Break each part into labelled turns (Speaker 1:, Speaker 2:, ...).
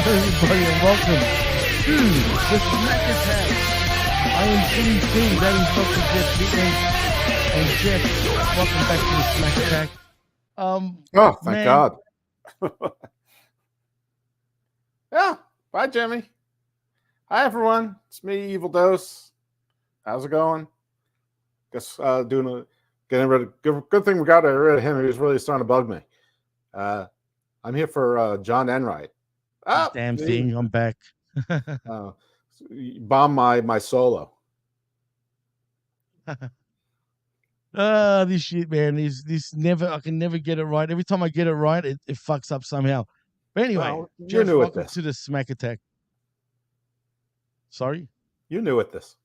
Speaker 1: everybody, and welcome to the Smack Attack. I am Jimmy C, that is Dr. Jeff Lippman, and Jeff, welcome back to the Smack Attack.
Speaker 2: Oh, thank God. Yeah, bye, Jimmy. Hi, everyone. It's me, Evil Dose. How's it going? Guess getting rid of. Good thing we got rid of him. He was really starting to bug me. I'm here for John Enright.
Speaker 1: Damn thing, I'm back.
Speaker 2: Bomb my solo.
Speaker 1: This shit, man. This never. I can never get it right. Every time I get it right, it fucks up somehow. But anyway,
Speaker 2: Well,
Speaker 1: Jeff, welcome to the Smack Attack. Sorry?
Speaker 2: You knew at this.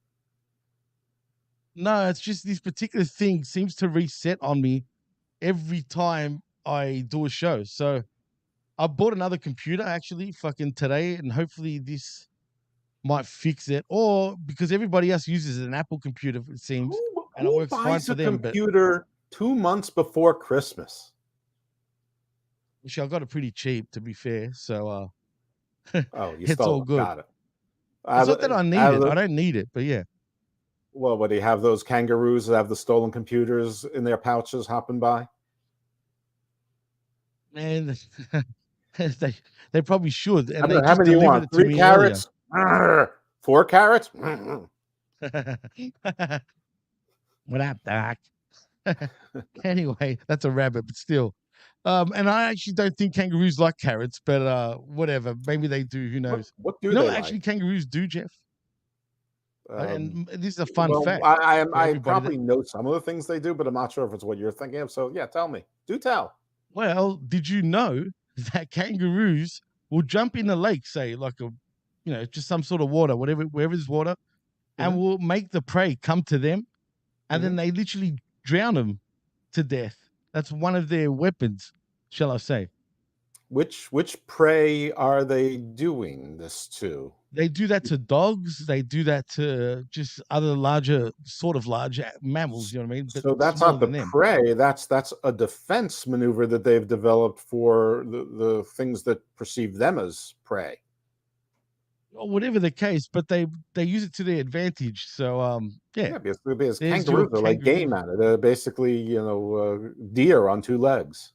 Speaker 1: No, it's just this particular thing seems to reset on me every time I do a show. So I bought another computer actually fucking today, and hopefully this might fix it. Or because everybody else uses an Apple computer, it seems, and it works fine for them.
Speaker 2: Computer 2 months before Christmas.
Speaker 1: Which I got it pretty cheap, to be fair. So
Speaker 2: oh, you
Speaker 1: it's
Speaker 2: still
Speaker 1: all good.
Speaker 2: Got it.
Speaker 1: It's not that I need it. I don't need it, but yeah.
Speaker 2: Well, what do you have? Those kangaroos that have the stolen computers in their pouches hopping by?
Speaker 1: Man, they probably should. And they
Speaker 2: how
Speaker 1: just
Speaker 2: many you want? 3 carrots? 4 carrots?
Speaker 1: What up, Doc? Anyway, that's a rabbit, but still. And I actually don't think kangaroos like carrots, but whatever. Maybe they do. Who knows?
Speaker 2: What do
Speaker 1: you know
Speaker 2: they
Speaker 1: what actually kangaroos do, Jeff? And this is a fun fact.
Speaker 2: I probably know some of the things they do, but I'm not sure if it's what you're thinking of. So yeah, tell me. Do tell.
Speaker 1: Well, did you know that kangaroos will jump in the lake, say like just some sort of water, wherever there's water, and will make the prey come to them, and then they literally drown them to death. That's one of their weapons, shall I say.
Speaker 2: Which prey are they doing this to?
Speaker 1: They do that to dogs. They do that to just other large mammals, you know what I mean? But
Speaker 2: so that's not the prey. That's a defense maneuver that they've developed for the things that perceive them as prey.
Speaker 1: Or whatever the case, but they use it to their advantage. So
Speaker 2: yeah, because kangaroos are like game at it. They're basically deer on 2 legs.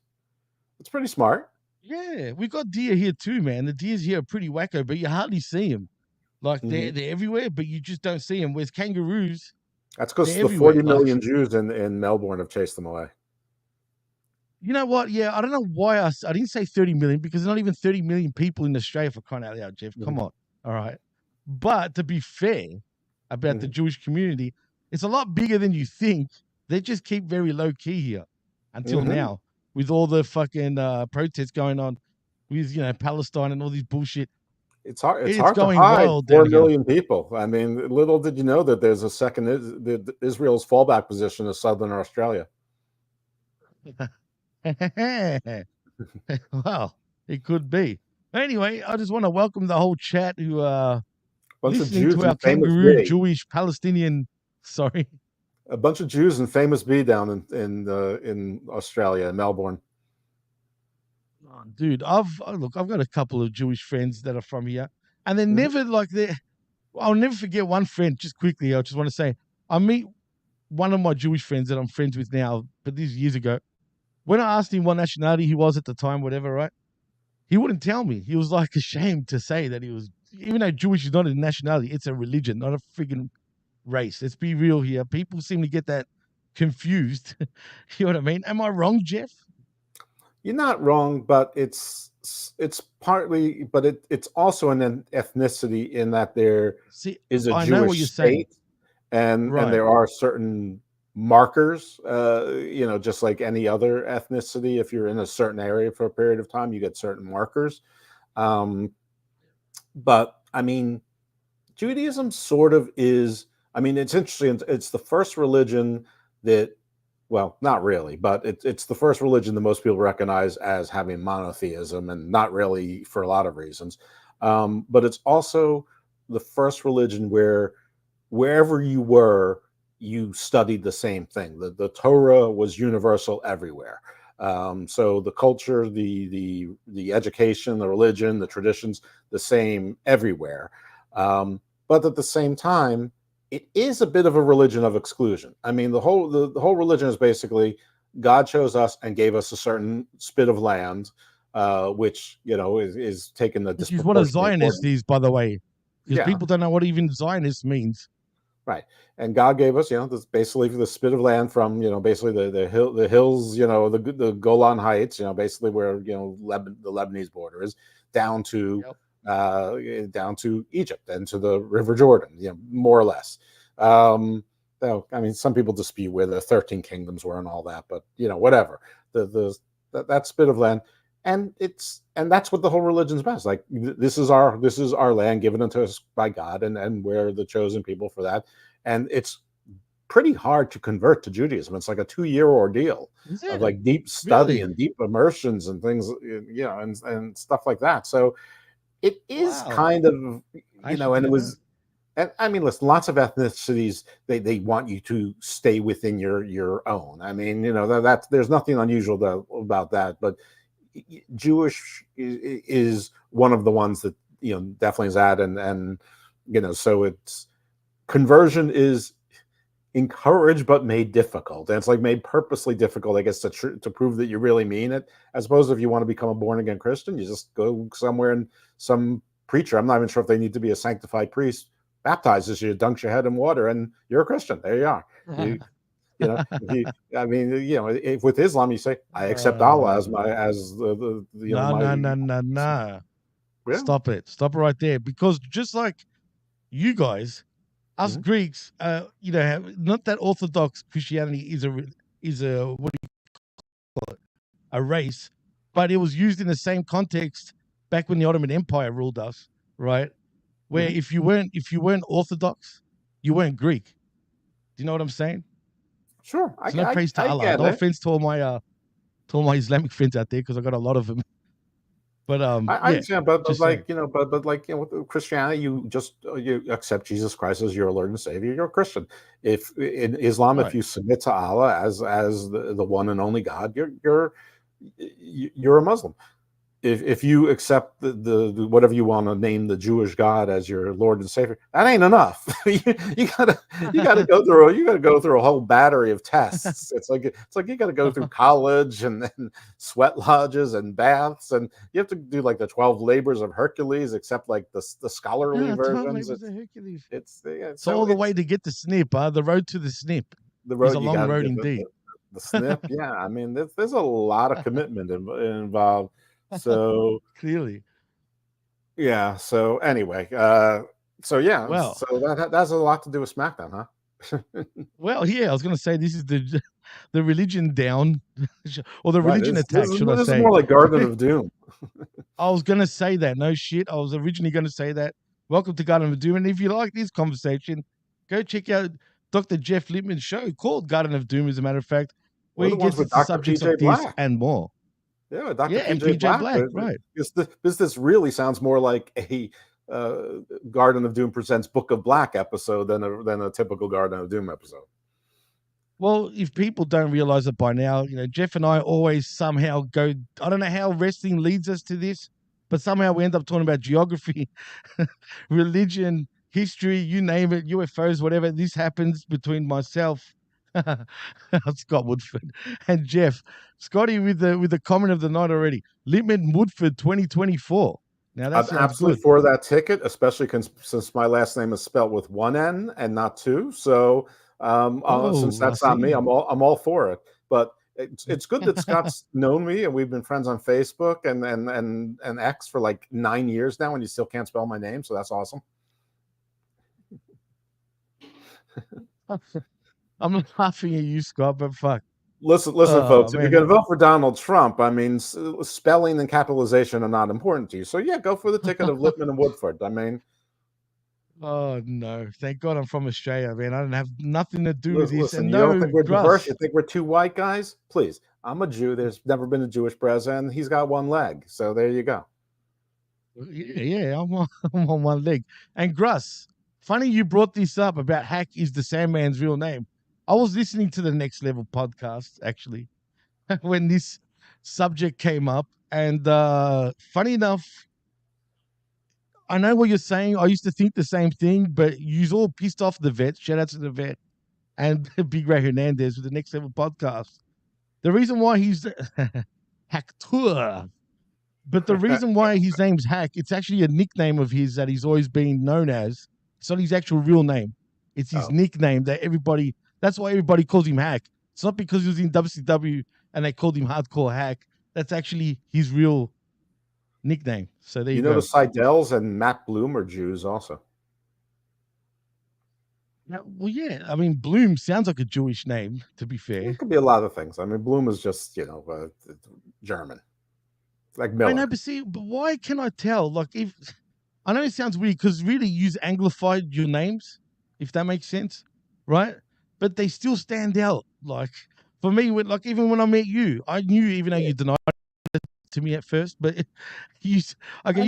Speaker 2: It's pretty smart.
Speaker 1: Yeah, we got deer here too, man. The deers here are pretty wacko, but you hardly see them. Like they're everywhere, but you just don't see them. Whereas kangaroos,
Speaker 2: that's because the 40 million Jews in Melbourne have chased them away.
Speaker 1: You know what? Yeah, I don't know why I didn't say 30 million because there's not even 30 million people in Australia, for crying out loud, Jeff. Come on. All right. But to be fair about the Jewish community, it's a lot bigger than you think. They just keep very low key here until now with all the fucking protests going on with, Palestine and all these bullshit.
Speaker 2: It's hard to hide 4 million people. I mean, little did you know that there's a second Israel's fallback position is southern Australia.
Speaker 1: Well, it could be. Anyway, I just want to welcome the whole chat who are listening to our kangaroo Jewish Palestinian. Sorry,
Speaker 2: a bunch of Jews and famous B down in Australia, in Melbourne.
Speaker 1: Oh, dude, I've got a couple of Jewish friends that are from here, and they're never like they. I'll never forget one friend. Just quickly, I just want to say, I meet one of my Jewish friends that I'm friends with now, but this years ago. When I asked him what nationality he was at the time, whatever, right? He wouldn't tell me. He was like ashamed to say that he was, even though Jewish is not a nationality, it's a religion, not a friggin' race. Let's be real here. People seem to get that confused. You know what I mean? Am I wrong, Jeff?
Speaker 2: You're not wrong, but it's partly, but it's also an ethnicity in that there is a Jewish state, and there are certain markers, just like any other ethnicity. If you're in a certain area for a period of time, you get certain markers. But I mean, Judaism sort of is, I mean, it's interesting. It's the first religion that, well, not really, but it's the first religion that most people recognize as having monotheism, and not really for a lot of reasons. But it's also the first religion where wherever you were, you studied the same thing. The Torah was universal everywhere. So the culture, the education, the religion, the traditions, the same everywhere. But at the same time, it is a bit of a religion of exclusion. I mean, the whole religion is basically God chose us and gave us a certain spit of land, which is taking the
Speaker 1: Which is what a
Speaker 2: disproportionately
Speaker 1: Zionist
Speaker 2: important.
Speaker 1: is, by the way, because
Speaker 2: Yeah,
Speaker 1: people don't know what even Zionist means.
Speaker 2: right. And God gave us, this basically the spit of land from, basically the hills, the Golan Heights, basically where the Lebanese border is, down to Egypt and to the River Jordan, more or less. Though, I mean, some people dispute where the 13 kingdoms were and all that, but whatever. That spit of land, and that's what the whole religion's about. It's like, this is our land given unto us by God, and we're the chosen people for that. And it's pretty hard to convert to Judaism. It's like a 2-year ordeal of like deep study and deep immersions and things, and stuff like that. So it is kind of, and it was. And I mean, listen, lots of ethnicities, they want you to stay within your own. I mean, that there's nothing unusual about that. But Jewish is one of the ones that definitely is that, and so it's conversion is encouraged but made difficult, and it's like made purposely difficult, I guess, to prove that you really mean it. As opposed to if you want to become a born again Christian, you just go somewhere and some preacher, I'm not even sure if they need to be a sanctified priest, baptizes you, dunks your head in water, and you're a Christian. There you are. If with Islam you say, I accept Allah as the
Speaker 1: No. Stop it right there, because just like you guys, us Greeks, not that Orthodox Christianity is a what do you call it, a race, but it was used in the same context back when the Ottoman Empire ruled us, right? Where if you weren't Orthodox, you weren't Greek. Do you know what I'm saying?
Speaker 2: Sure.
Speaker 1: So no praise to Allah. No offense to all my Islamic friends out there, because I got a lot of them. But
Speaker 2: I understand, but with Christianity, you accept Jesus Christ as your Lord and Savior. You're a Christian. If in Islam, if you submit to Allah as the one and only God, you're a Muslim. If you accept the whatever you want to name the Jewish God as your Lord and Savior, that ain't enough. you gotta go through a whole battery of tests. It's like you gotta go through college and then sweat lodges and baths, and you have to do like the 12 labors of Hercules, except like the scholarly versions.
Speaker 1: It's all the way to get the snip. The road to the snip.
Speaker 2: The road
Speaker 1: is a long road indeed.
Speaker 2: The snip, yeah. I mean, there's a lot of commitment involved. So
Speaker 1: clearly,
Speaker 2: yeah. So anyway, so yeah.
Speaker 1: Well,
Speaker 2: so that has a lot to do with SmackDown, huh?
Speaker 1: Well, yeah. I was going to say this is the religion down, or the religion attack. Should I say?
Speaker 2: This is more like Garden of Doom.
Speaker 1: I was going to say that. No shit. I was originally going to say that. Welcome to Garden of Doom. And if you like this conversation, go check out Dr. Jeff Lippman's show called Garden of Doom, as a matter of fact, where he gets into subjects of this and more.
Speaker 2: Yeah, Dr.
Speaker 1: PJ Black, right.
Speaker 2: This really sounds more like a Garden of Doom presents Book of Black episode than a typical Garden of Doom episode.
Speaker 1: Well, if people don't realize it by now, Jeff and I always somehow go, I don't know how wrestling leads us to this, but somehow we end up talking about geography, religion, history, you name it, UFOs, whatever. This happens between myself, Scott Woodford, and Jeff. Scotty with the comment of the night already. Lippman Woodford 2024. Now that's
Speaker 2: absolutely
Speaker 1: good.
Speaker 2: For that ticket, especially since my last name is spelled with one N and not two. So since that's not me, I'm all for it. But it's good that Scott's known me and we've been friends on Facebook and X for like 9 years now, and you still can't spell my name. So that's awesome.
Speaker 1: I'm laughing at you, Scott, but fuck.
Speaker 2: Listen, folks. If you're going to vote for Donald Trump, I mean, spelling and capitalization are not important to you. So yeah, go for the ticket of Lippman and Woodford. I mean,
Speaker 1: oh no! Thank God I'm from Australia, man. I don't have nothing to do with this.
Speaker 2: Listen, and you don't think we're diverse? You think we're two white guys? Please, I'm a Jew. There's never been a Jewish president. He's got one leg. So there you go.
Speaker 1: Yeah, I'm on one leg. And Gruss, funny you brought this up about Hack is the Sandman's real name. I was listening to the Next Level podcast, actually, when this subject came up, and funny enough, I know what you're saying. I used to think the same thing, but you're all pissed off the vet. Shout out to the vet and Big Ray Hernandez with the Next Level podcast. The reason why he's Hacktour, but the reason why his name's Hack, it's actually a nickname of his that he's always been known as. It's not his actual real name. It's his nickname that everybody, that's why everybody calls him Hack. It's not because he was in WCW and they called him Hardcore Hack. That's actually his real nickname. So there you go.
Speaker 2: The Seidel's and Matt Bloom are Jews also.
Speaker 1: Well, yeah. I mean, Bloom sounds like a Jewish name, to be fair.
Speaker 2: It could be a lot of things. I mean, Bloom is just, German. Like Miller.
Speaker 1: I know, but why can I tell? Like, if I know it sounds weird because really you anglified your names, if that makes sense, right? But they still stand out. Like for me, even when I met you, I knew, even though you denied it to me at first, but you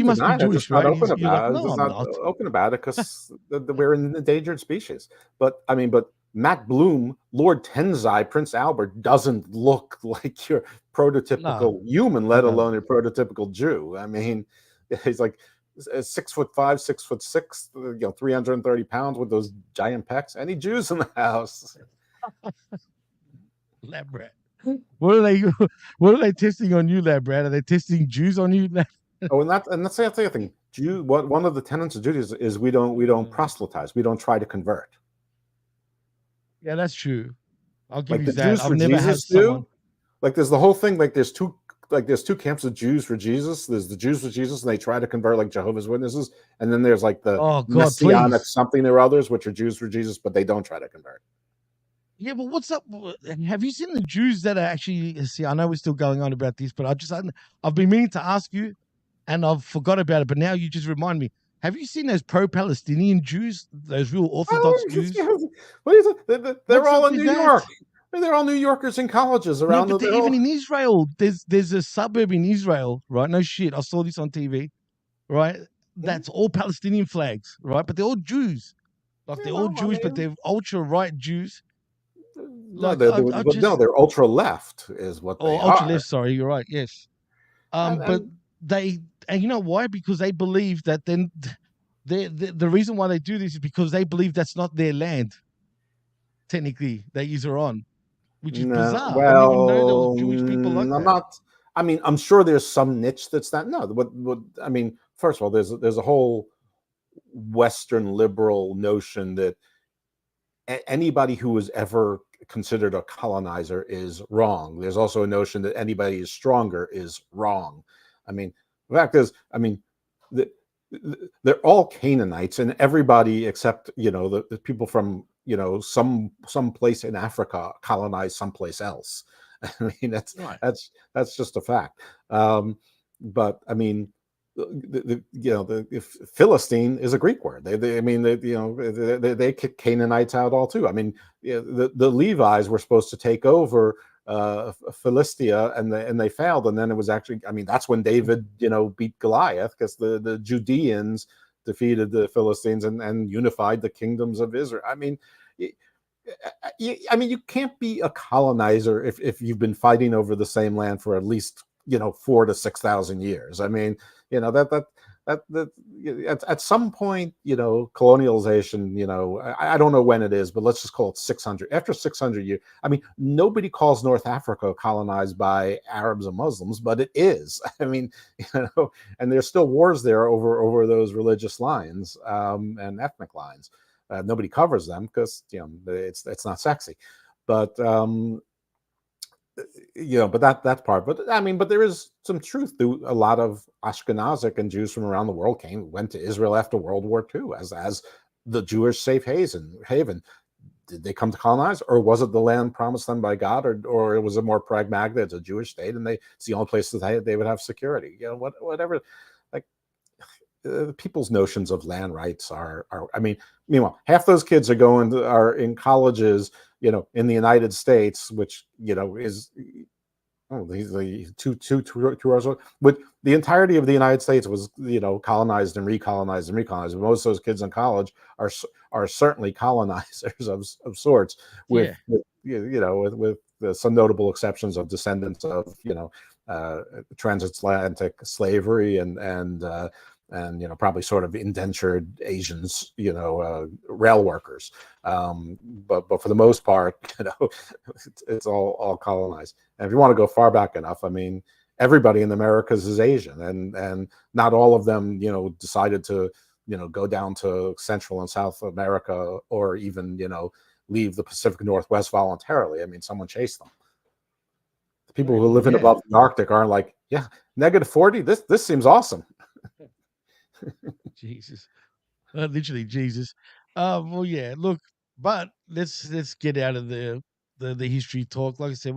Speaker 1: must be Jewish, right?
Speaker 2: Open about it. I'm not open about it because we're an endangered species. But I mean, Matt Bloom, Lord Tenzai, Prince Albert doesn't look like your prototypical human, let alone your prototypical Jew. I mean, he's like 6'5", 6'6", 330 pounds with those giant pecs. Any Jews in the house?
Speaker 1: Lab rat. What are they testing on you, lab rat? Are they testing Jews on you?
Speaker 2: And that's the other thing. One of the tenets of Judaism is we don't proselytize. We don't try to convert.
Speaker 1: Yeah, that's true. I'll give
Speaker 2: like
Speaker 1: you
Speaker 2: the
Speaker 1: that.
Speaker 2: Jews
Speaker 1: I've never had someone.
Speaker 2: Like there's the whole thing. Like there's two camps of Jews for Jesus. There's the Jews for Jesus, and they try to convert like Jehovah's Witnesses. And then there's like the Messianic something or others, which are Jews for Jesus, but they don't try to convert.
Speaker 1: Yeah, but what's up? Have you seen the Jews that are actually? See, I know we're still going on about this, but I've been meaning to ask you, and I've forgot about it. But now you just remind me. Have you seen those pro-Palestinian Jews? Those real Orthodox Jews?
Speaker 2: What is it? They're all in New York. They're all New Yorkers in colleges around.
Speaker 1: No, but even in Israel, there's a suburb in Israel, right? No shit, I saw this on TV, right? That's all Palestinian flags, right? But they're all Jews, they're all Jewish, but they're ultra right Jews.
Speaker 2: They're ultra left, is what they are.
Speaker 1: Ultra left. Sorry, you're right. Yes, but and you know why? Because they believe that then the reason why they do this is because they believe that's not their land. Technically, they are on. Which is bizarre.
Speaker 2: Well,
Speaker 1: I didn't even know there was Jewish people like that.
Speaker 2: I mean, I'm sure there's some niche that's that. No, I mean, first of all, there's a whole Western liberal notion that anybody who was ever considered a colonizer is wrong. There's also a notion that anybody is stronger is wrong. I mean, the fact is, I mean, they're all Canaanites, and everybody except the people from some place in Africa colonized someplace else. I mean, that's just a fact. But I mean, if Philistine is a Greek word. They kick Canaanites out all too. I mean, the Levites were supposed to take over Philistia, and they failed. And then it was actually, I mean, that's when David beat Goliath, because the Judeans defeated the Philistines and unified the kingdoms of Israel. I mean, you can't be a colonizer if you've been fighting over the same land for at least 4,000 to 6,000 years. I mean, at some point, colonialization, I don't know when it is, but let's just call it 600. After 600 years, I mean, nobody calls North Africa colonized by Arabs and Muslims, but it is. I mean, and there's still wars there over those religious lines and ethnic lines. Nobody covers them because it's not sexy, but but that part. But I mean, but there is some truth to a lot of Ashkenazic and Jews from around the world went to Israel after World War II as the Jewish safe haven. Did they come to colonize, or was it the land promised them by God, or was it more pragmatic? It's a Jewish state, and it's the only place that they would have security. Whatever. Like people's notions of land rights are. I mean, meanwhile, half those kids are in colleges, in the United States, which is two hours old. But the entirety of the United States was colonized and recolonized and recolonized. Most of those kids in college are certainly colonizers of sorts, with some notable exceptions of descendants of transatlantic slavery and probably sort of indentured Asians, rail workers. But for the most part, it's all colonized. And if you want to go far back enough, I mean, everybody in the Americas is Asian, and not all of them, decided to, go down to Central and South America, or even, leave the Pacific Northwest voluntarily. I mean, someone chased them. The people who live in above the Arctic aren't like, yeah, -40. This seems awesome.
Speaker 1: Jesus, literally Jesus. Well, yeah. Look, but let's get out of the history talk. Like I said,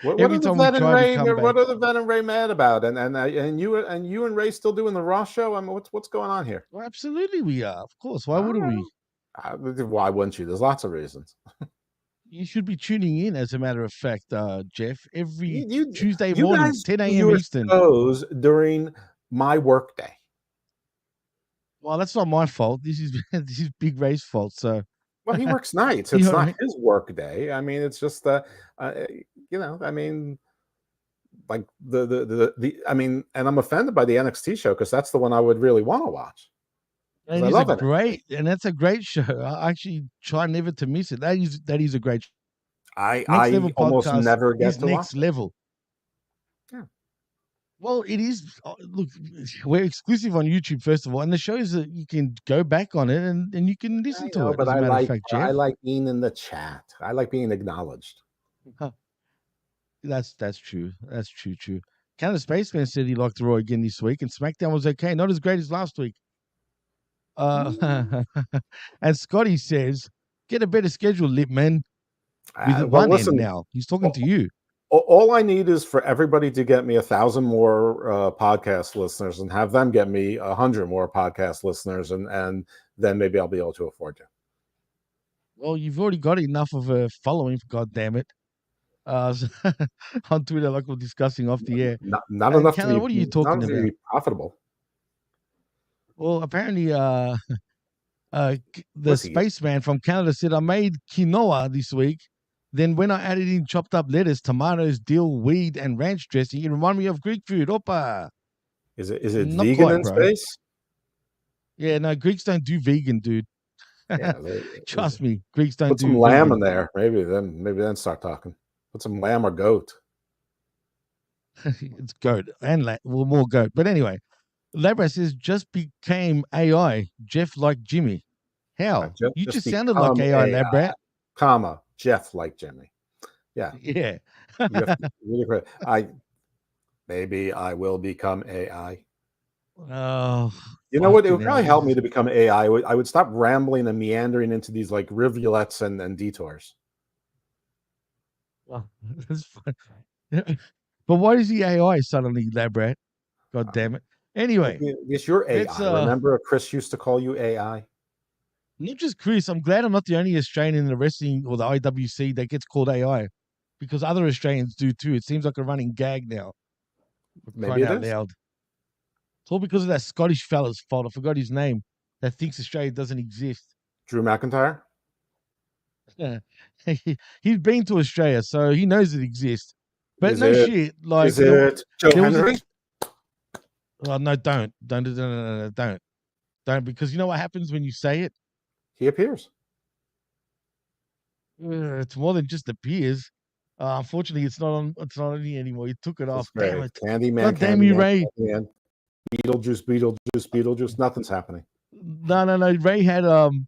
Speaker 2: What
Speaker 1: every
Speaker 2: are the
Speaker 1: time we
Speaker 2: Ven and
Speaker 1: try to
Speaker 2: Ray?
Speaker 1: come back.
Speaker 2: What are the Ven and Ray mad about? And you and Ray still doing the Raw show? I mean, what's going on here?
Speaker 1: Well, absolutely, we are. Of course. Why wouldn't we?
Speaker 2: Why wouldn't you? There's lots of reasons.
Speaker 1: You should be tuning in, as a matter of fact, Jeff, every Tuesday
Speaker 2: You
Speaker 1: morning,
Speaker 2: guys
Speaker 1: 10
Speaker 2: do
Speaker 1: a.m.
Speaker 2: your
Speaker 1: Eastern.
Speaker 2: shows during my work day.
Speaker 1: Well, that's not my fault. This is Big Ray's fault. So,
Speaker 2: well, he works nights. It's not his work day. I mean, it's just I mean, like I mean, and I'm offended by the NXT show because that's the one I would really want to watch.
Speaker 1: And
Speaker 2: I love it.
Speaker 1: That's a great show. I actually try never to miss it. That is a great show.
Speaker 2: I almost never get to
Speaker 1: next
Speaker 2: watch
Speaker 1: level.
Speaker 2: Yeah.
Speaker 1: Well, it is. Look, we're exclusive on YouTube, first of all, and the shows that you can go back on it and you can listen to it.
Speaker 2: But
Speaker 1: as a matter of fact, Jeff.
Speaker 2: I like being in the chat. I like being acknowledged.
Speaker 1: That's true. That's true. Canada Spaceman said he liked the Raw again this week, and SmackDown was okay, not as great as last week. And Scotty says, "Get a better schedule, Lippman." With one end now. He's talking to you.
Speaker 2: All I need is for everybody to get me 1,000 more podcast listeners, and have them get me 100 more podcast listeners, and then maybe I'll be able to afford you.
Speaker 1: Well, you've already got enough of a following, for God damn it. On Twitter, like we're discussing off the air.
Speaker 2: Not enough
Speaker 1: Canada,
Speaker 2: to be.
Speaker 1: What are you talking about?
Speaker 2: To be profitable.
Speaker 1: Well, apparently, the spaceman from Canada said, "I made quinoa this week. Then when I added in chopped up lettuce, tomatoes, dill, weed, and ranch dressing, it reminded me of Greek food." Opa.
Speaker 2: Is it not vegan in space?
Speaker 1: Yeah, no, Greeks don't do vegan, dude. Yeah, trust me, Greeks don't
Speaker 2: put
Speaker 1: do
Speaker 2: some
Speaker 1: vegan.
Speaker 2: Lamb in there. Maybe then start talking. Put some lamb or goat.
Speaker 1: It's goat and more goat. But anyway, Labra says just became AI. Jeff like Jimmy. How? You just sounded like AI, Labrat.
Speaker 2: Comma, Jeff like Jimmy. Yeah.
Speaker 1: Yeah.
Speaker 2: You have to really maybe I will become AI.
Speaker 1: Oh.
Speaker 2: You know what? It would probably help me to become AI. I would stop rambling and meandering into these like rivulets and detours.
Speaker 1: Well, that's fun. But why is he AI suddenly, Labrat? God damn it. Anyway.
Speaker 2: It's your AI. Remember Chris used to call you AI?
Speaker 1: Not just Chris. I'm glad I'm not the only Australian in the wrestling or the IWC that gets called AI, because other Australians do too. It seems like a running gag now.
Speaker 2: Maybe it is.
Speaker 1: Loud. It's all because of that Scottish fella's fault. I forgot his name. That thinks Australia doesn't exist.
Speaker 2: Drew McIntyre?
Speaker 1: He's been to Australia, so he knows it exists. But shit. Like,
Speaker 2: is it Joe Henry?
Speaker 1: Oh, no, don't, because you know what happens when you say it?
Speaker 2: He appears.
Speaker 1: It's more than just appears. Unfortunately, it's not on any anymore. He took it off.
Speaker 2: Damn it. Candyman.
Speaker 1: Damn you, Ray.
Speaker 2: Candyman. Beetlejuice. Nothing's happening.
Speaker 1: No. Ray had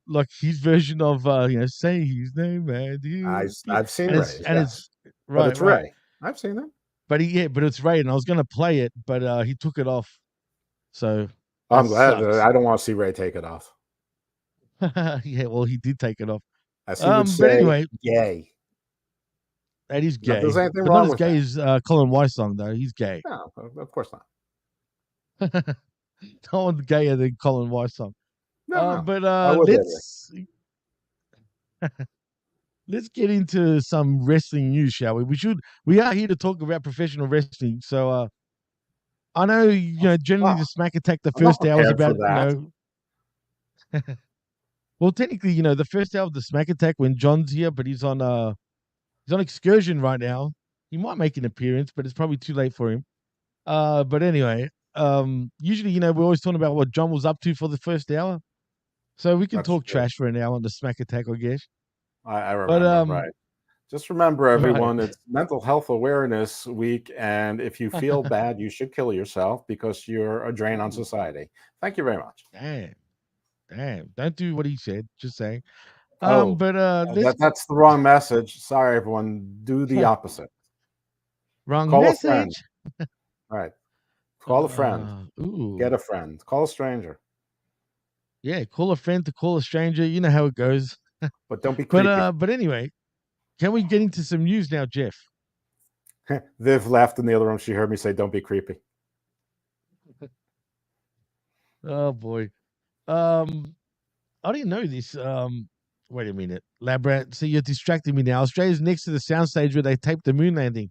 Speaker 1: like his version of say his name, man.
Speaker 2: I've seen Ray.
Speaker 1: It's
Speaker 2: right. But it's Ray. I've seen it.
Speaker 1: But but it's Ray, and I was gonna play it, but he took it off. So
Speaker 2: I'm glad. I don't want to see Ray take it off.
Speaker 1: Yeah, well, he did take it off.
Speaker 2: As he would say, but anyway, gay.
Speaker 1: That is gay.
Speaker 2: There's anything wrong
Speaker 1: not as gay as Colin Weissong, though. He's gay.
Speaker 2: No, of course not.
Speaker 1: No one's gayer than Colin Weissong.
Speaker 2: No.
Speaker 1: But let's get into some wrestling news, shall we? We are here to talk about professional wrestling. So I know, generally the SmackATTAck, the first hour is about, well, technically, the first hour of the SmackATTAck when John's here, but he's on excursion right now. He might make an appearance, but it's probably too late for him. But anyway, usually, we're always talking about what John was up to for the first hour. So we can
Speaker 2: That's
Speaker 1: talk
Speaker 2: true.
Speaker 1: trash for an hour on the Smack Attack, I guess.
Speaker 2: I
Speaker 1: But
Speaker 2: remember, right. Just remember,
Speaker 1: right.
Speaker 2: everyone, it's Mental Health Awareness Week, and if you feel bad, you should kill yourself because you're a drain on society. Thank you very much.
Speaker 1: Damn. Don't do what he said. Just saying.
Speaker 2: Oh,
Speaker 1: But let's
Speaker 2: that's the wrong message. Sorry, everyone. Do the opposite.
Speaker 1: wrong
Speaker 2: Call a friend.
Speaker 1: message.
Speaker 2: Right. Call a friend.
Speaker 1: Ooh.
Speaker 2: Get a friend. Call a stranger.
Speaker 1: Yeah, call a friend to call a stranger. You know how it goes.
Speaker 2: But don't be creepy.
Speaker 1: But anyway, can we get into some news now, Jeff?
Speaker 2: Viv laughed in the other room. She heard me say, "Don't be creepy."
Speaker 1: Oh boy. I didn't know this. Wait a minute, Labrat. So you're distracting me now. Australia's next to the soundstage where they taped the moon landing.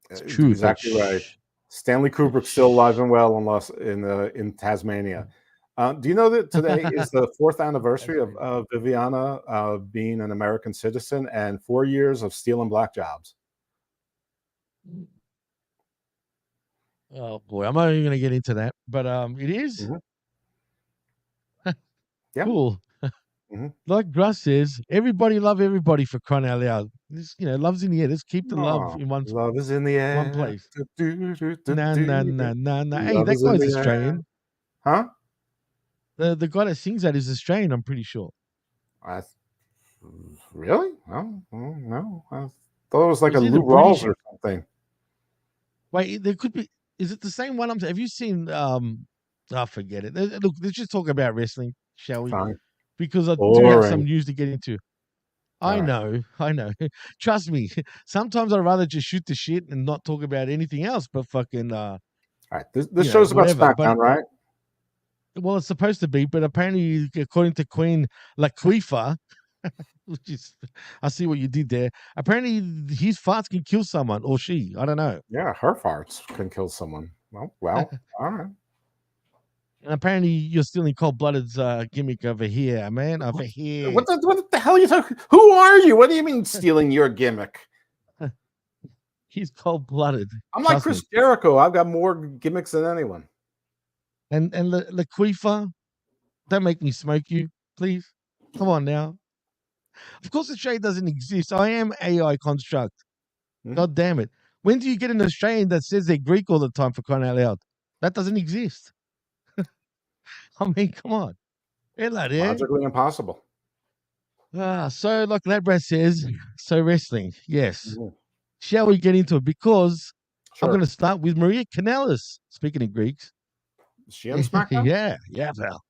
Speaker 1: It's true,
Speaker 2: Exactly right. Stanley Kubrick's still alive and well in Tasmania. Do you know that today is the 4th anniversary of Viviana being an American citizen and 4 years of stealing black jobs?
Speaker 1: Oh boy, I'm not even going to get into that, but it is cool. Like Gruss says, everybody love everybody for crying out loud. This, love's in the air. Let's keep the love in
Speaker 2: Love is in the air.
Speaker 1: one place. Nah. Hey,
Speaker 2: Love
Speaker 1: that
Speaker 2: is in
Speaker 1: guy's
Speaker 2: the air.
Speaker 1: Australian.
Speaker 2: Huh?
Speaker 1: The guy that sings that is Australian, I'm pretty sure.
Speaker 2: Really? Oh, no. I thought it was like
Speaker 1: Was
Speaker 2: a
Speaker 1: it
Speaker 2: Lou
Speaker 1: a British?
Speaker 2: Rawls or something.
Speaker 1: Wait, there could be. Is it the same one? Have you seen? Forget it. Look, let's just talk about wrestling, shall we?
Speaker 2: Fine.
Speaker 1: Because I do have some
Speaker 2: Boring.
Speaker 1: news to get into.
Speaker 2: All
Speaker 1: I
Speaker 2: right.
Speaker 1: know. Trust me. Sometimes I'd rather just shoot the shit and not talk about anything else, but fucking
Speaker 2: All right. This show's about
Speaker 1: whatever. But
Speaker 2: SmackDown, right?
Speaker 1: well, it's supposed to be, but apparently, according to Queen Laquifa, which is, I see what you did there. Apparently, his farts can kill someone or she. I don't know.
Speaker 2: Yeah, her farts can kill someone. Well, all right.
Speaker 1: And apparently, you're stealing Cold Blooded's gimmick over here, man. Over here.
Speaker 2: What the hell are you talking? Who are you? What do you mean stealing your gimmick?
Speaker 1: He's Cold Blooded.
Speaker 2: I'm like Chris Jericho. I've got more gimmicks than anyone.
Speaker 1: And Laquifa, don't make me smoke you, please. Come on now. Of course, Australia doesn't exist. I am AI construct. God damn it. When do you get an Australian that says they're Greek all the time, for crying out loud? That doesn't exist. I mean, come on. Hello there.
Speaker 2: Logically impossible.
Speaker 1: So like Labrat says, so wrestling. Yes. Shall we get into it? Because I'm going to start with Maria Kanellis. Speaking of Greeks.
Speaker 2: Is she on SmackDown?
Speaker 1: Yeah, pal.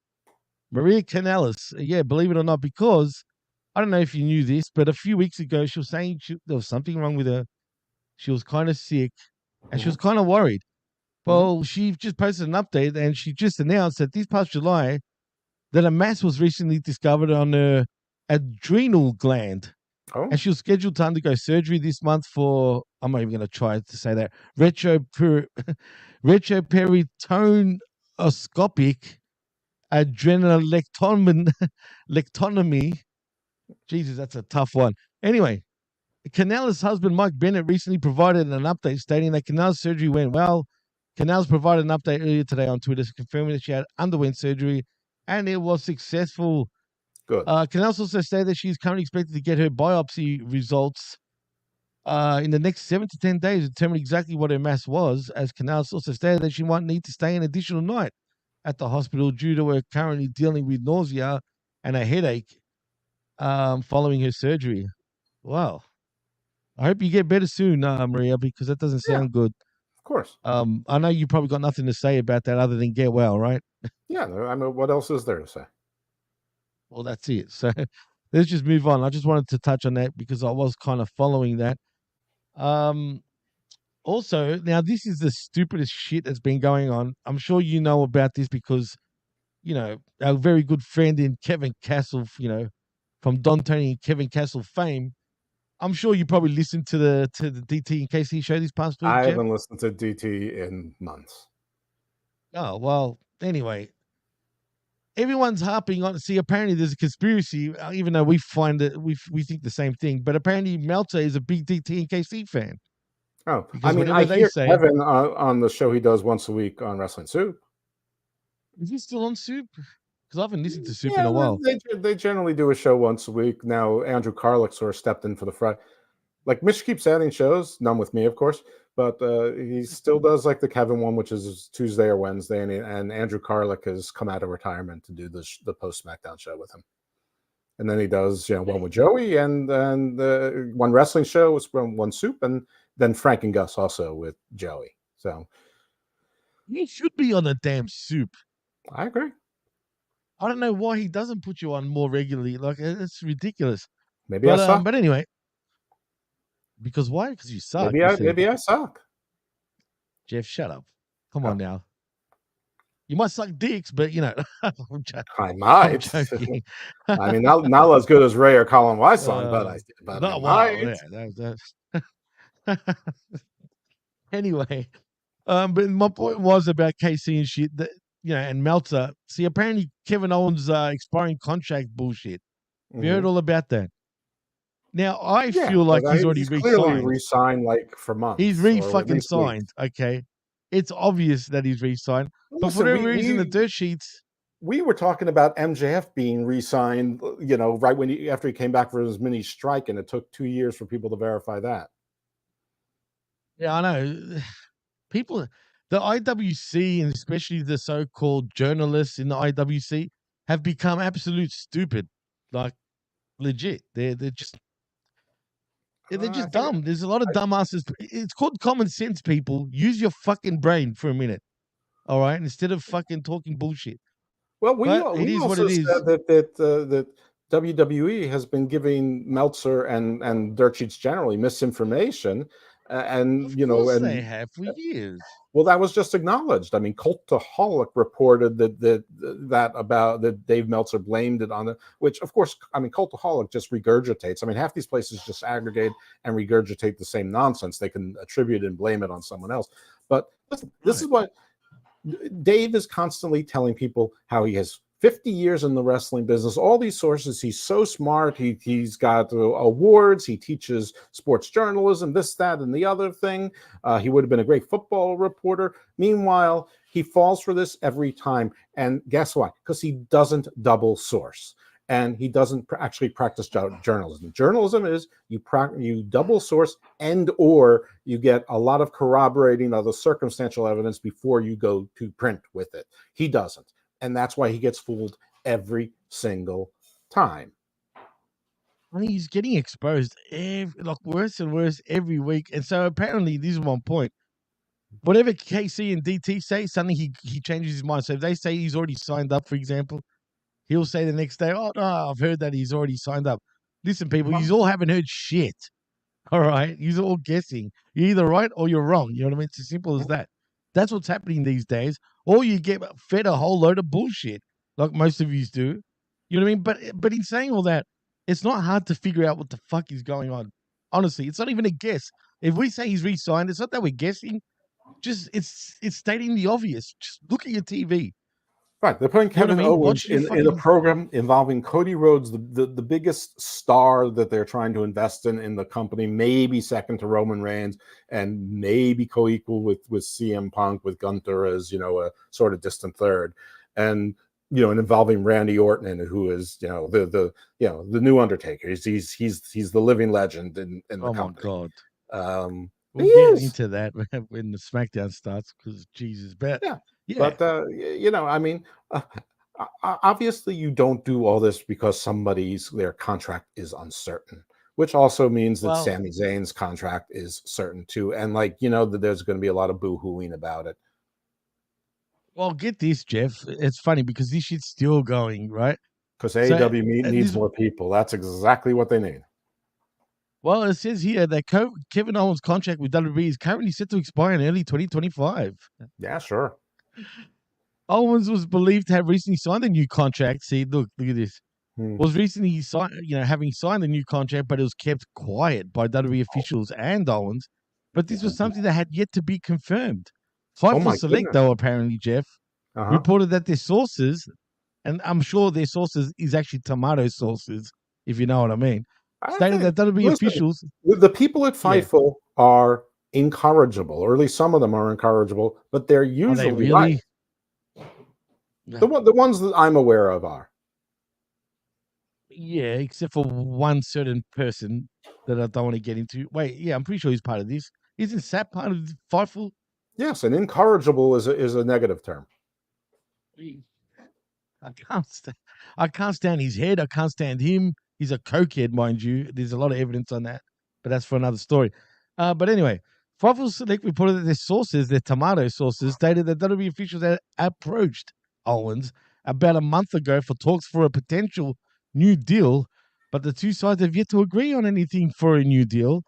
Speaker 1: Maria Kanellis. Yeah, believe it or not, because I don't know if you knew this, but a few weeks ago, she was saying there was something wrong with her. She was kind of sick, and she was kind of worried. Well, she just posted an update, and she just announced that this past July, that a mass was recently discovered on her adrenal gland.
Speaker 2: Oh.
Speaker 1: And she was scheduled to undergo surgery this month for, I'm not even going to try to say that, retroperitonoscopic adrenalectomy. Jesus, that's a tough one. Anyway, Canales' husband, Mike Bennett, recently provided an update stating that Canales' surgery went well. Canales provided an update earlier today on Twitter confirming that she had underwent surgery and it was successful.
Speaker 2: Good.
Speaker 1: Canales also stated that she's currently expected to get her biopsy results in the next 7 to 10 days to determine exactly what her mass was, as Canales also stated that she might need to stay an additional night at the hospital due to her currently dealing with nausea and a headache following her surgery. Wow. I hope you get better soon, Maria, because that doesn't sound good.
Speaker 2: Of course.
Speaker 1: I know you probably got nothing to say about that other than get well, right?
Speaker 2: Yeah, I mean, what else is there to say?
Speaker 1: Well, that's it. So let's just move on. I just wanted to touch on that because I was kind of following that. Also, now this is the stupidest shit that's been going on. I'm sure you know about this because, our very good friend in Kevin Castle, from Don Tony and Kevin Castle fame. I'm sure you probably listened to the DT and KC show this past week.
Speaker 2: I
Speaker 1: Jeff?
Speaker 2: haven't listened to DT in months.
Speaker 1: Oh, well, anyway. Everyone's harping on. See, apparently there's a conspiracy, even though we find that we think the same thing. But apparently Meltzer is a big DT and KC fan.
Speaker 2: Oh, I
Speaker 1: because
Speaker 2: mean,
Speaker 1: whatever
Speaker 2: I
Speaker 1: they
Speaker 2: hear
Speaker 1: say,
Speaker 2: Kevin on the show he does once a week on Wrestling Soup.
Speaker 1: is he still on Soup? Because I haven't listened to Soup in
Speaker 2: Yeah,
Speaker 1: a while.
Speaker 2: they generally do a show once a week. Now Andrew Carlick sort of stepped in for the Friday. Like Mitch keeps adding shows, none with me, of course, but he still does like the Kevin one, which is Tuesday or Wednesday, and Andrew Carlick has come out of retirement to do the post SmackDown show with him. And then he does, one with Joey and one wrestling show was one Soup, and then Frank and Gus also with Joey. So
Speaker 1: He should be on a damn Soup.
Speaker 2: I agree.
Speaker 1: I don't know why he doesn't put you on more regularly. Like, it's ridiculous.
Speaker 2: Maybe I suck.
Speaker 1: But anyway, because why? Because you suck.
Speaker 2: Maybe
Speaker 1: You
Speaker 2: I
Speaker 1: said,
Speaker 2: maybe I suck.
Speaker 1: Jeff, shut up. Come
Speaker 2: Oh,
Speaker 1: on now. You might suck dicks, but I'm
Speaker 2: I
Speaker 1: I'm
Speaker 2: might.
Speaker 1: joking.
Speaker 2: I mean, not as good as Ray or Colin Weissong, but I
Speaker 1: Not wow.
Speaker 2: might.
Speaker 1: Yeah, that's anyway. But my point was about KC and shit. That and Meltzer. See, apparently Kevin Owens' expiring contract bullshit. We heard
Speaker 2: Mhm.
Speaker 1: all about that. Now I
Speaker 2: Yeah,
Speaker 1: feel like
Speaker 2: but
Speaker 1: he's already
Speaker 2: he's clearly
Speaker 1: re-signed.
Speaker 2: re-signed like for
Speaker 1: He's
Speaker 2: months or at
Speaker 1: re-fucking
Speaker 2: least weeks.
Speaker 1: signed. Okay, it's obvious that he's re-signed. But for
Speaker 2: Listen,
Speaker 1: whatever reason, the dirt sheets.
Speaker 2: we were talking about MJF being re-signed, right when after he came back for his mini strike, and it took 2 years for people to verify that.
Speaker 1: Yeah, I know. People, the IWC and especially the so-called journalists in the IWC have become absolute stupid. Like legit, they're
Speaker 2: I
Speaker 1: just
Speaker 2: think
Speaker 1: dumb. There's a lot of dumbasses. It's called common sense. People, use your fucking brain for a minute, all right? Instead of fucking talking bullshit.
Speaker 2: Well,
Speaker 1: But it
Speaker 2: we
Speaker 1: is what
Speaker 2: also
Speaker 1: it is.
Speaker 2: said that WWE has been giving Meltzer and Dirt Sheets generally misinformation, and
Speaker 1: Of course, they have for years.
Speaker 2: well, that was just acknowledged. I mean, Cultaholic reported that about that Dave Meltzer blamed it on which of course, I mean, Cultaholic just regurgitates. I mean, half these places just aggregate and regurgitate the same nonsense. They can attribute and blame it on someone else. But listen, this is what Dave is constantly telling people how he has 50 years in the wrestling business, all these sources. He's so smart. He's got awards. He teaches sports journalism, this, that, and the other thing. He would have been a great football reporter. Meanwhile, he falls for this every time. And guess what? Because he doesn't double source. And he doesn't actually practice journalism. Journalism is you double source or you get a lot of corroborating of the circumstantial evidence before you go to print with it. He doesn't. And that's why he gets fooled every single time.
Speaker 1: I mean, he's getting exposed like worse and worse every week. And so apparently, this is one point. Whatever KC and DT say, suddenly he changes his mind. So if they say he's already signed up, for example, he'll say the next day, "Oh no, I've heard that he's already signed up." Listen, people, you all haven't heard shit. All right, you're all guessing. You're either right or you're wrong. You know what I mean? It's as simple as that. That's what's happening these days. Or you get fed a whole load of bullshit, like most of you do. You know what I mean? But in saying all that, it's not hard to figure out what the fuck is going on. Honestly, it's not even a guess. If we say he's re-signed, it's not that we're guessing. Just it's stating the obvious. Just look at your TV.
Speaker 2: Right, they're putting
Speaker 1: You know what I
Speaker 2: Kevin
Speaker 1: mean?
Speaker 2: Owens
Speaker 1: Watch your
Speaker 2: in a
Speaker 1: fucking.
Speaker 2: program involving Cody Rhodes, the biggest star that they're trying to invest in the company, maybe second to Roman Reigns, and maybe co-equal with CM Punk, with Gunther as a sort of distant third, and and involving Randy Orton, who is the new Undertaker. He's the living legend in the
Speaker 1: Oh my
Speaker 2: company.
Speaker 1: god.
Speaker 2: He
Speaker 1: We'll get
Speaker 2: is.
Speaker 1: into that when the SmackDown starts, because Jesus, but
Speaker 2: Yeah,
Speaker 1: yeah.
Speaker 2: but I mean, obviously, you don't do all this because their contract is uncertain, which also means that
Speaker 1: Well,
Speaker 2: Sami Zayn's contract is certain too, and that there's going to be a lot of boo-hooing about it.
Speaker 1: well, get this, Jeff. It's funny because this shit's still going, right?
Speaker 2: Because
Speaker 1: So
Speaker 2: AEW needs more people. That's exactly what they need.
Speaker 1: well, it says here that Kevin Owens' contract with WWE is currently set to expire in early 2025.
Speaker 2: Yeah, sure.
Speaker 1: Owens was believed to have recently signed a new contract. See, look at this. Was recently having signed a new contract, but it was kept quiet by WWE officials and Owens. But this was something that had yet to be confirmed.
Speaker 2: Oh
Speaker 1: Fightful
Speaker 2: my
Speaker 1: Select,
Speaker 2: goodness.
Speaker 1: though, apparently, Jeff, reported that their sources, and I'm sure their sources is actually tomato sources, if you know what I mean, stated that WWE
Speaker 2: Listen,
Speaker 1: officials.
Speaker 2: the people at Fightful are incorrigible, or at least some of them are incorrigible, but they're
Speaker 1: Are they
Speaker 2: usually right.
Speaker 1: really?
Speaker 2: The ones that I'm aware of are.
Speaker 1: Yeah, except for one certain person that I don't want to get into. Wait, yeah, I'm pretty sure he's part of this. Isn't Sap part of Fightful?
Speaker 2: Yes, and incorrigible is a negative term.
Speaker 1: I can't stand his head. I can't stand him. He's a cokehead, mind you. There's a lot of evidence on that, but that's for another story. But anyway, Fightful Select reported that their sources, their tomato sources, stated that WWE officials had approached Owens about a month ago for talks for a potential new deal, but the two sides have yet to agree on anything for a new deal.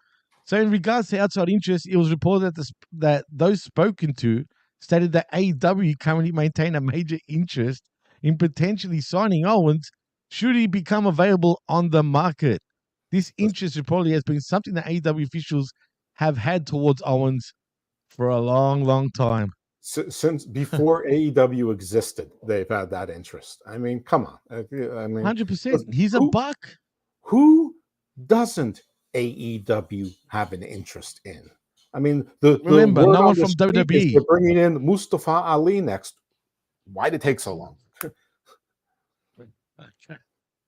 Speaker 1: So, in regards to outside interest, it was reported that those spoken to stated that AEW currently maintain a major interest in potentially signing Owens should he become available on the market. This interest reportedly has been something that AEW officials have had towards Owens for a long, long time.
Speaker 2: Since before AEW existed, they've had that interest. I mean, come on. I mean,
Speaker 1: 100%. He's a buck.
Speaker 2: Who doesn't AEW have an interest in? I mean,
Speaker 1: Remember, no one from
Speaker 2: WWE. They're bringing in Mustafa Ali next. Why did it take so long?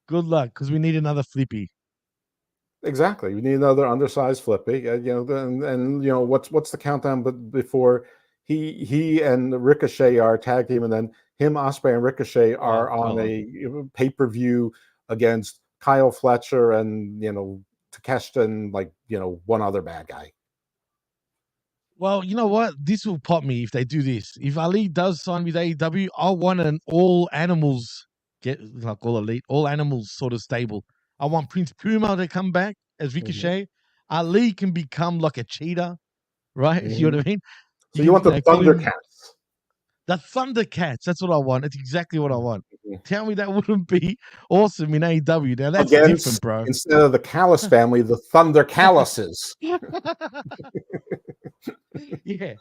Speaker 1: Good luck, because we need another Flippy.
Speaker 2: Exactly, we need another undersized Flippy. And you know what's the countdown? But before he and Ricochet are tag team, and then him, Ospreay, and Ricochet are on a pay-per-view against Kyle Fletcher and Takeshita and one other bad guy.
Speaker 1: Well, you know what? This will pop me if they do this. If Ali does sign with AEW, I want an all animals all animals sort of stable. I want Prince Puma to come back as Ricochet. Mm-hmm. Ali can become like a cheetah, right? Mm-hmm. You know what I mean?
Speaker 2: So you want the Thundercats?
Speaker 1: The Thundercats. That's what I want. It's exactly what I want. Mm-hmm. Tell me that wouldn't be awesome in AEW. Now that's different, bro.
Speaker 2: Instead of the Callis family, the Thunder Calluses.
Speaker 1: Yeah.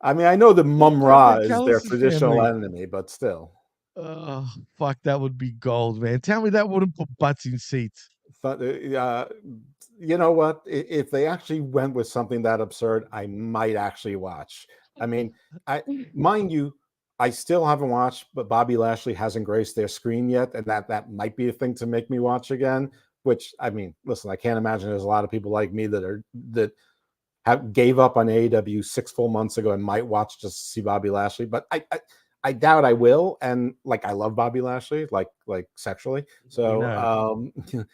Speaker 2: I mean, I know the Mum Ra is their traditional enemy, but still.
Speaker 1: Oh, fuck, that would be gold, man. Tell me that wouldn't put butts in seats.
Speaker 2: You know what? If they actually went with something that absurd, I might actually watch. I mean, mind you, I still haven't watched, but Bobby Lashley hasn't graced their screen yet, and that might be a thing to make me watch again. Which, I mean, listen, I can't imagine there's a lot of people like me that gave up on AEW 6 full months ago and might watch just to see Bobby Lashley, but I doubt I will. And I love Bobby Lashley, like sexually. So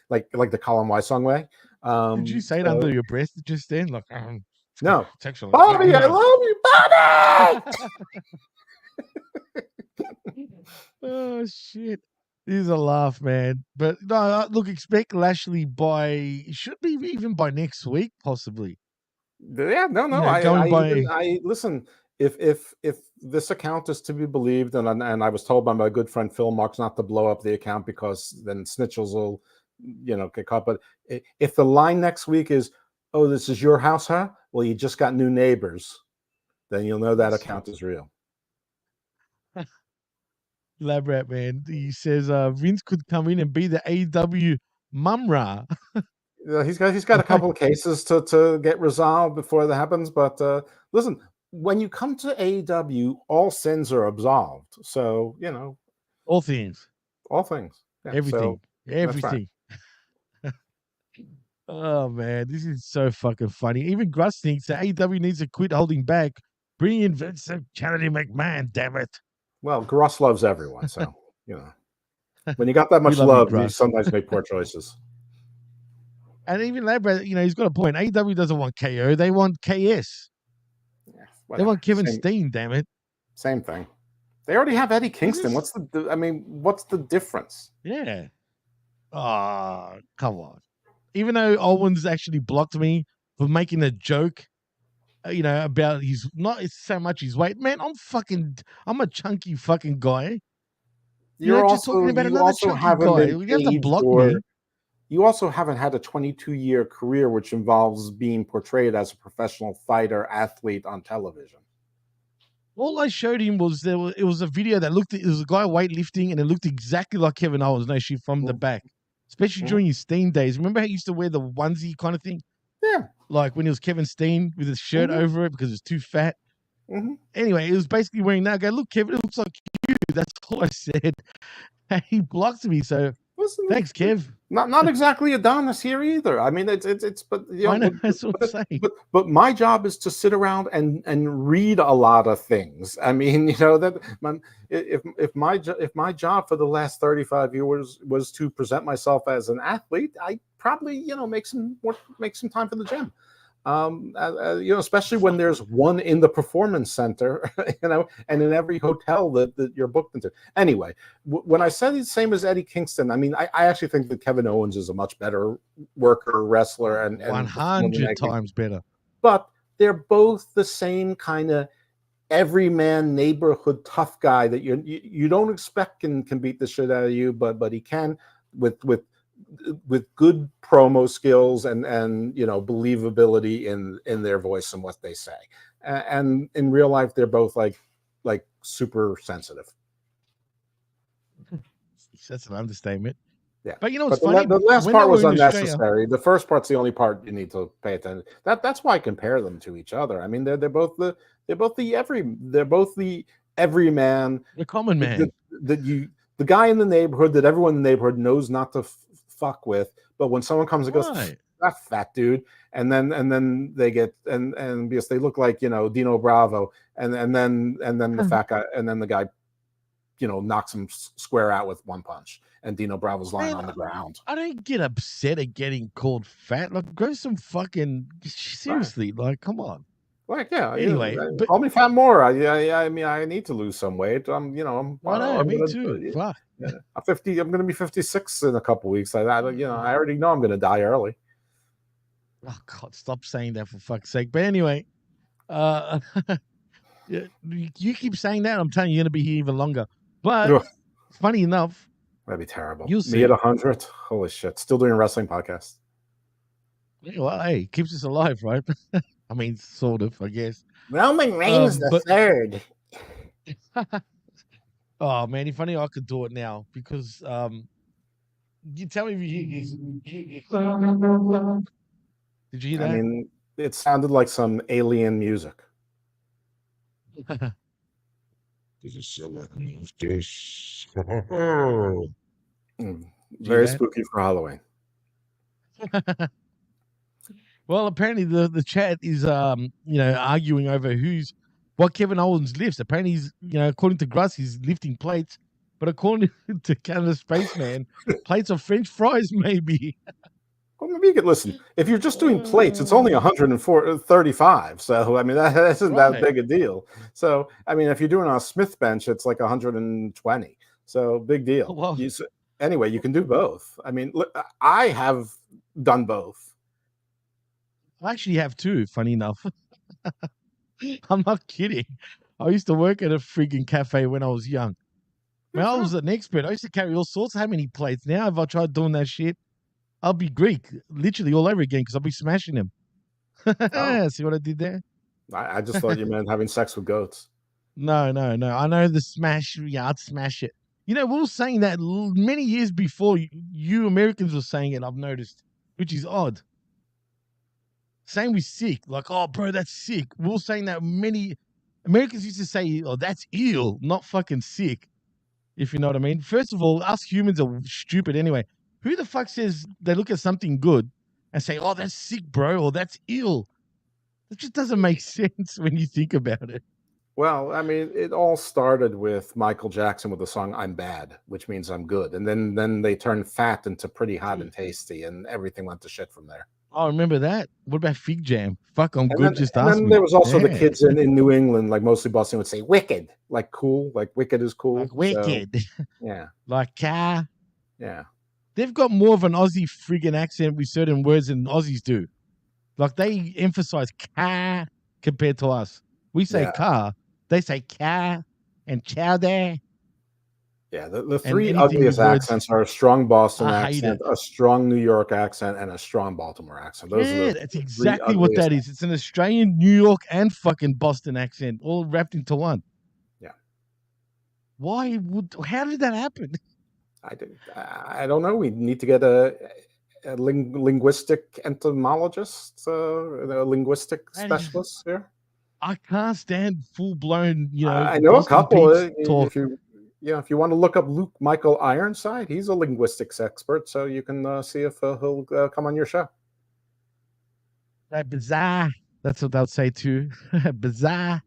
Speaker 2: like the Colin Y song way.
Speaker 1: Did you say it under your breath just then?
Speaker 2: No,
Speaker 1: sexually.
Speaker 2: Bobby, I love you, Bobby.
Speaker 1: Oh shit. This is a laugh, man. But no, look, expect Lashley should be even by next week, possibly.
Speaker 2: Yeah, no. I listen. If this account is to be believed, and I was told by my good friend Phil Marks not to blow up the account because then snitchels will, get caught. But if the line next week is, "Oh, this is your house, huh? Well, you just got new neighbors," then you'll know that account is real.
Speaker 1: Lab Rat, man. He says Vince could come in and be the AEW Mumra.
Speaker 2: He's got a couple of cases to get resolved before that happens. But listen, when you come to AEW, all sins are absolved. So
Speaker 1: all things.
Speaker 2: Yeah,
Speaker 1: everything. Oh man, this is so fucking funny. Even Gruss thinks that AEW needs to quit holding back. Bring in Vince and Kennedy McMahon. Damn it.
Speaker 2: Well, Gruss loves everyone, so when you got that much love, you sometimes make poor choices.
Speaker 1: And even Labra, he's got a point. AEW doesn't want KO; they want KS. Yeah, they want Kevin Steen. Damn it!
Speaker 2: Same thing. They already have Eddie Kingston. What's the difference?
Speaker 1: Yeah. Oh, come on. Even though Owens actually blocked me for making a joke, about it's so much his weight. Man, I'm a chunky fucking guy.
Speaker 2: You're
Speaker 1: just talking about another chunky guy. You have to block me.
Speaker 2: You also haven't had a 22-year career, which involves being portrayed as a professional fighter athlete on television.
Speaker 1: All I showed him was it was a video that it was a guy weightlifting, and it looked exactly like Kevin Owens, from the back, especially during his Steen days. Remember how he used to wear the onesie kind of thing?
Speaker 2: Yeah.
Speaker 1: Like when he was Kevin Steen with his shirt over it because it's too fat. Anyway, it was basically wearing that. I go, look, Kevin, it looks like you. That's all I said. And he blocked me. So thanks, Kev.
Speaker 2: Not exactly Adonis here either. I mean, it's but
Speaker 1: I know, that's what I'm saying.
Speaker 2: But my job is to sit around and read a lot of things. I mean, if my job for the last 35 years was to present myself as an athlete, I probably make some time for the gym. Especially when there's one in the performance center, and in every hotel that you're booked into. Anyway, when I said he's the same as Eddie Kingston, I mean, I actually think that Kevin Owens is a much better worker, wrestler, and
Speaker 1: 100 times better.
Speaker 2: But they're both the same kind of everyman neighborhood tough guy that you don't expect can beat the shit out of you, but he can with good promo skills and believability in their voice and what they say. And in real life, they're both like super sensitive.
Speaker 1: That's an understatement.
Speaker 2: Yeah,
Speaker 1: but it's funny.
Speaker 2: The last part was unnecessary. The first part's the only part you need to pay attention. That's why I compare them to each other. I mean, they're both the everyman,
Speaker 1: the common man,
Speaker 2: the guy in the neighborhood that everyone in the neighborhood knows not to fuck with, but when someone comes and goes, that fat dude, and then they get and because they look like Dino Bravo, and then the fat guy, and then the guy knocks him square out with one punch, and Dino Bravo's lying on the ground.
Speaker 1: I don't get upset at getting called fat. Like, go some fucking seriously. Right. Like, come on.
Speaker 2: Like, yeah.
Speaker 1: Anyway,
Speaker 2: call me fat more. I mean, I need to lose some weight. I'm
Speaker 1: me too. Fuck.
Speaker 2: Yeah, I'm 50. I'm going to be 56 in a couple weeks. I already know I'm going to die early.
Speaker 1: Oh God, stop saying that for fuck's sake. But anyway, you keep saying that. I'm telling you, you're going to be here even longer. But funny enough,
Speaker 2: that'd be terrible.
Speaker 1: You'll see.
Speaker 2: Me at 100. Holy shit! Still doing a wrestling podcast.
Speaker 1: Yeah, well, hey, keeps us alive, right? I mean, sort of, I guess.
Speaker 2: Roman Reigns the third.
Speaker 1: Oh man, if only I could do it now, because you tell me if you did you hear that?
Speaker 2: I mean, it sounded like some alien music. Very spooky for Halloween.
Speaker 1: Well, apparently the chat is arguing over what Kevin Owens lifts. Apparently he's according to Gruss, he's lifting plates, but according to Canada Spaceman, plates of French fries maybe.
Speaker 2: Well, maybe you could listen. If you're just doing plates, it's only 135. So I mean that isn't that big a deal. So I mean, if you're doing a Smith bench, it's like 120. So big deal.
Speaker 1: Well,
Speaker 2: anyway, you can do both. I mean, look, I have done both.
Speaker 1: I actually have too. Funny enough, I'm not kidding. I used to work at a freaking cafe when I was young. Man, I was an expert. I used to carry all sorts. How many plates? Now, if I tried doing that shit, I'll be Greek, literally all over again, because I'll be smashing them. See what I did there?
Speaker 2: I just thought you meant having sex with goats.
Speaker 1: No. I know the smash. Yeah, I'd smash it. We were saying that many years before you Americans were saying it, I've noticed, which is odd. Same with sick. Like, oh, bro, that's sick. We were saying that many Americans used to say, oh, that's ill, not fucking sick, if you know what I mean. First of all, us humans are stupid anyway. Who the fuck says they look at something good and say, oh, that's sick, bro, or that's ill? It just doesn't make sense when you think about it.
Speaker 2: Well, I mean, it all started with Michael Jackson with the song I'm Bad, which means I'm good. And then they turned fat into Pretty Hot and Tasty, and everything went to shit from there.
Speaker 1: Oh, remember that? What about Fig Jam? Fuck, I'm good, just ask me.
Speaker 2: And then there was also the kids in New England, like mostly Boston, would say Wicked, like cool, like Wicked is cool.
Speaker 1: Like Wicked.
Speaker 2: So, yeah.
Speaker 1: Like car.
Speaker 2: Yeah.
Speaker 1: They've got more of an Aussie friggin' accent with certain words than Aussies do. Like, they emphasize car compared to us. We say car. They say car and chowder.
Speaker 2: Yeah, the three ugliest accents are a strong Boston accent, a strong New York accent, and a strong Baltimore accent.
Speaker 1: That's exactly what that is. It's an Australian, New York, and fucking Boston accent all wrapped into one.
Speaker 2: Yeah.
Speaker 1: How did that happen?
Speaker 2: I don't know. We need to get linguistic entomologist, a linguistic
Speaker 1: That is,
Speaker 2: specialist here.
Speaker 1: I can't stand full blown,
Speaker 2: I know a
Speaker 1: Boston
Speaker 2: couple.
Speaker 1: Pete's talk.
Speaker 2: If you want to look up Luke Michael Ironside, he's a linguistics expert, so you can see if he'll come on your show.
Speaker 1: That bizarre. That's what they'll say too. Bizarre.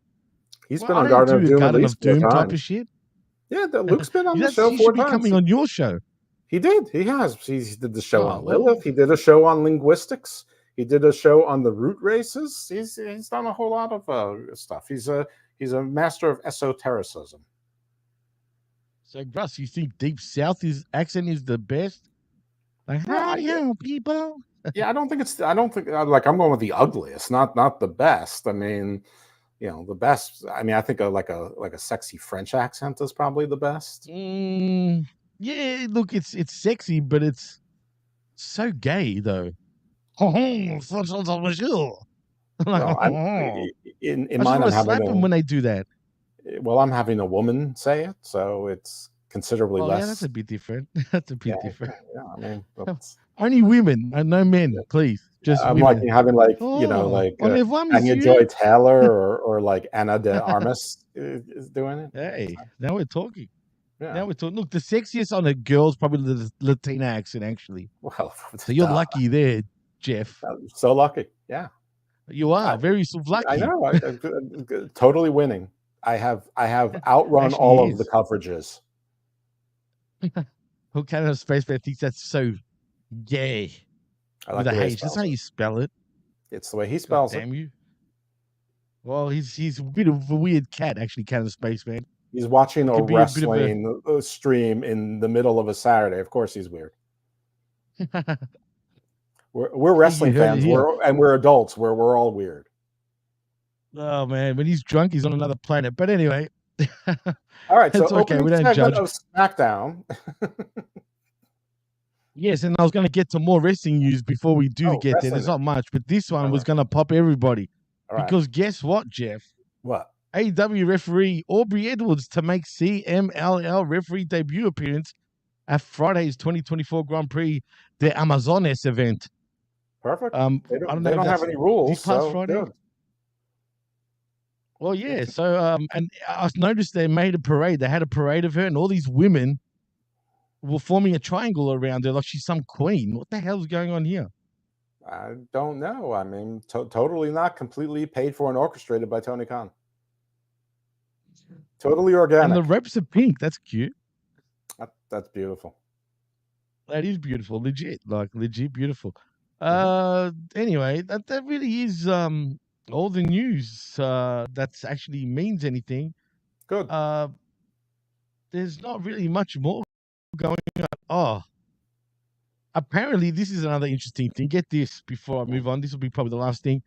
Speaker 2: He's
Speaker 1: Well,
Speaker 2: been
Speaker 1: I
Speaker 2: on
Speaker 1: don't
Speaker 2: Garden of
Speaker 1: do a
Speaker 2: Doom at
Speaker 1: Garden
Speaker 2: least
Speaker 1: of
Speaker 2: 4
Speaker 1: Doom type of
Speaker 2: times.
Speaker 1: shit.
Speaker 2: Yeah, Luke's been on the show
Speaker 1: He
Speaker 2: 4
Speaker 1: should be
Speaker 2: times.
Speaker 1: coming on your show.
Speaker 2: He did. He has. He did the show on
Speaker 1: well.
Speaker 2: Lilith. He did a show on linguistics. He did a show on the root races. He's done a whole lot of stuff. He's a master of esotericism.
Speaker 1: So, Russ, you think Deep South accent is the best? Like, howdy, people.
Speaker 2: Yeah, I don't think like I'm going with the ugliest, not the best. I mean, the best. I mean, I think like a sexy French accent is probably the best.
Speaker 1: Yeah, look, it's sexy, but it's so gay though. Like,
Speaker 2: In
Speaker 1: I just
Speaker 2: mine,
Speaker 1: want
Speaker 2: I'm
Speaker 1: to slap
Speaker 2: having
Speaker 1: them when they do that.
Speaker 2: Well, I'm having a woman say it, so it's considerably less.
Speaker 1: Yeah, that's a bit different. That's a bit different.
Speaker 2: Yeah, I mean,
Speaker 1: only women, no men, please. Just
Speaker 2: I'm
Speaker 1: women.
Speaker 2: like having like Anya
Speaker 1: you.
Speaker 2: Joy Taylor or like Anna de Armas is doing it.
Speaker 1: Hey, now we're talking.
Speaker 2: Yeah.
Speaker 1: Now we're talking. Look, the sexiest on a girl's probably the Latina accent, actually.
Speaker 2: Well,
Speaker 1: so you're lucky there, Jeff.
Speaker 2: So lucky. Yeah.
Speaker 1: You are very lucky.
Speaker 2: I know. I'm totally winning. I have outrun all of the coverages.
Speaker 1: Who Canada Spaceman thinks that's so gay.
Speaker 2: Like
Speaker 1: with a H. That's how you spell it.
Speaker 2: It's the way he spells it.
Speaker 1: Damn you. Well, he's a bit of a weird cat, actually, Canada Spaceman.
Speaker 2: He's watching a wrestling stream in the middle of a Saturday. Of course he's weird. We're wrestling fans. We're adults. We're all weird.
Speaker 1: Oh man, when he's drunk, he's on another planet. But anyway.
Speaker 2: All right, so
Speaker 1: okay. We don't judge.
Speaker 2: Of SmackDown.
Speaker 1: Yes, and I was going to get to more wrestling news before we do get there. There's not much, but this one was going to pop everybody. Because guess what, Jeff?
Speaker 2: What?
Speaker 1: AEW referee Aubrey Edwards to make CMLL referee debut appearance at Friday's 2024 Grand Prix de Amazonas event.
Speaker 2: Perfect.
Speaker 1: They don't
Speaker 2: have any rules.
Speaker 1: This past Friday. Good. Well, yeah. So, and I noticed they made a parade. They had a parade of her, and all these women were forming a triangle around her like she's some queen. What the hell's going on here?
Speaker 2: I don't know. I mean, totally not completely paid for and orchestrated by Tony Khan. Totally organic.
Speaker 1: And the ropes are pink. That's cute.
Speaker 2: That's beautiful.
Speaker 1: That is beautiful. Legit. Like, legit beautiful. Anyway, that really is all the news that's actually means anything.
Speaker 2: Good.
Speaker 1: There's not really much more going on. Oh, apparently this is another interesting thing. Get this before I move on. This will be probably the last thing.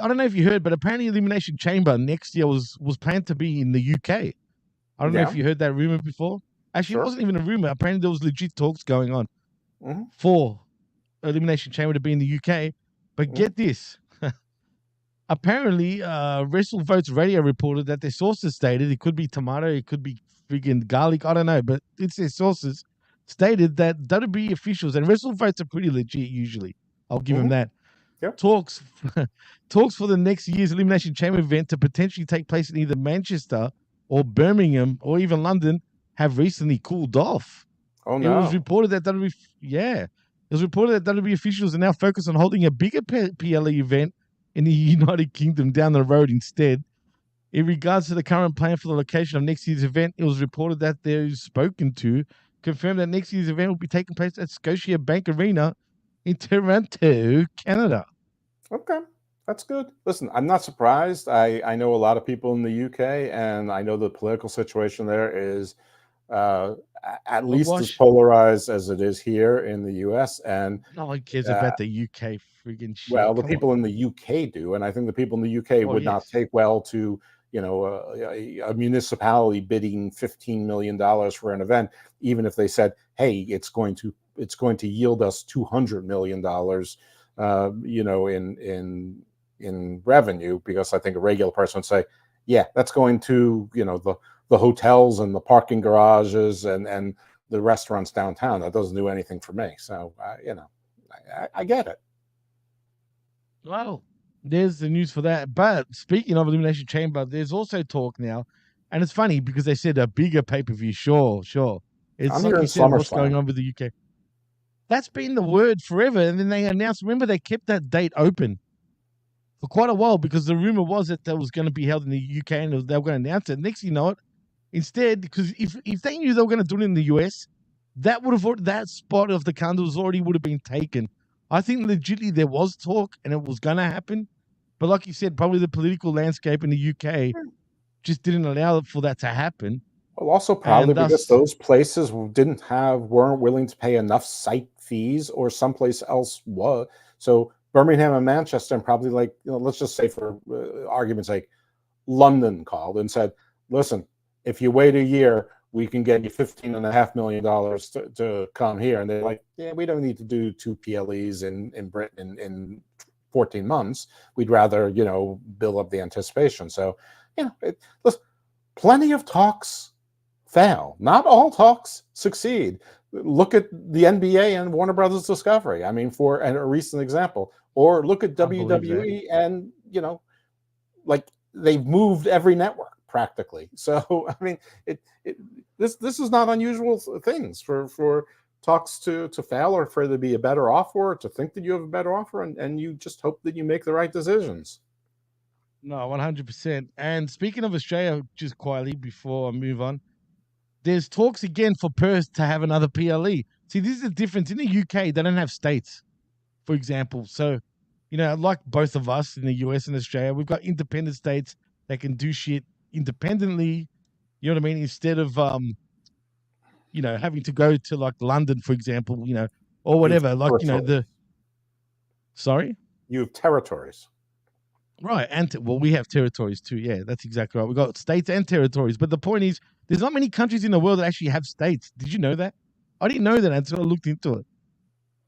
Speaker 1: I don't know if you heard, but apparently Elimination Chamber next year was planned to be in the UK. I don't know if you heard that rumor before. Actually, it wasn't even a rumor. Apparently there was legit talks going on for Elimination Chamber to be in the UK. But get this. Apparently, WrestleVotes Radio reported that their sources stated, it could be tomato, it could be friggin' garlic, I don't know, but it's their sources, stated that WWE officials, and WrestleVotes are pretty legit usually, I'll give them that, talks for the next year's Elimination Chamber event to potentially take place in either Manchester or Birmingham or even London have recently cooled off.
Speaker 2: Oh, no.
Speaker 1: It was reported that WWE officials are now focused on holding a bigger PLE event in the United Kingdom down the road instead. In regards to the current plan for the location of next year's event, it was reported that those spoken to confirmed that next year's event will be taking place at Scotiabank Arena in Toronto, Canada.
Speaker 2: Okay, that's good. Listen, I'm not surprised. I know a lot of people in the UK, and I know the political situation there is at least as polarized as it is here in the US. And
Speaker 1: no one cares about the UK friggin' shit.
Speaker 2: Well, the people in the UK do, and I think the people in the UK would not take well to a municipality bidding $15 million for an event, even if they said, "Hey, it's going to yield us $200 million, in revenue," because I think a regular person would say, "Yeah, that's going to the hotels and the parking garages and the restaurants downtown. That doesn't do anything for me." So I get it.
Speaker 1: Well, there's the news for that. But speaking of Elimination Chamber, there's also talk now, and it's funny because they said a bigger pay-per-view. Sure. It's
Speaker 2: I'm
Speaker 1: like
Speaker 2: hearing
Speaker 1: you said, what's going
Speaker 2: SummerSlam.
Speaker 1: on with the UK. That's been the word forever. And then they announced, remember, they kept that date open for quite a while because the rumor was that was going to be held in the UK and they were going to announce it. Next thing you know it, instead, because if they knew they were going to do it in the US, that spot of the candles already would have been taken. I think legitimately there was talk and it was going to happen. But like you said, probably the political landscape in the UK just didn't allow for that to happen.
Speaker 2: Well, also probably because those places weren't willing to pay enough site fees, or someplace else was. So Birmingham and Manchester, and probably like, let's just say for argument's sake, London called and said, listen, if you wait a year, we can get you $15.5 million to come here. And they're like, yeah, we don't need to do 2 PLEs in Britain in 14 months. We'd rather, build up the anticipation. So, listen, plenty of talks fail. Not all talks succeed. Look at the NBA and Warner Brothers Discovery. I mean, for a recent example, or look at WWE and, like they've moved every network practically. So, I mean, this is not unusual things for talks to fail, or for there to be a better offer, or to think that you have a better offer, and you just hope that you make the right decisions.
Speaker 1: No, 100%. And speaking of Australia, just quietly before I move on, there's talks again for Perth to have another PLE. See, this is the difference. In the UK, they don't have states, for example. So, like both of us in the US and Australia, we've got independent states that can do shit independently, you know what I mean? Instead of, having to go to like London, for example, or whatever. Like, sorry?
Speaker 2: You have territories.
Speaker 1: Right. And we have territories too. Yeah, that's exactly right. We've got states and territories. But the point is, there's not many countries in the world that actually have states. Did you know that? I didn't know that until I looked into it.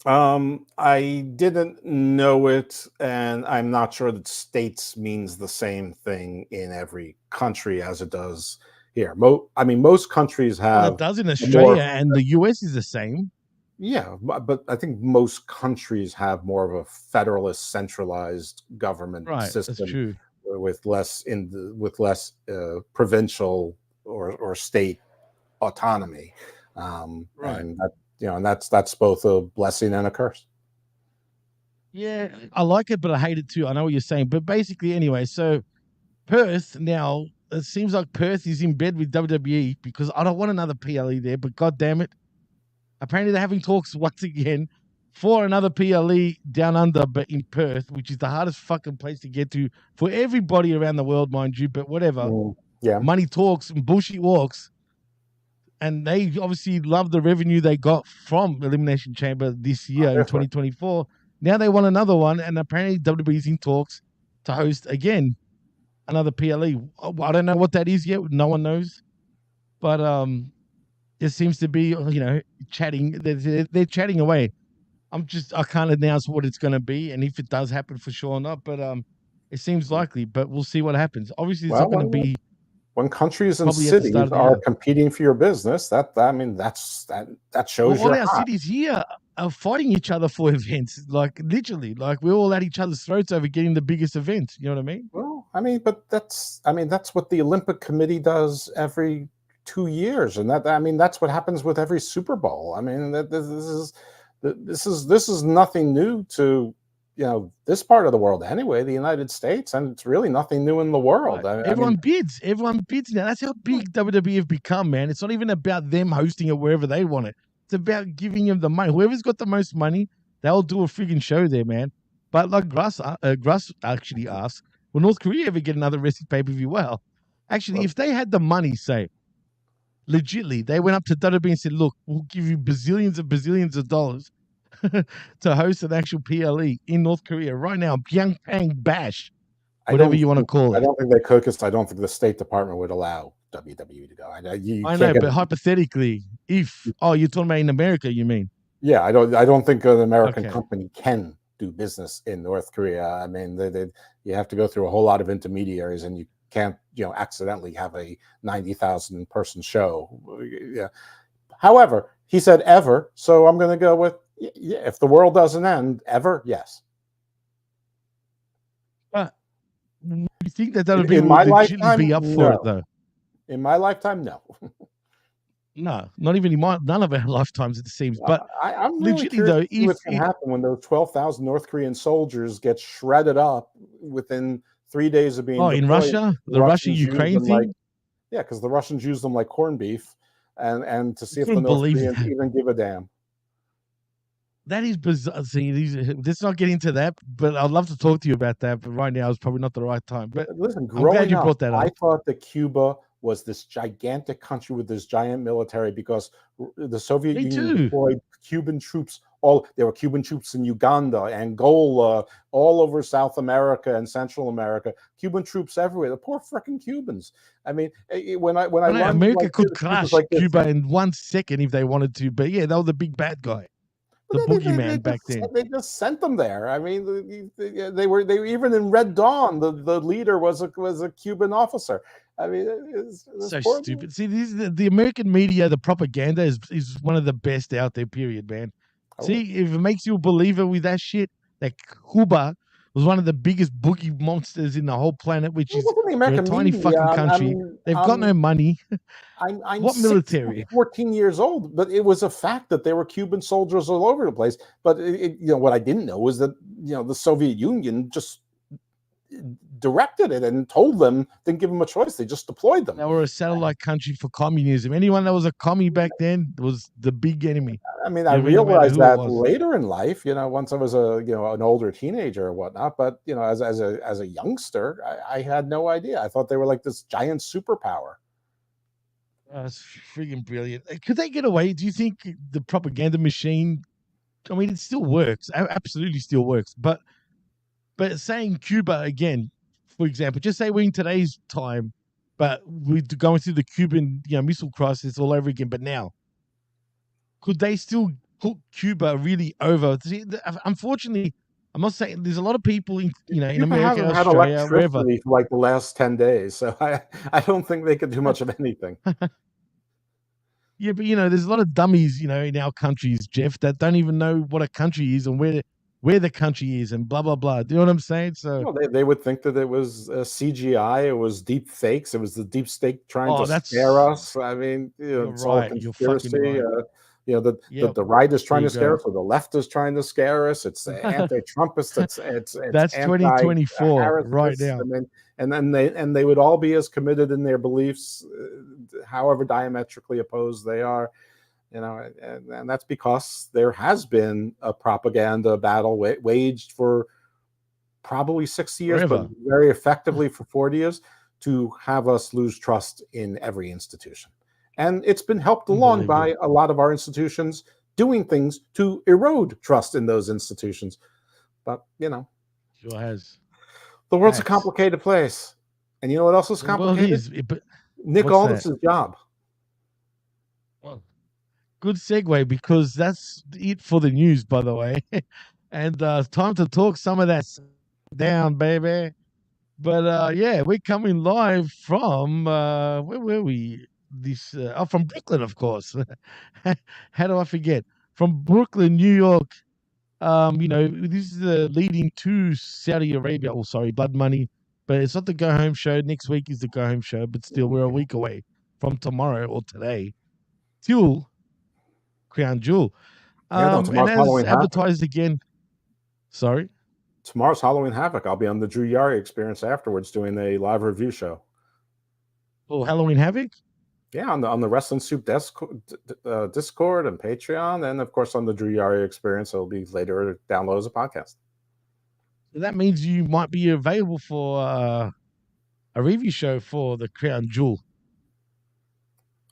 Speaker 2: I didn't know it, and I'm not sure that states means the same thing in every country as it does here. Most countries have.
Speaker 1: Well, it does in Australia, and the US is the same.
Speaker 2: Yeah, but I think most countries have more of a federalist, centralized government system.
Speaker 1: That's true.
Speaker 2: With less provincial or state autonomy,
Speaker 1: right?
Speaker 2: And that's both a blessing and a curse.
Speaker 1: Yeah, I like it, but I hate it too. I know what you're saying, but basically, anyway. So Perth now, it seems like Perth is in bed with WWE because I don't want another PLE there. But God damn it, apparently they're having talks once again for another PLE down under, but in Perth, which is the hardest fucking place to get to for everybody around the world, mind you. But whatever.
Speaker 2: Yeah.
Speaker 1: Money talks and bullshit walks. And they obviously love the revenue they got from Elimination Chamber this year in 2024. Now they want another one, and apparently WWE's in talks to host again another PLE. I don't know what that is yet. No one knows. But it seems to be, chatting. They're chatting away. I can't announce what it's going to be and if it does happen for sure or not. But it seems likely. But we'll see what happens. Obviously, it's not going to be.
Speaker 2: When countries and cities are competing for your business, that shows
Speaker 1: all our cities here are fighting each other for events, like literally, like we're all at each other's throats over getting the biggest event. You know what I mean?
Speaker 2: Well, but that's what the Olympic Committee does every 2 years, and that's what happens with every Super Bowl. I mean, this is nothing new to this part of the world anyway, the United States, and it's really nothing new in the world.
Speaker 1: Right. Everyone bids now. That's how big WWE have become, man. It's not even about them hosting it wherever they want it. It's about giving them the money. Whoever's got the most money, they'll do a friggin' show there, man. But like Gruss actually asked, will North Korea ever get another wrestling pay-per-view? Well, actually, if they had the money, say, legitly, they went up to WWE and said, look, we'll give you bazillions of dollars to host an actual PLE in North Korea right now, Pyongyang Bash, whatever you want to call it.
Speaker 2: I don't think they could, because I don't think the State Department would allow WWE to go.
Speaker 1: I know, but hypothetically, you're talking about in America, you mean?
Speaker 2: Yeah, I don't think an American company can do business in North Korea. I mean, you have to go through a whole lot of intermediaries, and you can't, accidentally have a 90,000 person show. Yeah. However, he said ever, so I'm going to go with Yeah, if the world doesn't end ever, yes.
Speaker 1: But you think that other
Speaker 2: In
Speaker 1: people
Speaker 2: my
Speaker 1: would legitimately
Speaker 2: lifetime,
Speaker 1: be up for it,
Speaker 2: no.
Speaker 1: though?
Speaker 2: In my lifetime, no.
Speaker 1: No, not even in none of our lifetimes, it seems. But
Speaker 2: I'm really
Speaker 1: legitimately,
Speaker 2: curious
Speaker 1: though,
Speaker 2: to see
Speaker 1: if
Speaker 2: what's going to happen when those 12,000 North Korean soldiers get shredded up within 3 days of being
Speaker 1: in
Speaker 2: deployed.
Speaker 1: Russia,
Speaker 2: The
Speaker 1: the
Speaker 2: Russians use
Speaker 1: Russia-Ukraine
Speaker 2: them like,
Speaker 1: thing,
Speaker 2: yeah, because the Russians use them like corned beef, and to
Speaker 1: I
Speaker 2: see if the
Speaker 1: couldn't
Speaker 2: North
Speaker 1: believe
Speaker 2: Koreans
Speaker 1: that.
Speaker 2: even give a damn.
Speaker 1: That is bizarre. See, let's not get into that, but I'd love to talk to you about that. But right now is probably not the right time. But
Speaker 2: Listen,
Speaker 1: I'm glad
Speaker 2: growing
Speaker 1: you
Speaker 2: up,
Speaker 1: brought that
Speaker 2: I
Speaker 1: up.
Speaker 2: thought that Cuba was this gigantic country with this giant military because the Soviet
Speaker 1: Me
Speaker 2: Union
Speaker 1: too.
Speaker 2: deployed Cuban troops. There were Cuban troops in Uganda, Angola, all over South America and Central America. Cuban troops everywhere. The poor freaking Cubans. I mean, when I
Speaker 1: I know
Speaker 2: learned
Speaker 1: America
Speaker 2: like
Speaker 1: could
Speaker 2: Cuba's
Speaker 1: crush
Speaker 2: like this.
Speaker 1: Cuba in 1 second if they wanted to. But yeah, they were the big bad guy,
Speaker 2: But
Speaker 1: the
Speaker 2: they
Speaker 1: boogeyman back then.
Speaker 2: just sent them there. I mean, they were even in Red Dawn. The leader was a Cuban officer. I mean, it's
Speaker 1: So
Speaker 2: poor.
Speaker 1: stupid. See, the American media, the propaganda is one of the best out there. Period, man.
Speaker 2: Oh,
Speaker 1: See, if it makes you a believer with that shit, that Cuba was one of the biggest boogie monsters in the whole planet, which
Speaker 2: it
Speaker 1: is
Speaker 2: wasn't the
Speaker 1: they're a
Speaker 2: American
Speaker 1: tiny
Speaker 2: media.
Speaker 1: fucking country. They've got no money.
Speaker 2: I'm
Speaker 1: What
Speaker 2: 16,
Speaker 1: military?
Speaker 2: 14 years old, but it was a fact that there were Cuban soldiers all over the place. But what I didn't know was that the Soviet Union just directed it and told them, didn't give them a choice. They just deployed them.
Speaker 1: They were a satellite country for communism. Anyone that was a commie back then was the big enemy.
Speaker 2: I mean, I
Speaker 1: You know what I mean? No matter
Speaker 2: realized
Speaker 1: who it
Speaker 2: that
Speaker 1: was.
Speaker 2: later in life, once I was an older teenager or whatnot. But as a youngster, I had no idea. I thought they were like this giant superpower.
Speaker 1: It's freaking brilliant. Could they get away? Do you think the propaganda machine? I mean, it still works. Absolutely, still works. But saying Cuba again, for example, just say we're in today's time, but we're going through the Cuban missile crisis all over again. But now, could they still put Cuba really over? See, unfortunately, I must say there's a lot of people in
Speaker 2: Cuba
Speaker 1: America,
Speaker 2: hasn't had
Speaker 1: Australia, wherever.
Speaker 2: electricity for like the last 10 days, so I don't think they could do much of anything.
Speaker 1: Yeah, but there's a lot of dummies, in our countries, Jeff, that don't even know what a country is and where the country is and blah blah blah. Do you know what I'm saying? So,
Speaker 2: Well, they would think that it was CGI, it was deep fakes, it was the deep state trying to scare
Speaker 1: that's
Speaker 2: us. I mean,
Speaker 1: you're
Speaker 2: it's all a
Speaker 1: right. You're fucking
Speaker 2: conspiracy.
Speaker 1: right. Yep.
Speaker 2: The right is
Speaker 1: There
Speaker 2: trying
Speaker 1: you
Speaker 2: to scare
Speaker 1: go.
Speaker 2: us, or the left is trying to scare us. It's anti-Trumpist. It's
Speaker 1: That's 2024 right
Speaker 2: anti-Harrisist,
Speaker 1: now.
Speaker 2: and they would all be as committed in their beliefs, however diametrically opposed they are. And that's because there has been a propaganda battle waged for probably 60 years, but
Speaker 1: Forever.
Speaker 2: very effectively for 40 years, to have us lose trust in every institution. And it's been helped along
Speaker 1: Unbelievable.
Speaker 2: by a lot of our institutions doing things to erode trust in those institutions. But,
Speaker 1: Sure has.
Speaker 2: the world's a
Speaker 1: Facts.
Speaker 2: complicated place. And you know what else is
Speaker 1: The world
Speaker 2: complicated?
Speaker 1: is. But
Speaker 2: Nick
Speaker 1: what's that?
Speaker 2: Aldis's job.
Speaker 1: Well, good segue because that's it for the news, by the way. And time to talk some of that down, baby. But yeah, we're coming live from where were we? From Brooklyn, of course. How do I forget? From Brooklyn, New York. This is leading to Saudi Arabia. Oh, sorry, Blood Money. But it's not the go home show. Next week is the go home show. But still, we're a week away from tomorrow or today till Crown Jewel.
Speaker 2: Yeah, no,
Speaker 1: And
Speaker 2: tomorrow's
Speaker 1: as
Speaker 2: Halloween Havoc.
Speaker 1: advertised again, sorry.
Speaker 2: Tomorrow's Halloween Havoc. I'll be on the Drew Yari Experience afterwards doing a live review show.
Speaker 1: Oh, Halloween Havoc.
Speaker 2: Yeah, on the Wrestling Soup Discord and Patreon, and of course on the Drew Yari Experience. It'll be later download as a podcast.
Speaker 1: So that means you might be available for a review show for the Crown Jewel.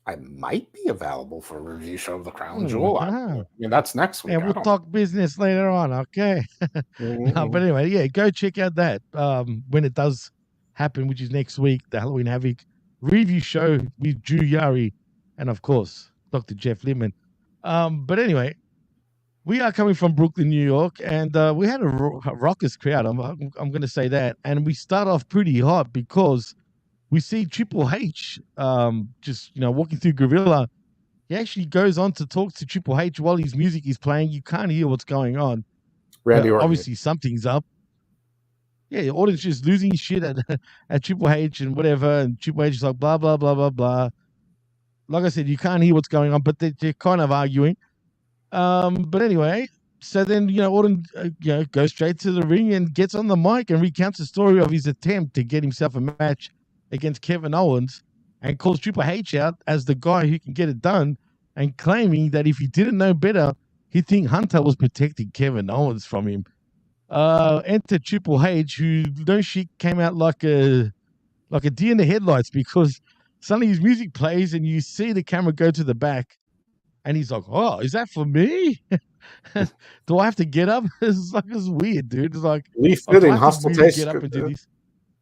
Speaker 2: I might be available for a review show of the Crown Jewel. I mean, that's next week.
Speaker 1: And we'll talk business later on, okay? No, but anyway, yeah, go check out that when it does happen, which is next week, the Halloween Havoc review show with Drew Yari and, of course, Dr. Jeff Lippman. But anyway, we are coming from Brooklyn, New York, and we had a raucous crowd. I'm going to say that. And we start off pretty hot because we see Triple H just, walking through Gorilla He actually goes on to talk to Triple H while his music is playing. You can't hear what's going on.
Speaker 2: Randy
Speaker 1: But
Speaker 2: Orton.
Speaker 1: obviously something's up. Yeah, Orton's just losing his shit at Triple H and whatever. And Triple H is like, blah, blah, blah, blah, blah. Like I said, you can't hear what's going on, but they're kind of arguing. But anyway, so then, Orton, goes straight to the ring and gets on the mic and recounts the story of his attempt to get himself a match against Kevin Owens and calls Triple H out as the guy who can get it done and claiming that if he didn't know better, he'd think Hunter was protecting Kevin Owens from him. Enter Triple H, who no shit came out like a deer in the headlights because suddenly his music plays and you see the camera go to the back and he's like, "Oh, is that for me? Do I have to get up?" It's weird, dude. It's like
Speaker 2: Lee Fitting,
Speaker 1: do I have to really get up and do this?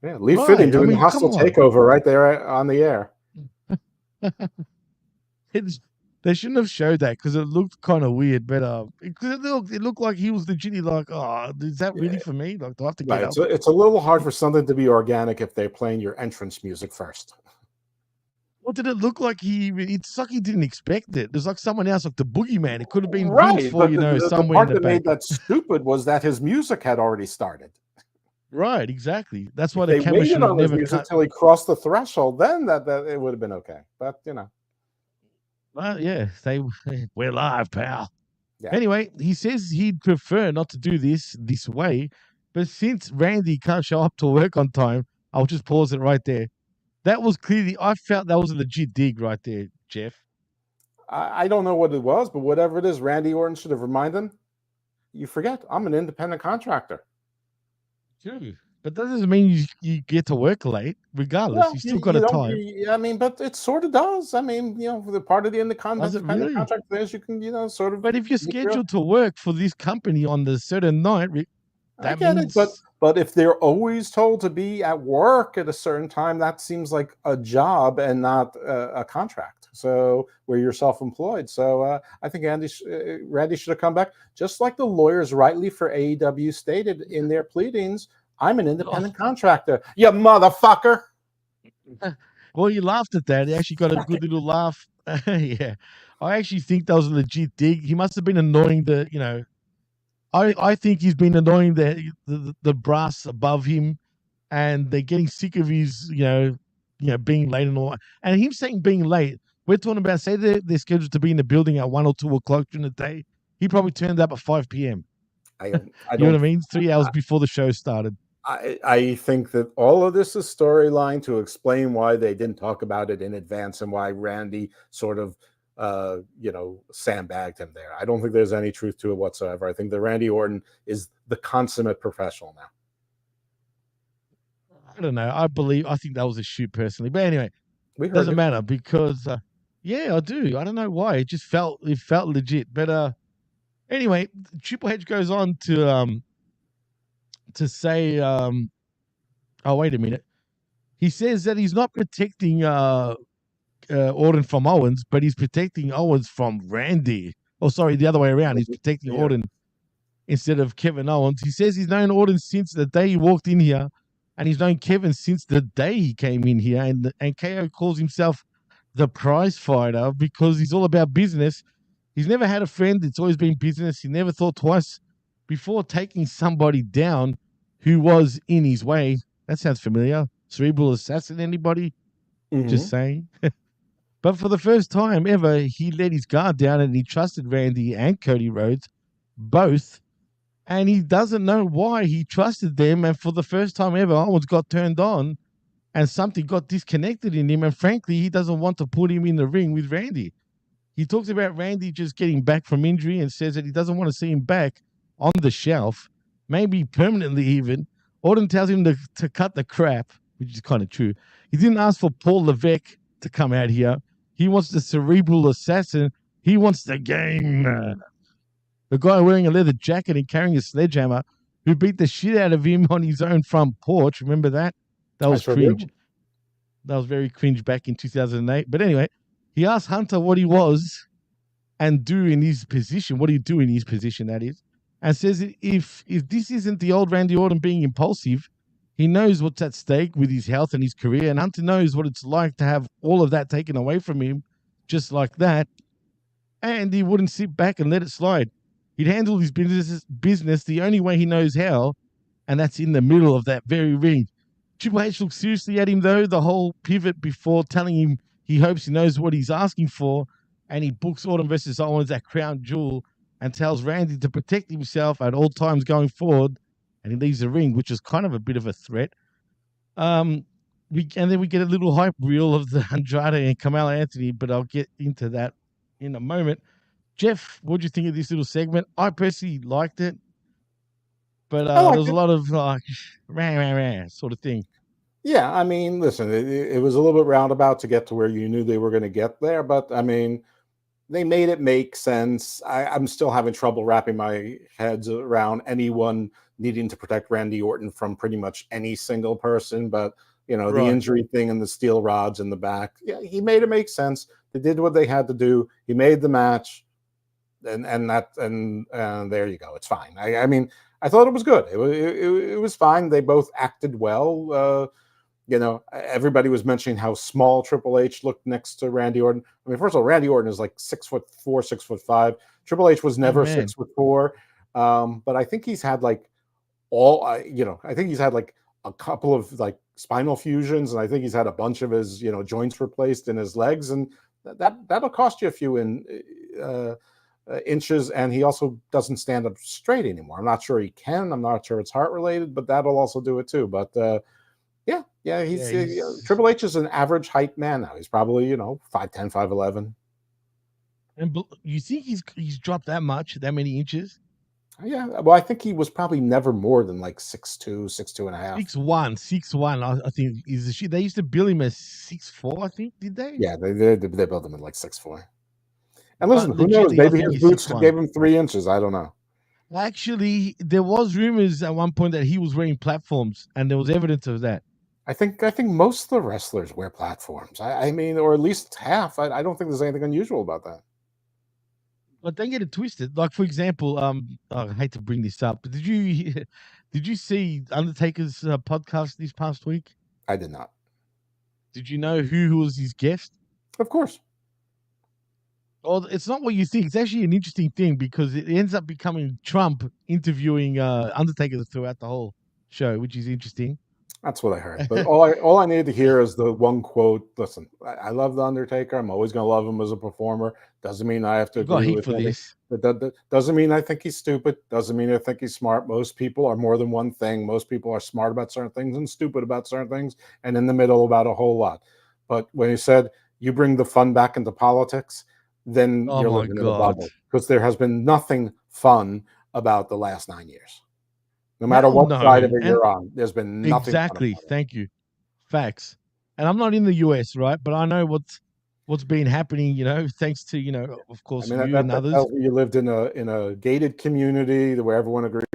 Speaker 2: Yeah, Lee Fitting doing the hostile takeover right there on the air.
Speaker 1: They shouldn't have showed that because it looked kind of weird, but it looked like he was legitimately like, "Oh, is that really for me? Like, do I have to get up?"
Speaker 2: It's a little hard for something to be organic if they're playing your entrance music first.
Speaker 1: What did it look like? It's like he didn't expect it. There's like someone else, like the boogeyman. It could have been
Speaker 2: right,
Speaker 1: for
Speaker 2: the
Speaker 1: somewhere
Speaker 2: part
Speaker 1: in the
Speaker 2: that
Speaker 1: back.
Speaker 2: made that stupid was that his music had already started.
Speaker 1: Right, exactly. That's why
Speaker 2: they
Speaker 1: the camera
Speaker 2: waited
Speaker 1: should
Speaker 2: on
Speaker 1: have
Speaker 2: his
Speaker 1: never
Speaker 2: music
Speaker 1: cut
Speaker 2: until he crossed the threshold. Then that it would have been okay. But
Speaker 1: well, yeah, we're live, pal.
Speaker 2: Yeah.
Speaker 1: Anyway, he says he'd prefer not to do this way, but since Randy can't show up to work on time, I'll just pause it right there. That was clearly, I felt that was a legit dig right there, Jeff.
Speaker 2: I don't know what it was, but whatever it is, Randy Orton should have reminded him. You forget, I'm an independent contractor.
Speaker 1: True. But that doesn't mean you get to work late, regardless.
Speaker 2: Well,
Speaker 1: you still got a time.
Speaker 2: I mean, but it sort of does. I mean, the part of the independent contract is you can, sort of.
Speaker 1: But if you're scheduled to work for this company on the certain night, that means.
Speaker 2: But if they're always told to be at work at a certain time, that seems like a job and not a contract. So where you're self-employed. So I think Randy should have come back, just like the lawyers rightly for AEW stated in their pleadings. I'm an independent contractor. You motherfucker.
Speaker 1: Well, you laughed at that. He actually got a good little laugh. Yeah. I actually think that was a legit dig. He must have been annoying I think he's been annoying the brass above him, and they're getting sick of his, being late and all. And him saying being late, we're talking about, say they're scheduled to be in the building at 1 or 2 o'clock during the day. He probably turned up at 5 p.m.
Speaker 2: I
Speaker 1: you know what I mean? 3 hours before the show started.
Speaker 2: I think that all of this is storyline to explain why they didn't talk about it in advance and why Randy sort of sandbagged him there. I don't think there's any truth to it whatsoever. I think that Randy Orton is the consummate professional now.
Speaker 1: I don't know. I think that was a shoot personally. But anyway, it doesn't matter because, yeah, I do. I don't know why. It felt legit. But anyway, Triple H goes on to say, oh, wait a minute. He says that he's not protecting Orton from Owens, but he's protecting Owens from Randy. Oh, sorry, the other way around. He's protecting Orton instead of Kevin Owens. He says he's known Orton since the day he walked in here, and he's known Kevin since the day he came in here. And KO calls himself the prize fighter because he's all about business. He's never had a friend. It's always been business. He never thought twice before taking somebody down who was in his way. That sounds familiar. Cerebral assassin, anybody? Mm-hmm. Just saying. But for the first time ever, he let his guard down and he trusted Randy and Cody Rhodes, both. And he doesn't know why he trusted them. And for the first time ever, Owens got turned on and something got disconnected in him. And frankly, he doesn't want to put him in the ring with Randy. He talks about Randy just getting back from injury and says that he doesn't want to see him back on the shelf, maybe permanently even. Orton tells him to cut the crap, which is kind of true. He didn't ask for Paul Levesque to come out here. He wants the cerebral assassin. He wants the game. The guy wearing a leather jacket and carrying a sledgehammer who beat the shit out of him on his own front porch. Remember that? That was cringe. That was very cringe back in 2008. But anyway, he asked Hunter what he was and do in his position. What do you do in his position, that is? And says if this isn't the old Randy Orton being impulsive, he knows what's at stake with his health and his career. And Hunter knows what it's like to have all of that taken away from him just like that. and he wouldn't sit back and let it slide. He'd handle his business the only way he knows how, and that's in the middle of that very ring. Triple H looked seriously at him, though, the whole pivot before telling him he hopes he knows what he's asking for, and he books Orton versus Owens at Crown Jewel and tells Randy to protect himself at all times going forward, and he leaves the ring, which is kind of a bit of a threat. And then we get a little hype reel of the Andrade and Carmelo Anthony, but I'll get into that in a moment. Jeff, what do you think of this little segment? I personally liked it, but there was a lot of like rah, rah, rah sort of thing.
Speaker 2: Yeah, I mean, listen, it was a little bit roundabout to get to where you knew they were going to get there, but I mean, they made it make sense. I'm still having trouble wrapping my heads around anyone needing to protect Randy Orton from pretty much any single person, but the injury thing and the steel rods in the back, yeah, he made it make sense. They did what they had to do. He made the match, and there you go. It's fine. I mean, I thought it was good. It was fine. They both acted well. Everybody was mentioning how small Triple H looked next to Randy Orton. I mean, first of all, Randy Orton is like 6'4", 6'5". Triple H was never 6'4", but I think he's had like I think he's had like a couple of like spinal fusions, and I think he's had a bunch of his joints replaced in his legs, and that'll cost you a few inches. And he also doesn't stand up straight anymore. I'm not sure he can. I'm not sure it's heart related, but that'll also do it too. But yeah, he's Triple H is an average height man now. He's probably 5'10", 5'11".
Speaker 1: And you think he's dropped that many inches?
Speaker 2: Yeah, well, I think he was probably never more than like 6'2", 6'2 and a half.
Speaker 1: 6'1". I think is the shit. They used to bill him as 6'4". I think, did they?
Speaker 2: Yeah, they built him at like 6'4". And listen, who knows? Maybe his boots gave him 3 inches. I don't know.
Speaker 1: Actually, there was rumors at one point that he was wearing platforms, and there was evidence of that.
Speaker 2: I think most of the wrestlers wear platforms. I mean, or at least half. I don't think there's anything unusual about that.
Speaker 1: But don't get it twisted. Like, for example, I hate to bring this up, but did you see Undertaker's podcast this past week?
Speaker 2: I did not.
Speaker 1: Did you know who was his guest?
Speaker 2: Of course.
Speaker 1: Well, it's not what you think. It's actually an interesting thing because it ends up becoming Trump interviewing Undertaker throughout the whole show, which is interesting.
Speaker 2: That's what I heard. But all I needed to hear is the one quote. Listen, I love the Undertaker. I'm always going to love him as a performer. Doesn't mean I have to agree with him. That doesn't mean I think he's stupid. Doesn't mean I think he's smart. Most people are more than one thing. Most people are smart about certain things and stupid about certain things, and in the middle about a whole lot. But when he said you bring the fun back into politics, then you're living in a bubble, because there has been nothing fun about the last 9 years. No matter what side of it you're on, there's been nothing.
Speaker 1: Exactly. Thank you. Facts. And I'm not in the US, right? But I know what's been happening, thanks to, of course, you and others.
Speaker 2: You lived in a gated community where everyone agrees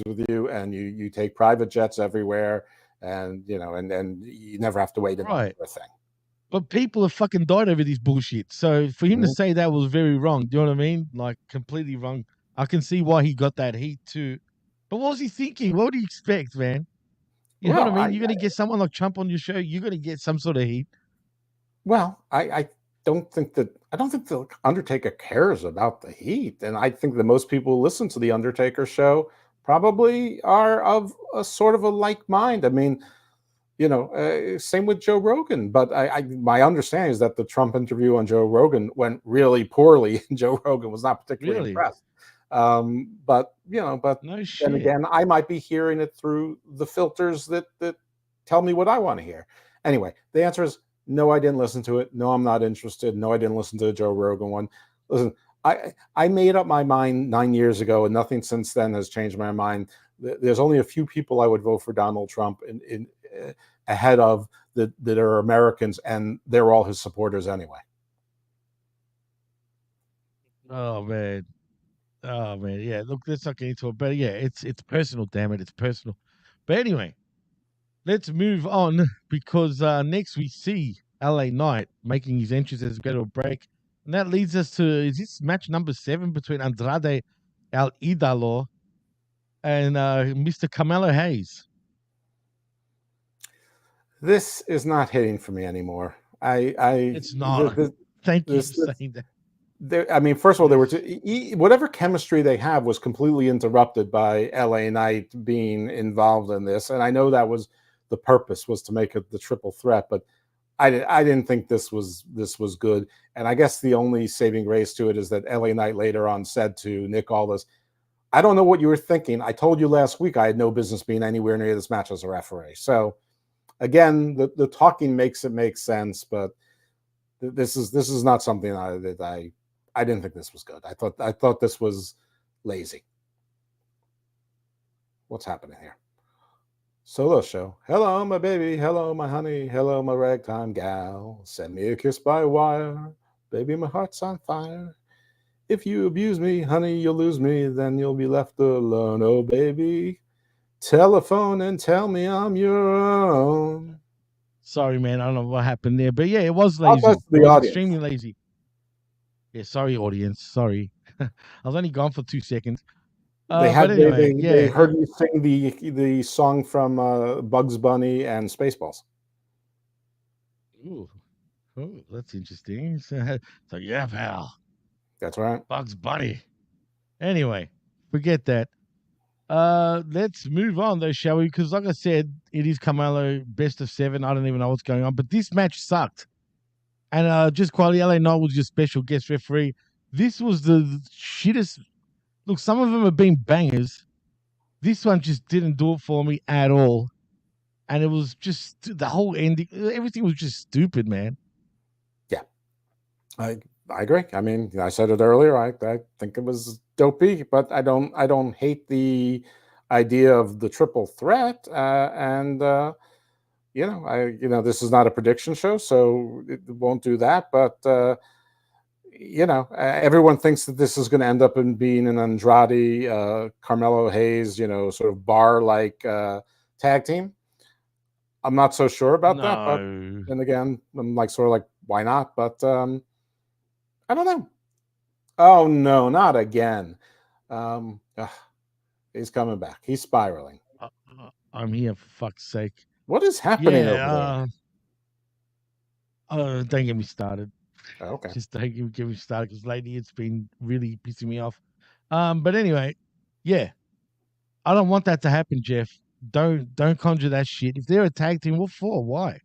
Speaker 2: with you, and you take private jets everywhere, and and you never have to wait for a thing.
Speaker 1: But people have fucking died over this bullshit. So for him to say that was very wrong. Do you know what I mean? Like, completely wrong. I can see why he got that heat too. But what was he thinking? What do you expect, man? You know what I mean? You're going to get someone like Trump on your show. You're going to get some sort of heat.
Speaker 2: Well, I don't think the Undertaker cares about the heat. And I think that most people who listen to the Undertaker show probably are of a sort of a like mind. I mean, same with Joe Rogan. But my understanding is that the Trump interview on Joe Rogan went really poorly, and Joe Rogan was not particularly impressed. But
Speaker 1: no shit.
Speaker 2: Then again, I might be hearing it through the filters that tell me what I want to hear. Anyway, the answer is no, I didn't listen to it. No, I'm not interested. No, I didn't listen to the Joe Rogan one. Listen, I made up my mind 9 years ago, and nothing since then has changed my mind. There's only a few people I would vote for Donald Trump in ahead of that are Americans, and they're all his supporters anyway.
Speaker 1: Oh man, yeah. Look, let's not get into it, but yeah, it's personal. Damn it, it's personal. But anyway, let's move on, because next we see LA Knight making his entrance as we go to a break, and that leads us to, is this match number 7 between Andrade El Idolo and Mr. Carmelo Hayes.
Speaker 2: This is not hitting for me anymore.
Speaker 1: It's not. Thank you for saying that.
Speaker 2: I mean, first of all, they were whatever chemistry they have was completely interrupted by LA Knight being involved in this, and I know that was the purpose, was to make it the triple threat, but I didn't think this was good. And I guess the only saving grace to it is that LA Knight later on said to Nick Aldis, "I don't know what you were thinking. I told you last week I had no business being anywhere near this match as a referee." So again, the talking makes it make sense, but this is not something I didn't think this was good. I thought this was lazy. What's happening here? Solo show. Hello, my baby. Hello, my honey. Hello, my ragtime gal. Send me a kiss by wire. Baby, my heart's on fire. If you abuse me, honey, you'll lose me. Then you'll be left alone. Oh, baby. Telephone and tell me I'm your own.
Speaker 1: Sorry, man. I don't know what happened there, but yeah, it was lazy.
Speaker 2: It
Speaker 1: was extremely lazy. Yeah, sorry, audience. Sorry, I was only gone for 2 seconds.
Speaker 2: They heard me sing the song from Bugs Bunny and Spaceballs.
Speaker 1: Ooh, oh, that's interesting. So yeah, pal.
Speaker 2: That's right.
Speaker 1: Bugs Bunny. Anyway, forget that. Let's move on though, shall we? Because like I said, it is Carmelo best of 7. I don't even know what's going on, but this match sucked. And just quietly, LA Knight was your special guest referee. This was the shittest. Look, some of them have been bangers. This one just didn't do it for me at all. And it was just the whole ending. Everything was just stupid, man.
Speaker 2: Yeah, I agree. I mean, I said it earlier. I think it was dopey, but I don't hate the idea of the triple threat. This is not a prediction show, so it won't do that. But everyone thinks that this is going to end up in being an Andrade, Carmelo Hayes, sort of bar-like tag team. I'm not so sure about that, but then again, I'm sort of why not? But I don't know. Oh no, not again. He's coming back. He's spiraling.
Speaker 1: I'm here for fuck's sake.
Speaker 2: What is happening over
Speaker 1: there? Don't get me started.
Speaker 2: Okay.
Speaker 1: Just don't get me started, because lately it's been really pissing me off. But anyway, yeah, I don't want that to happen, Jeff. Don't conjure that shit. If they're a tag team, what for? Why?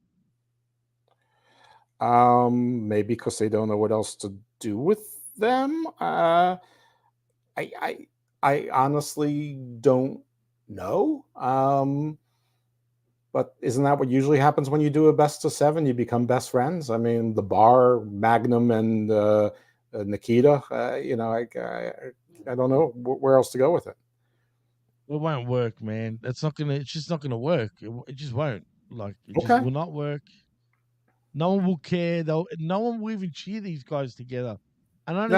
Speaker 2: Maybe because they don't know what else to do with them. I honestly don't know. But isn't that what usually happens when you do a best of 7? You become best friends. I mean, the Bar, Magnum, and Nikita. I don't know where else to go with it.
Speaker 1: It won't work, man. It's just not gonna work. It just won't. Just will not work. No one will care. No one will even cheer these guys together. And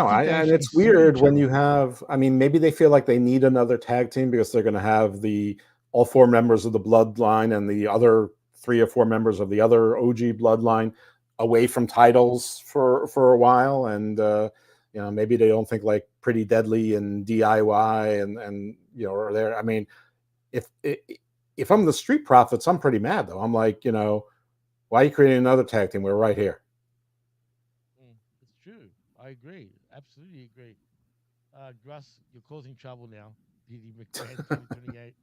Speaker 2: it's weird when you have. I mean, maybe they feel like they need another tag team because they're going to have all 4 members of the Bloodline and the other 3 or 4 members of the other OG Bloodline away from titles for a while, and maybe they don't think Pretty Deadly and DIY and are there. I mean, if I'm the Street Profits, I'm pretty mad though. I'm like, why are you creating another tag team? We're right here.
Speaker 1: It's true. I agree. Absolutely agree. Gruss, you're causing trouble now. Diddy McMahon 2028.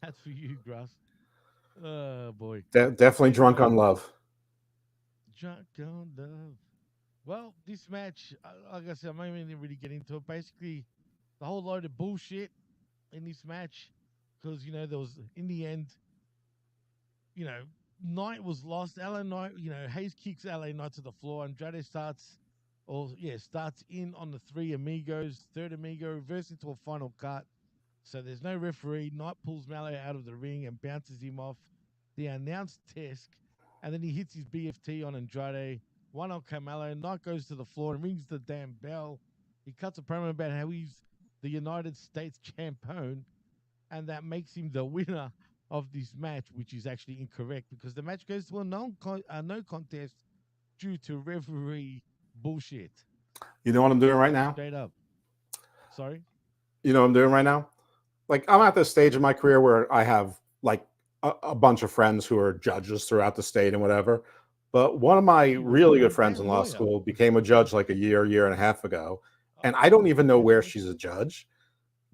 Speaker 1: That's for you, Gruss. Oh boy.
Speaker 2: Definitely drunk on love.
Speaker 1: Drunk on love. Well, this match, like I said, I'm not even really getting into it. Basically, the whole load of bullshit in this match, because there was, in the end, Knight was lost. LA Knight, Hayes kicks LA Knight to the floor. Andrade starts in on the 3 amigos. Third amigo reverses into a final cut. So there's no referee. Knight pulls Mallow out of the ring and bounces him off the announced desk. And then he hits his BFT on Andrade. One on Carmelo. Knight goes to the floor and rings the damn bell. He cuts a promo about how he's the United States champion, and that makes him the winner of this match, which is actually incorrect because the match goes to a no contest due to referee bullshit.
Speaker 2: You know what I'm doing right now?
Speaker 1: Straight up. Sorry?
Speaker 2: You know what I'm doing right now? I'm at this stage in my career where I have a bunch of friends who are judges throughout the state and whatever. But one of my
Speaker 1: She was
Speaker 2: really
Speaker 1: a
Speaker 2: good friends in
Speaker 1: damn
Speaker 2: law
Speaker 1: lawyer.
Speaker 2: school became a judge like a year and a half ago. And I don't
Speaker 1: Oh,
Speaker 2: even know where she's a judge,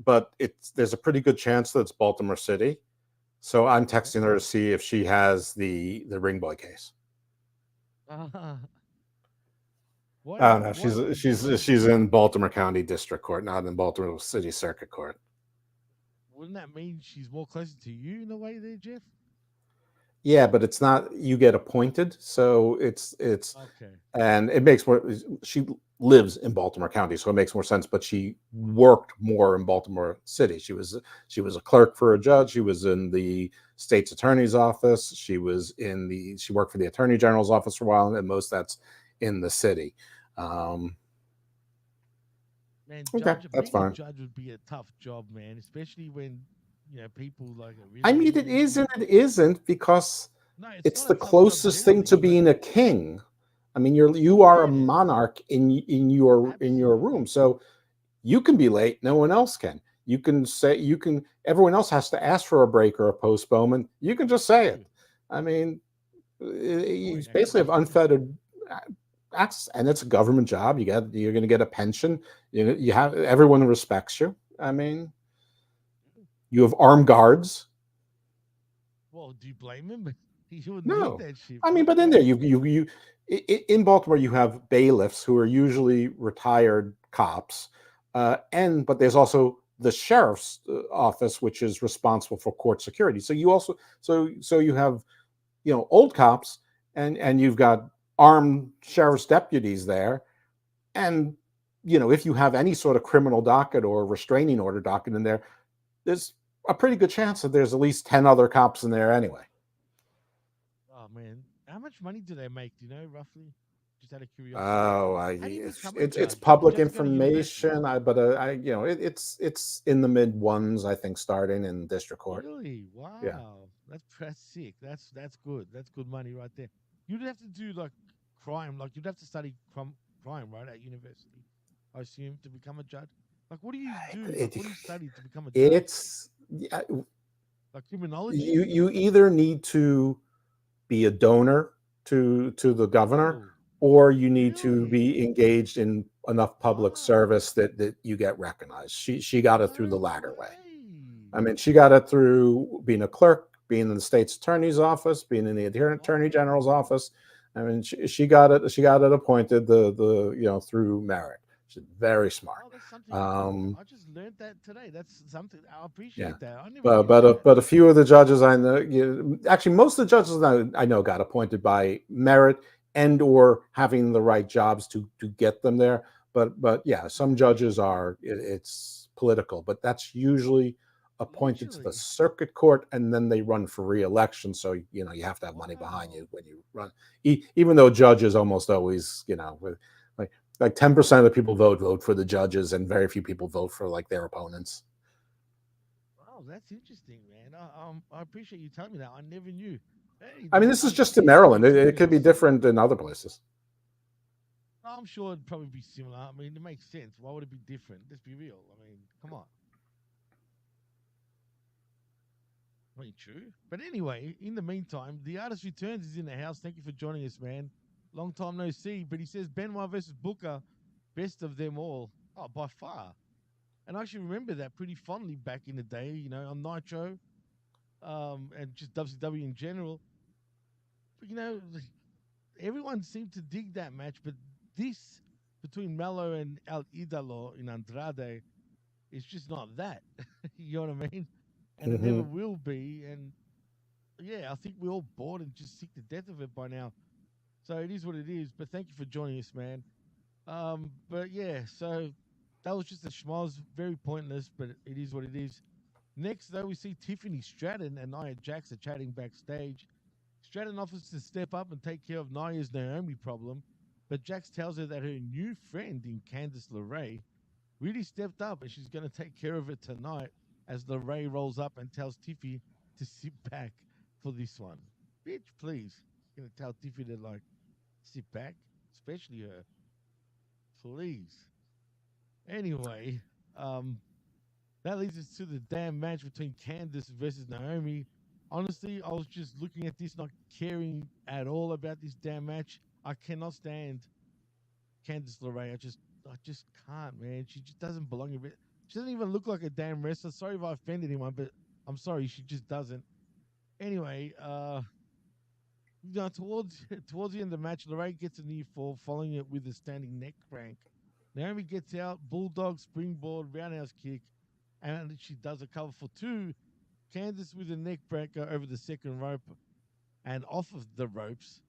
Speaker 2: but there's a pretty good chance that it's Baltimore City. So I'm texting her to see if she has the Ring Boy case. Oh no,
Speaker 1: Why would
Speaker 2: she's in Baltimore County District Court, not in Baltimore City Circuit Court.
Speaker 1: wouldn't that mean she's more closer to you in a way there, Jeff?
Speaker 2: Yeah, but it's not. You get appointed, so it's
Speaker 1: Okay.
Speaker 2: and it makes more. She lives in Baltimore County, so it makes more sense. But she worked more in Baltimore City. She was a clerk for a judge. She was in the state's attorney's office. She worked for the attorney general's office for a while, and most that's in the city. Um,
Speaker 1: Man,
Speaker 2: okay, that's
Speaker 1: being a
Speaker 2: fine.
Speaker 1: judge would be a tough job, man, especially when people like are
Speaker 2: I
Speaker 1: really
Speaker 2: mean, it is
Speaker 1: mean.
Speaker 2: and it isn't because
Speaker 1: No, it's
Speaker 2: it's
Speaker 1: not a
Speaker 2: the
Speaker 1: tough job
Speaker 2: closest thing to
Speaker 1: generally, but
Speaker 2: being a king. I mean, you are a
Speaker 1: yeah,
Speaker 2: monarch in your room,
Speaker 1: absolutely.
Speaker 2: so you can be late. No one else can. You can say you can. Everyone else has to ask for a break or a postponement. You can just say it.
Speaker 1: True.
Speaker 2: I mean,
Speaker 1: Good
Speaker 2: you
Speaker 1: point,
Speaker 2: basically have
Speaker 1: actually.
Speaker 2: unfettered access, and it's a government job. You're going to get a pension. You have everyone respects you. I mean, you have armed guards.
Speaker 1: Well, do you blame him? You wouldn't need
Speaker 2: No,
Speaker 1: that shit,
Speaker 2: I mean,
Speaker 1: right?
Speaker 2: but in there, in Baltimore, you have bailiffs who are usually retired cops, but there's also the sheriff's office, which is responsible for court security. So you also so you have old cops, and you've got armed sheriff's deputies there, and if you have any sort of criminal docket or restraining order docket in there, there's a pretty good chance that there's at least 10 other cops in there anyway.
Speaker 1: Oh man, how much money do they make? Do you know roughly? Just out of curiosity.
Speaker 2: Oh,
Speaker 1: How do you become a
Speaker 2: it's
Speaker 1: judge? Like, did you
Speaker 2: public
Speaker 1: have to go to university?
Speaker 2: information. It's in the mid ones, I think, starting in district court.
Speaker 1: Really?
Speaker 2: Yeah.
Speaker 1: Wow, that's sick. That's good. That's good money right there. You'd have to do like crime, like you'd have to study crime, right, at university. I assume to become a judge. Like, what do you do? Like,
Speaker 2: It,
Speaker 1: what do you study to become a judge?
Speaker 2: it's yeah,
Speaker 1: Like criminology?
Speaker 2: you either need to be a donor to the governor,
Speaker 1: Whoa,
Speaker 2: or you need to
Speaker 1: really?
Speaker 2: be engaged in enough public
Speaker 1: Wow,
Speaker 2: service that you get recognized. She got it through the
Speaker 1: no
Speaker 2: latter way.
Speaker 1: way.
Speaker 2: I mean, she got it through being a clerk, being in the state's attorney's office, being in the attorney general's
Speaker 1: Oh.
Speaker 2: office. I mean, she got it. She got it appointed through merit. She's very smart.
Speaker 1: Oh, that's something.
Speaker 2: Um,
Speaker 1: I just learned that today. That's something. I
Speaker 2: yeah,
Speaker 1: appreciate that. I never
Speaker 2: but
Speaker 1: knew
Speaker 2: but a,
Speaker 1: that.
Speaker 2: but a few of the judges I know, actually, most of the judges I know got appointed by merit and or having the right jobs to get them there. But yeah, some judges it's political, but that's usually appointed to the
Speaker 1: Literally.
Speaker 2: circuit court, and then they run for re-election. So you have to have money behind
Speaker 1: Wow.
Speaker 2: you when you run. Even though judges almost always, like 10% of the people vote for the judges, and very few people vote for like their opponents.
Speaker 1: Wow, that's interesting, man. I appreciate you telling me that. I never knew. Hey,
Speaker 2: I mean, this is
Speaker 1: I've
Speaker 2: just in
Speaker 1: gained some
Speaker 2: Maryland. It could be
Speaker 1: experience.
Speaker 2: different in other places.
Speaker 1: I'm sure it'd probably be similar. I mean, it makes sense. Why would it be different? Let's be real. I mean, come on. I mean, true. But anyway, in the meantime, the artist returns is in the house. Thank you for joining us, man. Long time no see. But he says Benoit versus Booker, best of them all. Oh, by far. And I actually remember that pretty fondly back in the day, on Nitro, and just WCW in general. But, everyone seemed to dig that match, but this between Mello and El Idolo in Andrade is just not that. You know what I mean? And it never
Speaker 2: Mm-hmm.
Speaker 1: will be. And yeah, I think we're all bored and just sick to death of it by now. So it is what it is. But thank you for joining us, man. But yeah, so that was just a schmoz, very pointless, but it is what it is. Next, though, we see Tiffany Stratton and Nia Jax are chatting backstage. Stratton offers to step up and take care of Nia's Naomi problem, but Jax tells her that her new friend in Candice LeRae really stepped up and she's going to take care of it tonight as LeRae rolls up and tells Tiffy to sit back for this one. Bitch, please. Going to tell Tiffy to, sit back, especially her. Please. Anyway, um, that leads us to the damn match between Candice versus Naomi. honestly, I was just looking at this, not caring at all about this damn match. I cannot stand Candice LeRae. I just can't, man. She just doesn't belong in it. She doesn't even look like a damn wrestler. Sorry if I offended anyone, but I'm sorry, she just doesn't. Anyway, towards the end of the match, LeRae gets a near fall, following it with a standing neck crank. Naomi gets out, bulldog, springboard, roundhouse kick, and she does a cover for two. Candice with a neck breaker over the second rope and off of the ropes.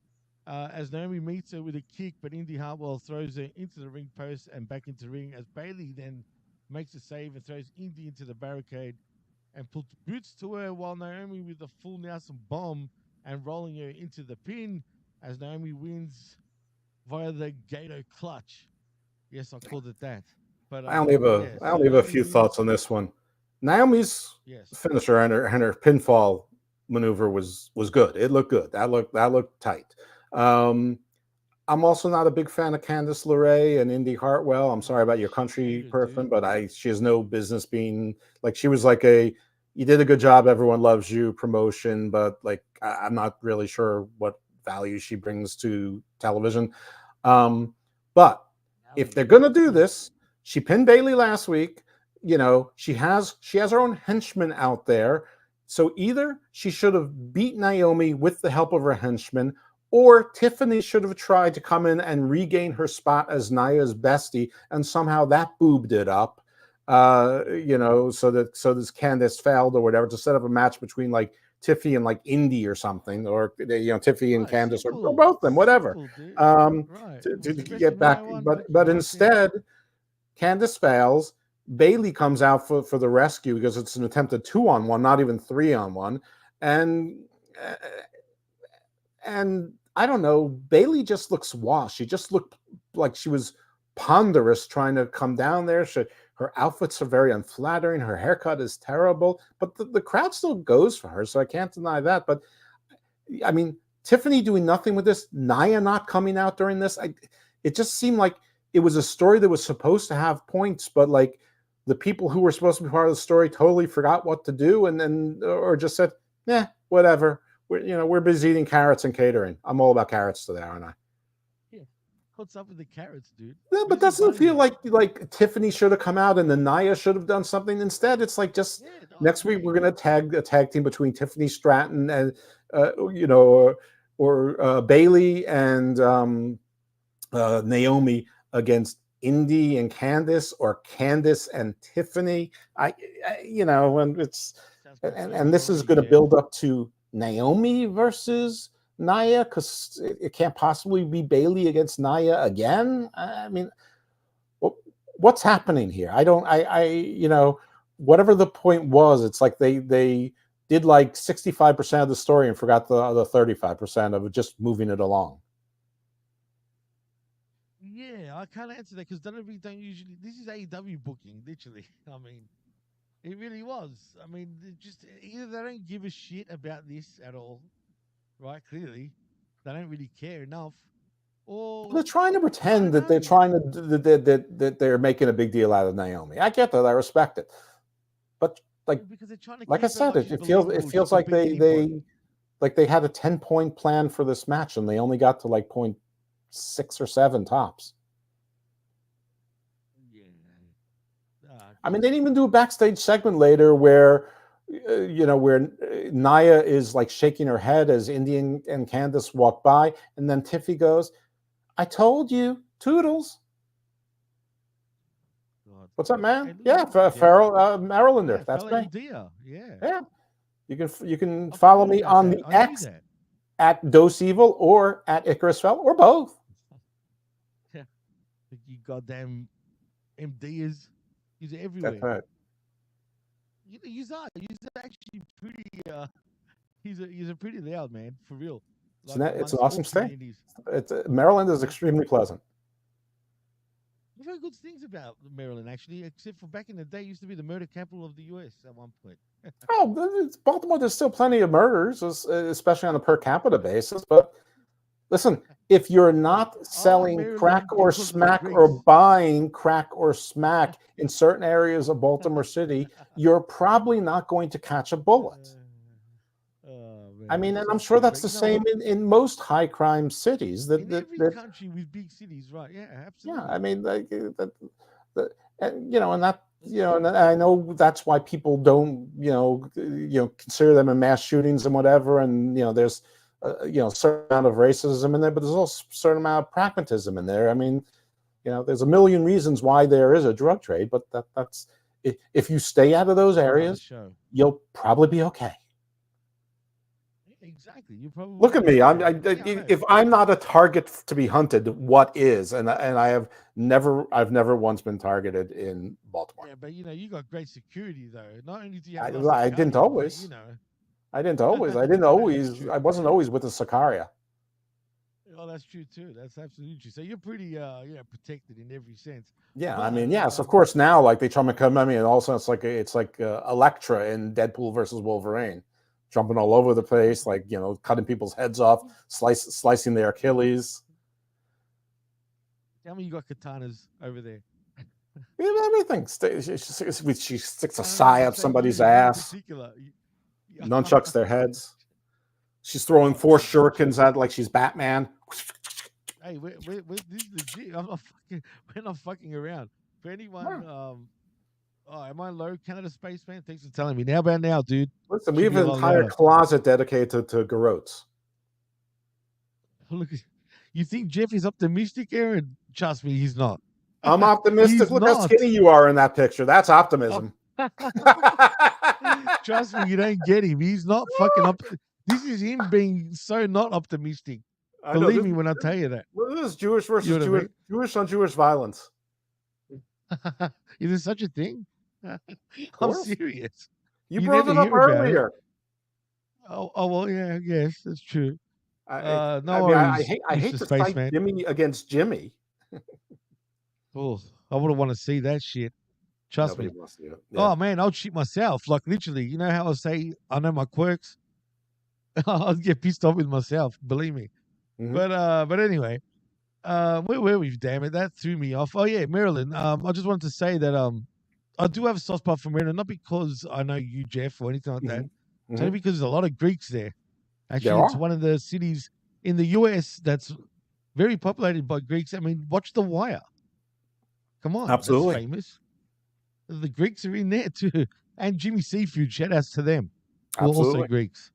Speaker 1: As Naomi meets her with a kick, but Indy Hartwell throws her into the ring post and back into the ring. As Bailey then makes a save and throws Indy into the barricade and puts boots to her, while Naomi with a full Nelson bomb and rolling her into the pin. As Naomi wins via the Gato clutch. Yes, I called it that. But
Speaker 2: I only have
Speaker 1: so
Speaker 2: a
Speaker 1: Naomi
Speaker 2: few
Speaker 1: wins.
Speaker 2: thoughts on this one. Naomi's
Speaker 1: Yes.
Speaker 2: finisher and her pinfall maneuver was good. It looked good. That looked tight. I'm also not a big fan of Candice LeRae and Indy Hartwell. I'm sorry about your country person, but she has no business being like, she was like you did a good job, everyone loves you promotion, but like I'm not really sure what value she brings to television. But if they're gonna do this, she pinned Bailey last week. You know, she has her own henchman out there. So either she should have beat Naomi with the help of her henchman, or Tiffany should have tried to come in and regain her spot as Nia's bestie, and somehow that boobed it up. You know, so this Candice failed or whatever, to set up a match between like Tiffy and like Indy or something, or you know, Tiffy and Candice, or both of them, whatever. To get back, but instead, Candice fails. Bailey comes out for the rescue because it's an attempted 2-on-1, not even 3-on-1, and I don't know. Bailey just looks washed. She just looked like she was ponderous trying to come down there. Her outfits are very unflattering. Her haircut is terrible, but the crowd still goes for her, so I can't deny that. But I mean, Tiffany doing nothing with this, Nia not coming out during this. It just seemed like it was a story that was supposed to have points, but like the people who were supposed to be part of the story totally forgot what to do, and then or just said, "Yeah, whatever. We're busy eating carrots and catering. I'm all about carrots today, aren't I?"
Speaker 1: Yeah. What's up with the carrots, dude?
Speaker 2: Yeah, but doesn't it feel like Tiffany should have come out and the Nia should have done something instead? It's like just next week we're gonna tag a tag team between Tiffany Stratton and or Bailey and Naomi against Indy and Candice, or Candice and Tiffany. And it's and this is going to build up to Naomi versus Nia, because it can't possibly be Bailey against Nia again. I mean, what's happening here? Whatever the point was, it's like they did like 65% of the story and forgot the other 35% of it, just moving it along.
Speaker 1: Yeah, I can't answer that because WWE don't usually. This is AEW booking, literally. I mean, it really was. I mean, just either they don't give a shit about this at all, right? Clearly, they don't really care enough, or
Speaker 2: they're trying to pretend that they're trying to that they're making a big deal out of Naomi. I get that, I respect it, but
Speaker 1: because they're trying to
Speaker 2: like I said, it feels like they had a 10-point plan for this match and they only got to like point 6 or 7 tops.
Speaker 1: Yeah.
Speaker 2: I mean, they didn't even do a backstage segment later where where Nia is like shaking her head as Indy and Candice walk by, and then Tiffy goes, "I told you, toodles." God. What's up, man? Yeah, Farrell, Marylander. That's me. Yeah. You can follow me on the X at Dose Evil or at Icarus Fell or both.
Speaker 1: Yeah, you goddamn MD is everywhere.
Speaker 2: That's right.
Speaker 1: He's actually pretty. He's a pretty loud man, for real.
Speaker 2: Like, it's an awesome state. Maryland is extremely pleasant.
Speaker 1: I've heard good things about Maryland, actually, except for back in the day, it used to be the murder capital of the U.S. at one point.
Speaker 2: Baltimore, there's still plenty of murders, especially on a per capita basis. But listen, if you're not selling crack or smack or buying crack or smack in certain areas of Baltimore City, you're probably not going to catch a bullet.
Speaker 1: man.
Speaker 2: I mean, and I'm
Speaker 1: Sounds
Speaker 2: sure
Speaker 1: good.
Speaker 2: that's
Speaker 1: But
Speaker 2: the
Speaker 1: you know
Speaker 2: same
Speaker 1: what?
Speaker 2: in most high crime cities.
Speaker 1: In every country with big cities, right? Yeah, absolutely.
Speaker 2: Yeah, I mean, like and and that and I know that's why people don't consider them in mass shootings and whatever, and there's a certain amount of racism in there, but there's also a certain amount of pragmatism in there. I mean, there's a million reasons why there is a drug trade, but that's if you stay out of those areas, you'll probably be okay.
Speaker 1: Exactly. You probably
Speaker 2: look at me.
Speaker 1: Yeah,
Speaker 2: if I'm not a target to be hunted, what is? And I've never once been targeted in Baltimore.
Speaker 1: Yeah, but you got great security though. Not only do you have
Speaker 2: I didn't always. I didn't always. I wasn't always with the Sicaria.
Speaker 1: Oh, that's true too. That's absolutely true. So you're pretty protected in every sense.
Speaker 2: Yeah, I mean, yes, of course. Now, like they try to come at me, and also it's like Elektra in Deadpool versus Wolverine, jumping all over the place, like cutting people's heads off, slicing their Achilles.
Speaker 1: Tell me you got katanas over there.
Speaker 2: We have everything. She sticks a sigh up somebody's ass. Nunchucks their heads. She's throwing 4 shurikens at like she's Batman.
Speaker 1: Hey, this is legit. We're not fucking around. For anyone, am I low, Canada Spaceman? Thanks for telling me. Now about now, dude.
Speaker 2: Listen, we have an entire closet dedicated to garrotes.
Speaker 1: Look, you think Jeff is optimistic, Aaron? Trust me, he's not.
Speaker 2: I'm optimistic. Look how skinny you are in that picture. That's optimism.
Speaker 1: Trust me, you don't get him. He's not fucking up. This is him being so not optimistic. Believe me when I tell you that.
Speaker 2: Look at this Jewish versus Jewish, Jewish on Jewish violence.
Speaker 1: Is there such a thing? I'm serious.
Speaker 2: You brought it up earlier.
Speaker 1: Oh, well, yeah, I guess that's true.
Speaker 2: I hate to fight Jimmy against Jimmy.
Speaker 1: Oh, I wouldn't want to see that shit. Trust me.
Speaker 2: Yeah.
Speaker 1: Oh man, I'll shit myself. Like literally, you know how I say I know my quirks. I'll get pissed off with myself. Believe me. Mm-hmm. But anyway, where were we? Damn it, that threw me off. Oh yeah, Maryland. I just wanted to say that I do have a soft spot for Maryland, not because I know you, Jeff, or anything like that. It's only because there's a lot of Greeks there. Actually, it's one of the cities in the US that's very populated by Greeks. I mean, watch The Wire. Come on,
Speaker 2: absolutely
Speaker 1: that's famous. The Greeks are in there too, and Jimmy Seafood. Shout outs to them. Who are also Greeks,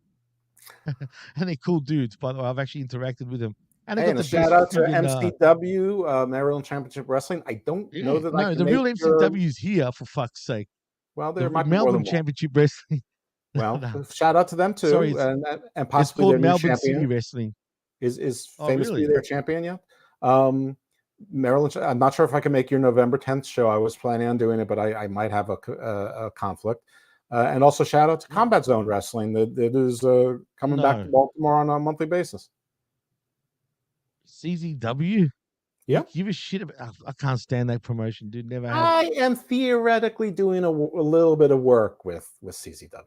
Speaker 1: and they're cool dudes. By the way, I've actually interacted with them. And
Speaker 2: a shout out to MCW, Maryland Championship Wrestling. I don't know that.
Speaker 1: No, the real MCW is here, for fuck's sake.
Speaker 2: Well, there
Speaker 1: might be Melbourne Championship Wrestling.
Speaker 2: Well, shout out to them too. Sorry, and possibly their
Speaker 1: Melbourne
Speaker 2: champion
Speaker 1: City Wrestling
Speaker 2: is famously their champion. Yeah. Maryland. I'm not sure if I can make your November 10th show. I was planning on doing it, but I might have a conflict. And also shout out to Combat Zone Wrestling that is coming back to Baltimore on a monthly basis.
Speaker 1: CZW?
Speaker 2: Yeah.
Speaker 1: Give a shit about. I can't stand that promotion, dude. Never have.
Speaker 2: I am theoretically doing a little bit of work with CZW.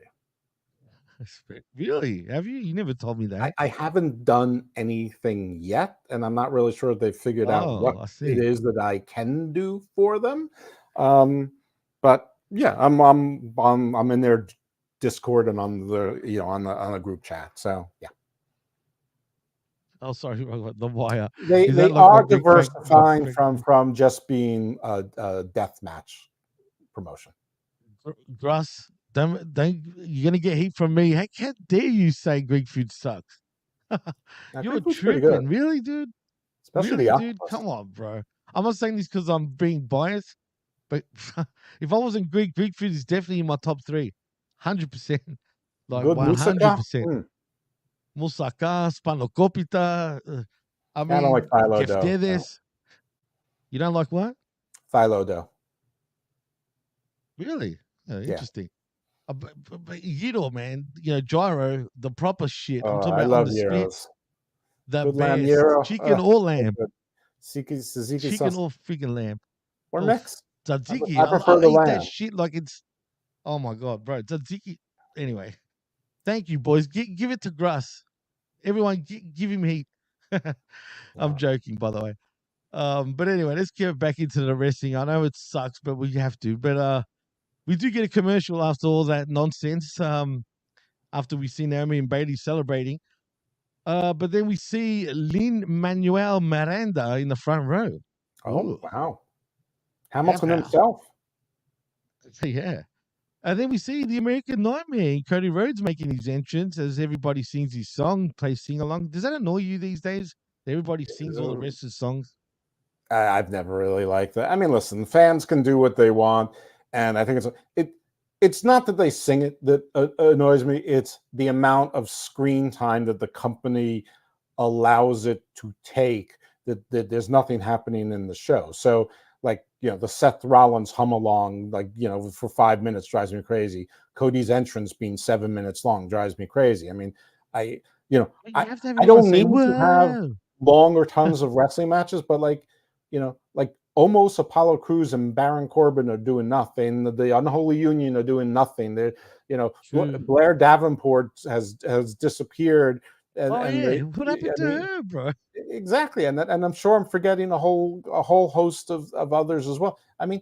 Speaker 1: Really? Have you? You never told me that.
Speaker 2: I haven't done anything yet, and I'm not really sure they've figured out what it is that I can do for them. But yeah, I'm in their Discord and on the on a group chat. So yeah.
Speaker 1: Oh, sorry, The Wire.
Speaker 2: They are diversifying from just being a death match promotion.
Speaker 1: Russ, don't you're gonna get heat from me. How dare you say Greek food sucks? You're tripping, really, dude.
Speaker 2: Especially
Speaker 1: really, dude. Come on, bro. I'm not saying this because I'm being biased, but if I wasn't Greek food is definitely in my top 3, 100%, like 100%. Moussaka, spanakopita. I
Speaker 2: don't like phyllo dough.
Speaker 1: No. You don't like what?
Speaker 2: Phyllo dough.
Speaker 1: Really? Oh, interesting. But gyro, man, gyro, the proper shit. I'm talking about the spit, the best chicken or lamb.
Speaker 2: Chicken
Speaker 1: or freaking lamb.
Speaker 2: Or mix.
Speaker 1: Tzatziki. I prefer the lamb. That shit like it's. Oh my god, bro, tzatziki. Anyway, thank you, boys. Give it to Gruss. Everyone, give him heat. I'm joking, by the way. But anyway, let's get back into the wrestling. I know it sucks, but we have to. But we do get a commercial after all that nonsense. after we see Naomi and Bailey celebrating. But then we see Lin-Manuel Miranda in the front row.
Speaker 2: Oh,
Speaker 1: Ooh,
Speaker 2: wow.
Speaker 1: yeah,
Speaker 2: Hamilton
Speaker 1: pal.
Speaker 2: himself.
Speaker 1: Yeah. And then we see the American Nightmare, Cody Rhodes, making his entrance as everybody sings his song, plays sing along. Does that annoy you these days? Everybody sings all the wrestlers' songs.
Speaker 2: I've never really liked that. I mean, listen, fans can do what they want, and I think it's not that they sing it that annoys me. It's the amount of screen time that the company allows it to take. That there's nothing happening in the show. So, like, the Seth Rollins hum along, like, for 5 minutes drives me crazy. Cody's entrance being 7 minutes long drives me crazy. I mean, I
Speaker 1: You have to have
Speaker 2: I
Speaker 1: anyone
Speaker 2: don't
Speaker 1: say,
Speaker 2: need to have
Speaker 1: whoa.
Speaker 2: long or tons of wrestling matches, but like almost Apollo Crews and Baron Corbin are doing nothing. The Unholy Union are doing nothing. They're,
Speaker 1: True.
Speaker 2: Blair Davenport has disappeared, and
Speaker 1: Oh,
Speaker 2: and
Speaker 1: yeah.
Speaker 2: they,
Speaker 1: What happened
Speaker 2: I
Speaker 1: to
Speaker 2: mean,
Speaker 1: her, bro?
Speaker 2: exactly, and I'm sure I'm forgetting a whole host of others as well. I mean,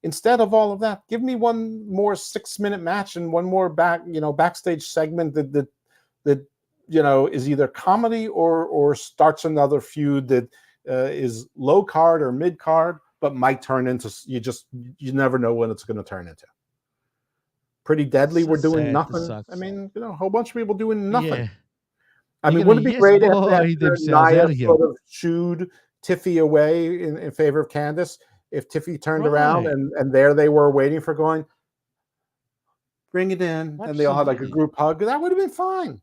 Speaker 2: instead of all of that, give me one more 6-minute match and one more backstage segment that is either comedy or starts another feud that is low card or mid card, but might turn into you never know when it's going to turn into. Pretty Deadly,
Speaker 1: It's
Speaker 2: we're
Speaker 1: just
Speaker 2: doing
Speaker 1: sad. This
Speaker 2: nothing. I
Speaker 1: sucks.
Speaker 2: mean, a whole bunch of people doing nothing.
Speaker 1: Yeah.
Speaker 2: I
Speaker 1: You're
Speaker 2: mean,
Speaker 1: going to
Speaker 2: wouldn't it be
Speaker 1: yes
Speaker 2: great
Speaker 1: boy
Speaker 2: after
Speaker 1: themselves
Speaker 2: Nia
Speaker 1: out of here.
Speaker 2: sort of shooed Tiffy away in favor of Candice? If Tiffy turned around
Speaker 1: Right.
Speaker 2: and there they were waiting for going, bring it in, and they all had like a
Speaker 1: Absolutely.
Speaker 2: group hug, that would have been fine.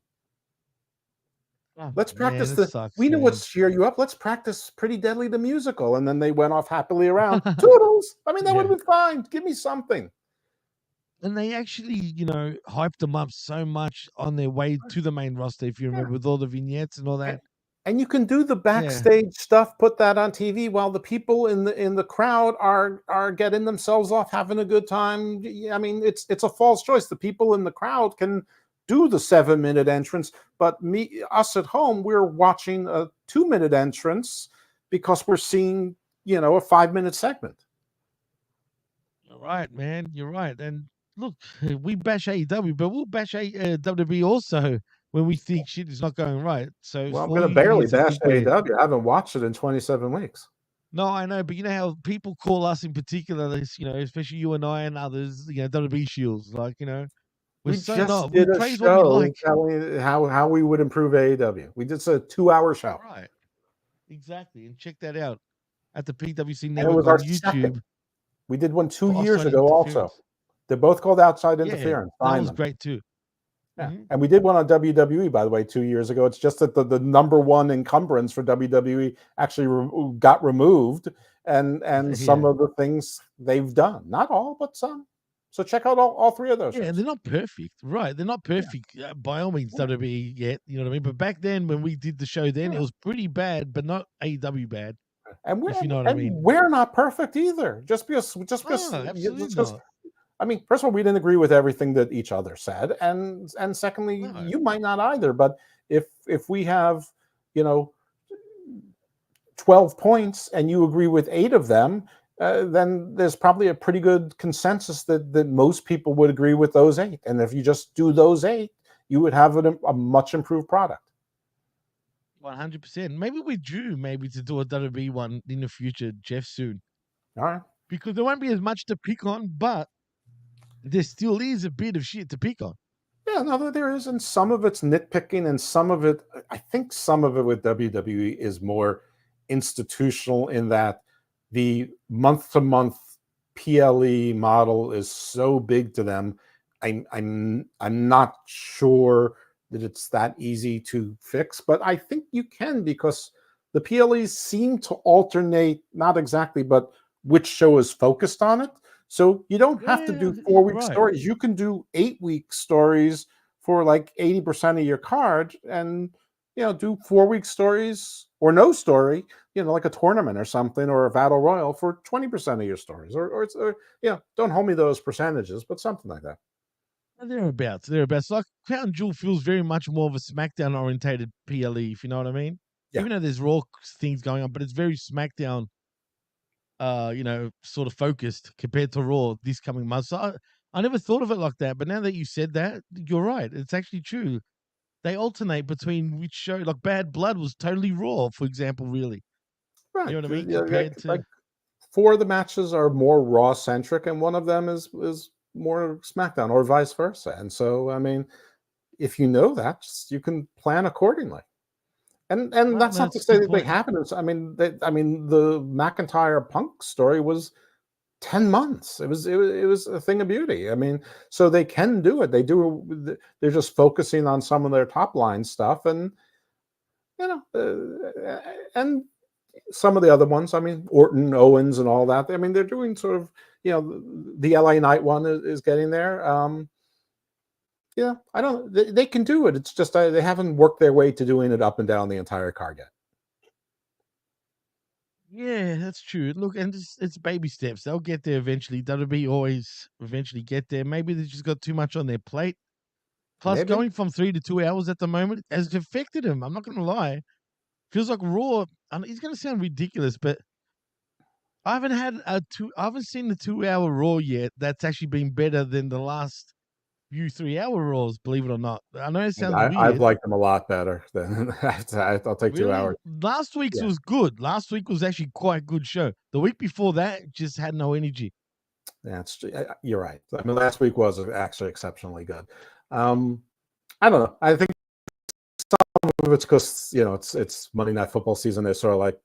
Speaker 1: Oh,
Speaker 2: Let's practice
Speaker 1: man, it
Speaker 2: we
Speaker 1: sucks,
Speaker 2: know
Speaker 1: man.
Speaker 2: what's cheer you up. Let's practice Pretty Deadly the musical. And then they went off happily around. Toodles. I mean, that would
Speaker 1: Yeah.
Speaker 2: have been fine. Give me something.
Speaker 1: And they actually, hyped them up so much on their way to the main roster, if you
Speaker 2: Yeah.
Speaker 1: remember, with all the vignettes and all that.
Speaker 2: And you can do the
Speaker 1: Yeah.
Speaker 2: backstage stuff, put that on TV while the people in the crowd are getting themselves off, having a good time. I mean, it's a false choice. The people in the crowd can do the 7-minute entrance, but us at home, we're watching a 2-minute entrance because we're seeing, a 5-minute segment.
Speaker 1: You're right, man. You're right. And look, we bash AEW, but we'll bash WWE also when we think shit is not going right. So
Speaker 2: Well, I'm
Speaker 1: for
Speaker 2: going
Speaker 1: all
Speaker 2: to
Speaker 1: you
Speaker 2: barely
Speaker 1: idiots that
Speaker 2: bash
Speaker 1: think we're
Speaker 2: AEW. I haven't watched it in 27 weeks.
Speaker 1: no, I know, but you know how people call us in particular, this, especially you and I and others, WWE shields, like, we're
Speaker 2: We
Speaker 1: so
Speaker 2: just
Speaker 1: not. We
Speaker 2: did a
Speaker 1: praise what we
Speaker 2: show
Speaker 1: like.
Speaker 2: telling how we would improve AEW. We did a 2-hour show.
Speaker 1: Right. Exactly. And check that out at the PWC
Speaker 2: And it
Speaker 1: Network
Speaker 2: was our
Speaker 1: on
Speaker 2: second.
Speaker 1: YouTube
Speaker 2: We did one 2
Speaker 1: for
Speaker 2: years
Speaker 1: offside
Speaker 2: ago also.
Speaker 1: interference.
Speaker 2: They're both called Outside
Speaker 1: Yeah,
Speaker 2: Interference.
Speaker 1: that
Speaker 2: Find
Speaker 1: was
Speaker 2: them.
Speaker 1: great too.
Speaker 2: Yeah.
Speaker 1: Mhm.
Speaker 2: And we did one on WWE, by the way, 2 years ago. It's just that the number one encumbrance for WWE actually got removed, and some
Speaker 1: Yeah.
Speaker 2: of the things they've done. Not all, but some. So check out all 3 of those
Speaker 1: Yeah, and
Speaker 2: shows.
Speaker 1: they're not perfect, right? They're not
Speaker 2: Yeah.
Speaker 1: perfect by all means,
Speaker 2: Yeah.
Speaker 1: WWE yet. You know what I mean? But back then, when we did the show, then it
Speaker 2: Yeah.
Speaker 1: was pretty bad, but not AEW bad.
Speaker 2: And
Speaker 1: If you know what I mean?
Speaker 2: we're not perfect either. Just because
Speaker 1: Oh, absolutely
Speaker 2: just
Speaker 1: not.
Speaker 2: I mean, first of all, we didn't agree with everything that each other said, and secondly,
Speaker 1: No.
Speaker 2: you might not either. But if we have, you know, 12 points and you agree with 8 of them, then there's probably a pretty good consensus that most people would agree with those 8. And if you just do those 8, you would have a much improved product.
Speaker 1: 100%. Maybe we're due to do a WWE one in the future, Jeff, soon.
Speaker 2: All right.
Speaker 1: Because there won't be as much to pick on, but there still is a bit of shit to pick on.
Speaker 2: Yeah, no, there is, and some of it's nitpicking, and some of it, I think some of it with WWE is more institutional in that the month-to-month PLE model is so big to them. I'm not sure that it's that easy to fix, but I think you can because the PLEs seem to alternate, not exactly, but which show is focused on it. So you don't have to do 4-week
Speaker 1: right.
Speaker 2: stories. You can do 8-week stories for like 80% of your card and, do 4-week stories or no story, like a tournament or something or a battle royal for 20% of your stories or don't hold me those percentages, but something like that.
Speaker 1: Thereabouts. Like Crown Jewel feels very much more of a SmackDown orientated PLE, if you know what I mean.
Speaker 2: Yeah.
Speaker 1: Even though there's Raw things going on, but it's very SmackDown, sort of focused compared to Raw this coming month. So I never thought of it like that, but now that you said that, you're right. It's actually true. They alternate between which show, like Bad Blood was totally Raw, for example, really. You
Speaker 2: Right.
Speaker 1: know what I mean?
Speaker 2: Yeah,
Speaker 1: Compared
Speaker 2: like
Speaker 1: to,
Speaker 2: 4 of the matches are more Raw centric, and one of them is more SmackDown, or vice versa. And so, I mean, if you know that, you can plan accordingly. And
Speaker 1: well,
Speaker 2: that's not to
Speaker 1: that's a
Speaker 2: say
Speaker 1: good
Speaker 2: that they
Speaker 1: point.
Speaker 2: haven't. I mean, the McIntyre Punk story was 10 months. It was a thing of beauty. I mean, so they can do it. They're just focusing on some of their top line stuff, and and some of the other ones. I mean, Orton, Owens, and all that. I mean, they're doing sort of, the LA Knight one is getting there. I don't. They can do it. It's just they haven't worked their way to doing it up and down the entire card yet.
Speaker 1: Yeah, that's true. Look, and it's baby steps. They'll get there eventually. WWE always eventually get there. Maybe they just got too much on their plate. Plus,
Speaker 2: Maybe.
Speaker 1: going from 3 to 2 hours at the moment has affected him. I'm not going to lie. Feels like Raw. And he's going to sound ridiculous, but I haven't had a two. I haven't seen the 2 hour Raw yet. That's actually been better than the last few 3 hour Raws. Believe it or not. I know it sounds
Speaker 2: I've
Speaker 1: weird.
Speaker 2: liked them a lot better than I'll take
Speaker 1: Really,
Speaker 2: 2 hours.
Speaker 1: last week's
Speaker 2: Yeah,
Speaker 1: was good. Last week was actually quite a good show. The week before that just had no energy.
Speaker 2: you're right. I mean, last week was actually exceptionally good. I don't know. I think some of it's because it's Monday Night Football season. They're sort of like,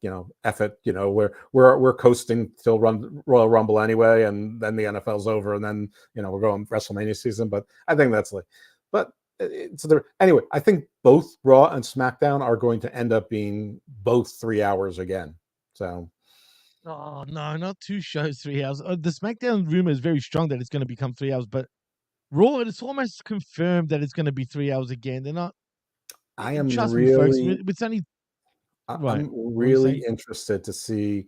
Speaker 2: F it. We're coasting till Royal Rumble anyway, and then the NFL's over, and then we're going WrestleMania season. But I think that's like, but anyway. I think both Raw and SmackDown are going to end up being both 3 hours again. So
Speaker 1: Oh no, not 2 shows, 3 hours. The SmackDown rumor is very strong that it's going to become 3 hours, but Raw, it's almost confirmed that it's going to be 3 hours again. They're not.
Speaker 2: I am
Speaker 1: Trust me, folks.
Speaker 2: really,
Speaker 1: It's only right.
Speaker 2: I'm
Speaker 1: What are you
Speaker 2: really
Speaker 1: saying?
Speaker 2: interested to see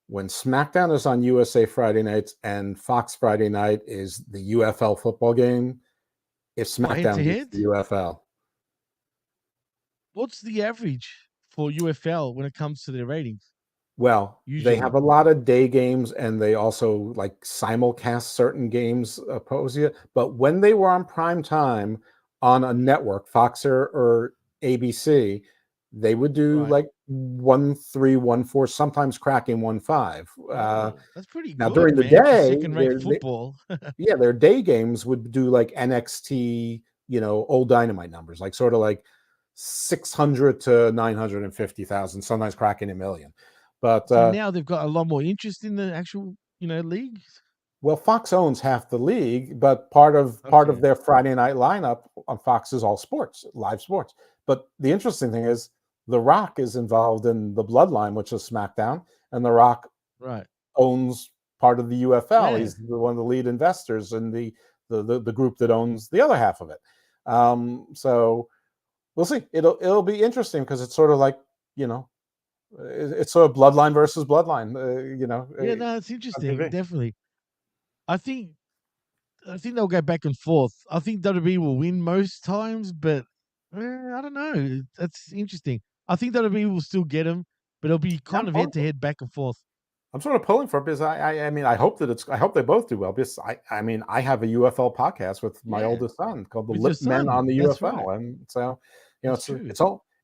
Speaker 2: when SmackDown is on USA Friday nights and Fox Friday night is the UFL football game. If
Speaker 1: What, head to
Speaker 2: SmackDown beats
Speaker 1: head?
Speaker 2: the UFL,
Speaker 1: What's the average for UFL when it comes to their ratings?
Speaker 2: well, they have
Speaker 1: Usually,
Speaker 2: a lot of day games, and they also like simulcast certain games opposite. But when they were on prime time on a network, Fox or ABC, they would do
Speaker 1: right?
Speaker 2: like 1-3, 1-4, sometimes cracking 1-5.
Speaker 1: Oh, that's pretty
Speaker 2: Now
Speaker 1: good,
Speaker 2: during the
Speaker 1: man, for
Speaker 2: day,
Speaker 1: second-rate football.
Speaker 2: yeah, their day games would do like NXT, old Dynamite numbers, like sort of like 600 to 950,000, sometimes cracking a million. But
Speaker 1: So now they've got a lot more interest in the actual, league.
Speaker 2: well, Fox owns half the league, but part of
Speaker 1: Okay,
Speaker 2: their Friday night lineup on Fox is all sports, live sports. But the interesting thing is, The Rock is involved in the Bloodline, which is SmackDown, and The Rock
Speaker 1: right.
Speaker 2: owns part of the UFL.
Speaker 1: Yeah.
Speaker 2: He's one of the lead investors in the group that owns the other half of it. So we'll see. It'll be interesting because it's sort of like, it's sort of bloodline versus bloodline.
Speaker 1: Yeah, no, it's
Speaker 2: On
Speaker 1: interesting,
Speaker 2: TV.
Speaker 1: definitely. I think I think they'll go back and forth. I think WWE will win most times, but I don't know. That's interesting. I think WWE will still get them, but it'll be
Speaker 2: Yeah,
Speaker 1: kind of head to head, back and forth.
Speaker 2: I'm sort of pulling for it because I mean, I hope they both do well, because I mean, I have a UFL podcast with my
Speaker 1: Yeah,
Speaker 2: oldest son called the
Speaker 1: with your
Speaker 2: Lippmen on
Speaker 1: son.
Speaker 2: the
Speaker 1: That's right.
Speaker 2: UFL, and so
Speaker 1: That's true.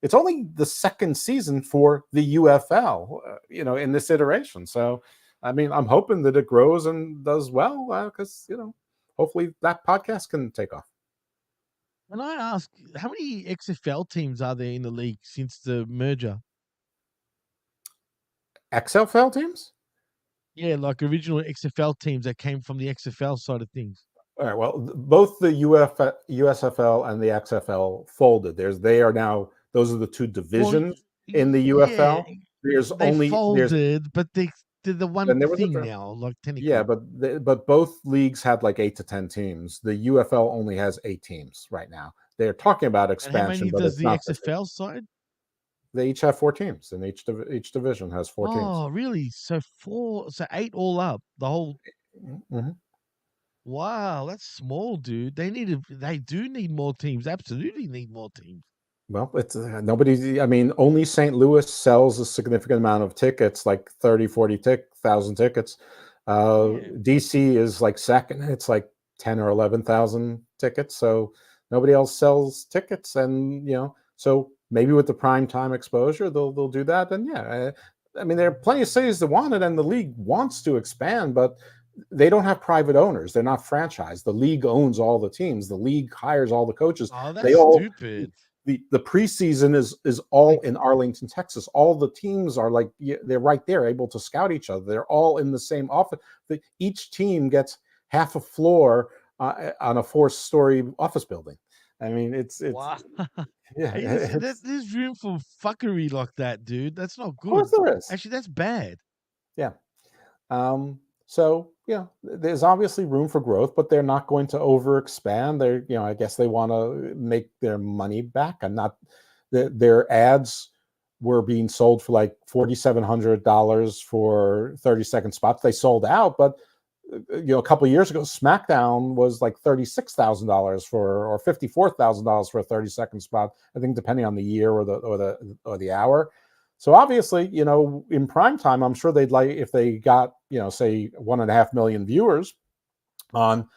Speaker 2: it's only the second season for the UFL, in this iteration. So I mean, I'm hoping that it grows and does well, because hopefully that podcast can take off.
Speaker 1: And I ask, how many XFL teams are there in the league since the merger?
Speaker 2: XFL teams.
Speaker 1: Yeah, like original XFL teams that came from the XFL side of things.
Speaker 2: All right. Well, both the USFL and the XFL folded. They are now, those are the two
Speaker 1: Well,
Speaker 2: divisions in the
Speaker 1: yeah,
Speaker 2: UFL. There's
Speaker 1: they
Speaker 2: only there's
Speaker 1: folded, but they're the one
Speaker 2: then there was a
Speaker 1: thing
Speaker 2: draft.
Speaker 1: now, like
Speaker 2: Yeah,
Speaker 1: technically.
Speaker 2: but both leagues had like 8 to 10 teams. The UFL only has 8 teams right now. They're talking about
Speaker 1: And how
Speaker 2: expansion,
Speaker 1: many
Speaker 2: but
Speaker 1: does
Speaker 2: it's
Speaker 1: the
Speaker 2: not the case.
Speaker 1: XFL side?
Speaker 2: They each have 4 teams, and each division has 4 teams.
Speaker 1: Oh, really? So eight all up. The whole
Speaker 2: Mhm.
Speaker 1: wow, that's small, dude. They do need more teams. Absolutely need more teams.
Speaker 2: Well, it's nobody. I mean, only St. Louis sells a significant amount of tickets, like 30, 40,000 tickets.
Speaker 1: Yeah.
Speaker 2: DC is like second. It's like 10 or 11,000 tickets, so nobody else sells tickets, and so maybe with the prime time exposure, they'll do that. And yeah, I mean, there are plenty of cities that want it, and the league wants to expand, but they don't have private owners. They're not franchised. The league owns all the teams. The league hires all the coaches.
Speaker 1: Oh,
Speaker 2: They
Speaker 1: that's
Speaker 2: all
Speaker 1: stupid.
Speaker 2: the preseason is all in Arlington, Texas. All the teams are like, they're right there, able to scout each other. They're all in the same office. Each team gets half a floor on a 4-story office building. I mean, it's
Speaker 1: Wow.
Speaker 2: yeah.
Speaker 1: There's room for fuckery like that, dude. That's not
Speaker 2: Of
Speaker 1: good.
Speaker 2: course there is.
Speaker 1: Actually, that's bad.
Speaker 2: Yeah. So there's obviously room for growth, but they're not going to overexpand. They're, I guess they want to make their money back. And not their ads were being sold for like $4,700 for 30-second spots. They sold out, but a couple of years ago, SmackDown was like $36,000 or $54,000 for a 30-second spot. I think depending on the year or the hour. So obviously, in prime time, I'm sure they'd like, if they got, say 1.5 million viewers on,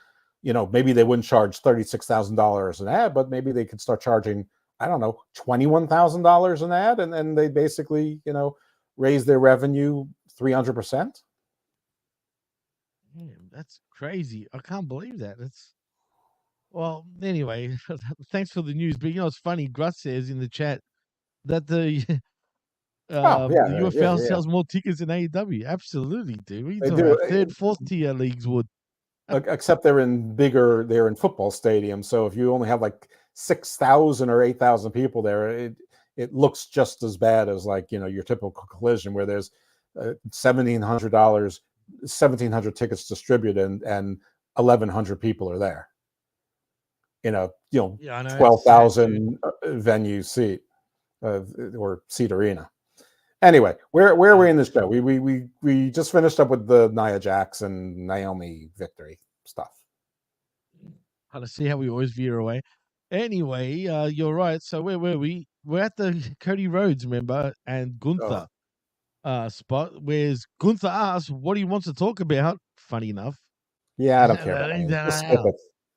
Speaker 2: maybe they wouldn't charge $36,000 an ad, but maybe they could start charging, I don't know, $21,000 an ad, and then they basically, raise their revenue 300%.
Speaker 1: Damn, that's crazy. I can't believe that. Well, anyway, thanks for the news. But it's funny. Gruss says in the chat that the the UFL sells more tickets than AEW. Absolutely, dude. What are you talking about? Third, fourth tier leagues would.
Speaker 2: Except they're in football stadiums. So if you only have like 6,000 or 8,000 people there, it looks just as bad as like, your typical Collision where there's $1,700 tickets distributed and 1,100 people are there. 12,000 venue seat or seat arena. Anyway, where are we in this show? We just finished up with the Nia Jax and Naomi victory stuff.
Speaker 1: How to see how we always veer away. Anyway, you're right. So where were we? We're at the Cody Rhodes, remember, and Gunther spot. Whereas Gunther asks, "What he wants to talk about?" Funny enough.
Speaker 2: Yeah, I don't care about it. Just skip it.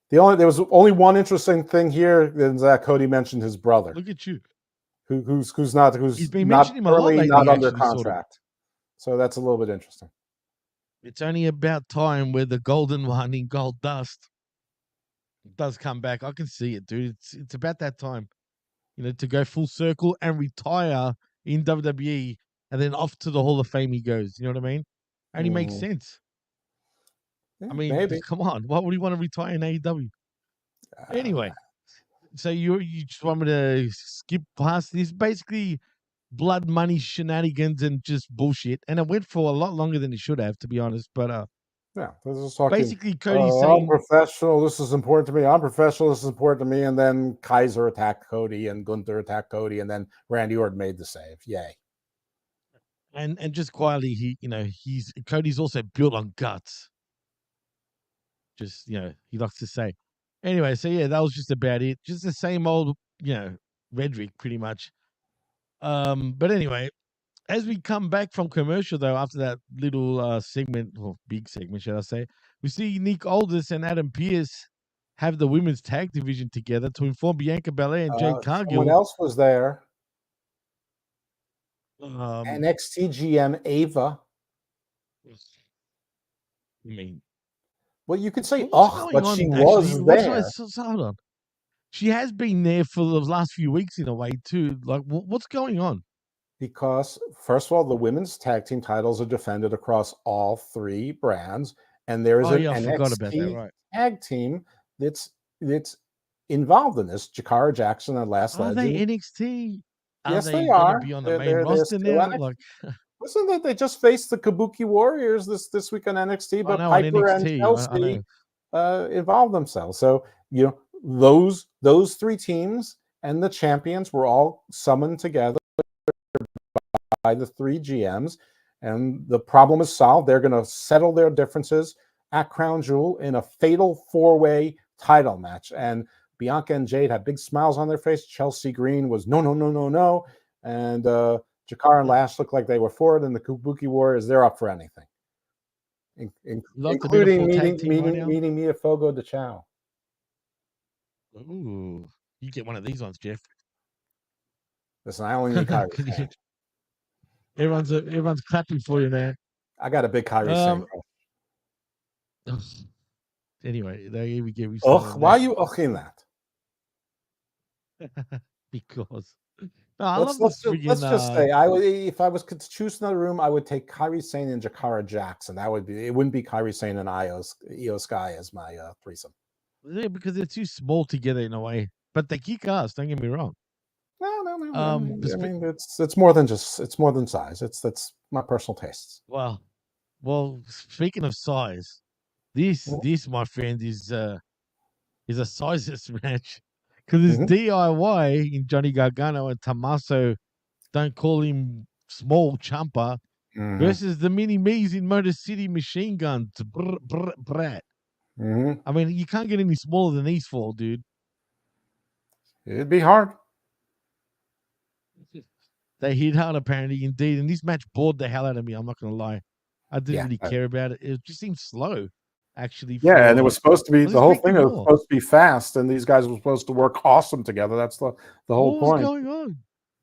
Speaker 2: There was only one interesting thing here is that Cody mentioned his brother.
Speaker 1: Look at you.
Speaker 2: He's not
Speaker 1: mentioning him a lot lately,
Speaker 2: not under
Speaker 1: actually,
Speaker 2: contract. So that's a little bit interesting.
Speaker 1: It's only about time where the golden one in Gold Dust does come back. I can see it, dude. It's about that time, to go full circle and retire in WWE, and then off to the Hall of Fame he goes. You know what I mean? Only makes sense.
Speaker 2: Yeah,
Speaker 1: I mean,
Speaker 2: maybe.
Speaker 1: Come on. Why would he want to retire in AEW? Anyway, so you just want me to skip past this? Basically, blood money shenanigans and just bullshit. And it went for a lot longer than it should have, to be honest. But
Speaker 2: yeah, this is talking.
Speaker 1: Basically, Cody's saying,
Speaker 2: "I'm professional. This is important to me. I'm professional. This is important to me." And then Kaiser attacked Cody, and Gunther attacked Cody, and then Randy Orton made the save. Yay!
Speaker 1: And just quietly, Cody's also built on guts. Just he likes to say. Anyway, so yeah, that was just about it. Just the same old, rhetoric, pretty much. But anyway, as we come back from commercial, though, after that little segment, or big segment, shall I say, we see Nick Aldis and Adam Pearce have the women's tag division together to inform Bianca Belair and Jade Cargill.
Speaker 2: Someone else was there. NXT GM Ava.
Speaker 1: I mean,
Speaker 2: well, you could say, but she was there.
Speaker 1: Hold on. She has been there for the last few weeks in a way, too. Like, what's going on?
Speaker 2: Because, first of all, the women's tag team titles are defended across all 3 brands, and there is an NXT tag team that's involved in this. Jakara Jackson and Lash Legend.
Speaker 1: Are they NXT?
Speaker 2: Yes, they are.
Speaker 1: Be on the main roster now?
Speaker 2: Listen, they just faced the Kabuki Warriors this week on NXT, but Piper and Chelsea involved themselves. So those 3 teams and the champions were all summoned together by the 3 GMs, and the problem is solved. They're going to settle their differences at Crown Jewel in a fatal 4-way title match. And Bianca and Jade had big smiles on their face. Chelsea Green was no. And Jakara and Lash looked like they were for it, and the Kabuki Warriors, they're up for anything.
Speaker 1: Like the metaphor tag
Speaker 2: including
Speaker 1: team right now.
Speaker 2: meeting me at Fogo de Chao.
Speaker 1: Ooh, you get one of these ones, Jeff.
Speaker 2: Listen, I only need Kyrie Sane.
Speaker 1: Everyone's clapping for you, man.
Speaker 2: I got a big Kyrie Sane.
Speaker 1: Anyway, we get me
Speaker 2: Ugh,
Speaker 1: started on
Speaker 2: why are
Speaker 1: that.
Speaker 2: you ughing that?
Speaker 1: Because I love this freaking.
Speaker 2: Let's just say if I was to choose another room, I would take Kyrie Sane and Jakara Jackson. It wouldn't be Kyrie Sane and Io Sky as my threesome.
Speaker 1: Yeah, because they're too small together in a way, but they kick ass. Don't get me wrong.
Speaker 2: No. I mean, it's more than size. That's my personal tastes.
Speaker 1: Well, speaking of size, this my friend is a sizeless match because it's DIY in Johnny Gargano and Tommaso. Don't call him small Champa versus the mini me's in Motor City Machine Guns. Brat. I mean, you can't get any smaller than these four, dude.
Speaker 2: It'd be hard.
Speaker 1: They hit hard, apparently, indeed. And this match bored the hell out of me. I'm not going to lie. I didn't really care about it. It just seemed slow, actually.
Speaker 2: Yeah, and it was supposed to be the whole thing. It was supposed to be fast, and these guys were supposed to work awesome together. That's the whole point.
Speaker 1: What was going on?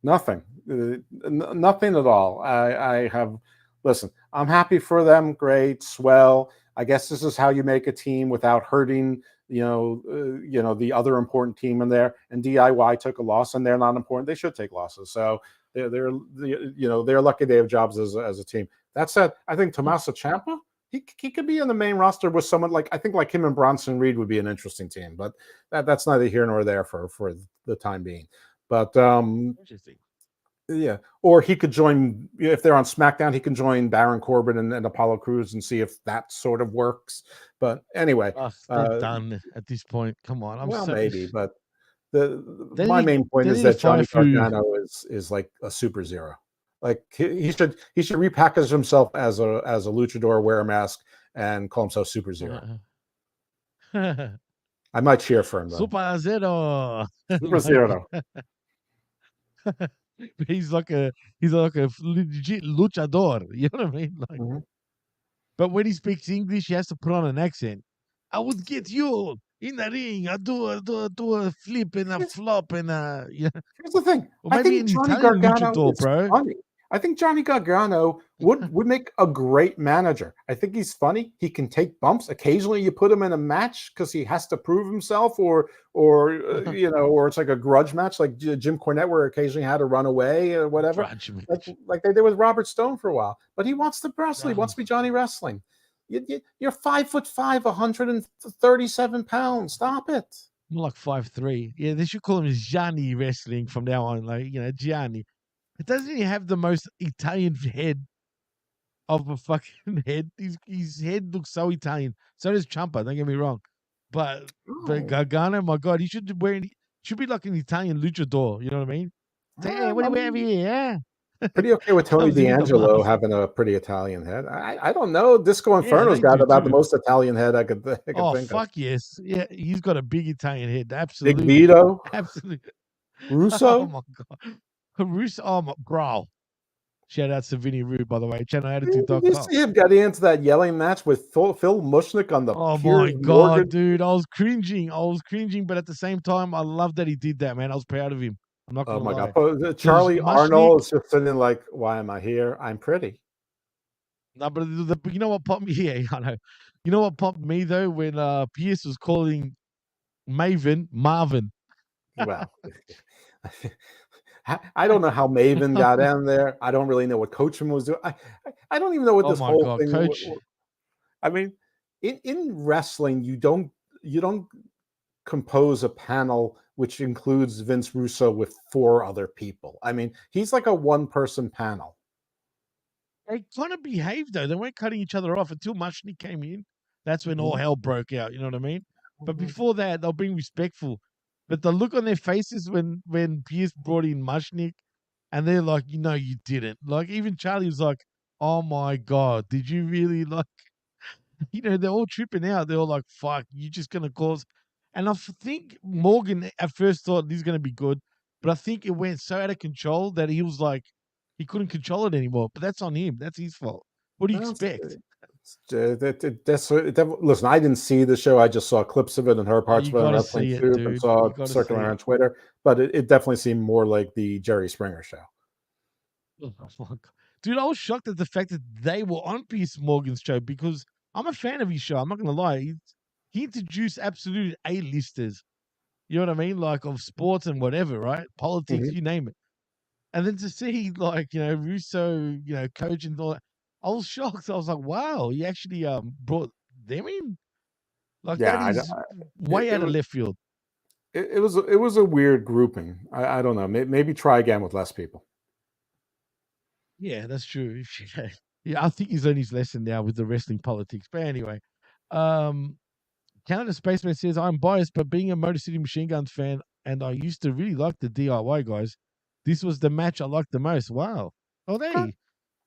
Speaker 2: Nothing. Nothing at all. Listen, I'm happy for them. Great, swell. I guess this is how you make a team without hurting, the other important team in there. And DIY took a loss, and they're not important. They should take losses. So they're lucky they have jobs as a team. That said, I think Tommaso Ciampa, he could be in the main roster with someone like him and Bronson Reed would be an interesting team. But that's neither here nor there for the time being. But
Speaker 1: interesting.
Speaker 2: Yeah, or he could join if they're on SmackDown. He can join Baron Corbin and Apollo Crews and see if that sort of works. But anyway,
Speaker 1: they're done at this point. Come on,
Speaker 2: maybe. But my main point is that Johnny Gargano is like a super zero. Like he should repackage himself as a luchador, wear a mask, and call himself Super Zero. I might cheer for him though.
Speaker 1: Super Zero.
Speaker 2: Super Zero.
Speaker 1: He's like a legit luchador. You know what I mean? Like, but when he speaks English, he has to put on an accent. I would get you in the ring. I do a flip and a flop and
Speaker 2: Here's the thing.
Speaker 1: Or maybe an Italian luchador, bro.
Speaker 2: Funny. I think Johnny Gargano would make a great manager. I think he's funny. He can take bumps. Occasionally, you put him in a match because he has to prove himself, or it's like a grudge match, like Jim Cornette, where occasionally had to run away or whatever, like they did with Robert Stone for a while. But he wants to wrestle. He wants to be Johnny Wrestling. You're 5'5", 137 pounds. Stop it.
Speaker 1: More like 5'3". Yeah, they should call him Gianni Wrestling from now on. Like, Gianni. It doesn't he have the most Italian head of a fucking head? His head looks so Italian. So does Ciampa, don't get me wrong. But Gargano, my God, he should be like an Italian luchador. You know what I mean? Say, hey, what do we have here?
Speaker 2: Pretty okay with Tony D'Angelo having a pretty Italian head. I don't know. Disco Inferno's got about the most Italian head I could think of. Oh,
Speaker 1: fuck yes. Yeah, he's got a big Italian head. Absolutely.
Speaker 2: Big Vito.
Speaker 1: Absolutely.
Speaker 2: Russo.
Speaker 1: Oh, my God. Russo, bro. Shout out to Vinny Rue, by the way. ChannelAttitude.com.
Speaker 2: Did you see him getting into that yelling match with Phil Mushnick on the
Speaker 1: my God, dude. I was cringing, but at the same time, I love that he did that, man. I was proud of him. I'm not gonna lie.
Speaker 2: God. Charlie Arnold is just sitting like, why am I here? I'm pretty.
Speaker 1: No, but you know what popped me? Yeah, I know. You know what popped me, though, when Pierce was calling Marvin.
Speaker 2: Well, I don't know how Maven got in there. I don't really know what Coachman was doing. I don't even know what this whole thing was. I mean, in wrestling, you don't compose a panel which includes Vince Russo with 4 other people. I mean, he's like a one-person panel.
Speaker 1: They kind of behaved, though. They weren't cutting each other off until Mushnick came in. That's when all hell broke out. You know what I mean? But before that, they're being respectful. But the look on their faces when Pierce brought in Mushnick, and they're like, you didn't. Like, even Charlie was like, oh, my God, did you really, like, they're all tripping out. They're all like, fuck, you're just going to cause. And I think Morgan at first thought this is going to be good, but I think it went so out of control that he was like, he couldn't control it anymore. But that's on him. That's his fault. What do you expect?
Speaker 2: Listen, I didn't see the show. I just saw clips of it and heard
Speaker 1: Oh,
Speaker 2: parts
Speaker 1: you
Speaker 2: of it on
Speaker 1: got to
Speaker 2: Wrestling
Speaker 1: see it,
Speaker 2: Soup and
Speaker 1: dude.
Speaker 2: saw
Speaker 1: You
Speaker 2: it
Speaker 1: got to see
Speaker 2: circulating
Speaker 1: it.
Speaker 2: on Twitter. But it definitely seemed more like the Jerry Springer show.
Speaker 1: Oh my God. Dude, I was shocked at the fact that they were on Piers Morgan's show because I'm a fan of his show. I'm not going to lie. He introduced absolute A-listers, you know what I mean? Like of sports and whatever, right? Politics,
Speaker 2: Mhm.
Speaker 1: you name it. And then to see like, Russo, coach and all that, I was shocked. I was like, wow, he actually brought them in? Like
Speaker 2: Yeah,
Speaker 1: that is
Speaker 2: it,
Speaker 1: way
Speaker 2: it
Speaker 1: out of
Speaker 2: was
Speaker 1: left field.
Speaker 2: it was a weird grouping. I don't know. Maybe try again with less people.
Speaker 1: Yeah, that's true. Yeah, I think he's learned his lesson now with the wrestling politics. But anyway, um, Canada Spaceman says, I'm biased, but being a Motor City Machine Guns fan, and I used to really like the DIY guys, this was the match I liked the most. Wow. Oh,
Speaker 2: Okay,
Speaker 1: hey,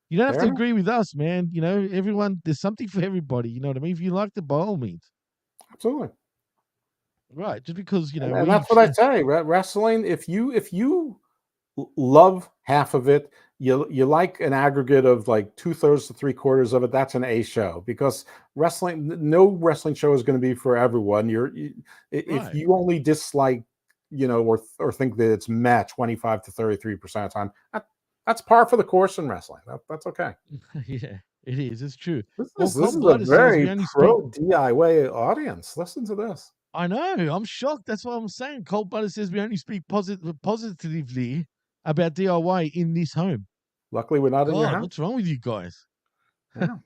Speaker 1: you don't have
Speaker 2: fair
Speaker 1: to
Speaker 2: enough.
Speaker 1: agree with us, man. Everyone, there's something for everybody. You know what I mean? If you like it, by all means.
Speaker 2: Absolutely.
Speaker 1: Right. Just because,
Speaker 2: And that's what I say. Wrestling. If you love half of it, you like an aggregate of like 2/3 to 3/4 of it. That's an A show because no wrestling show is going to be for everyone. If
Speaker 1: right.
Speaker 2: you only dislike, or think that it's met 25 to 33% of the time, that's par for the course in wrestling. That's okay.
Speaker 1: Yeah, it is. It's true.
Speaker 2: This
Speaker 1: Well,
Speaker 2: is this
Speaker 1: Cold
Speaker 2: is a
Speaker 1: Blooded says
Speaker 2: very
Speaker 1: we only speak.
Speaker 2: pro DIY audience. Listen to this.
Speaker 1: I know. I'm shocked. That's what I'm saying. Cold Blooded says we only speak positively about DIY in this home.
Speaker 2: Luckily, we're not in your
Speaker 1: God,
Speaker 2: house.
Speaker 1: what's wrong with you guys?
Speaker 2: Yeah.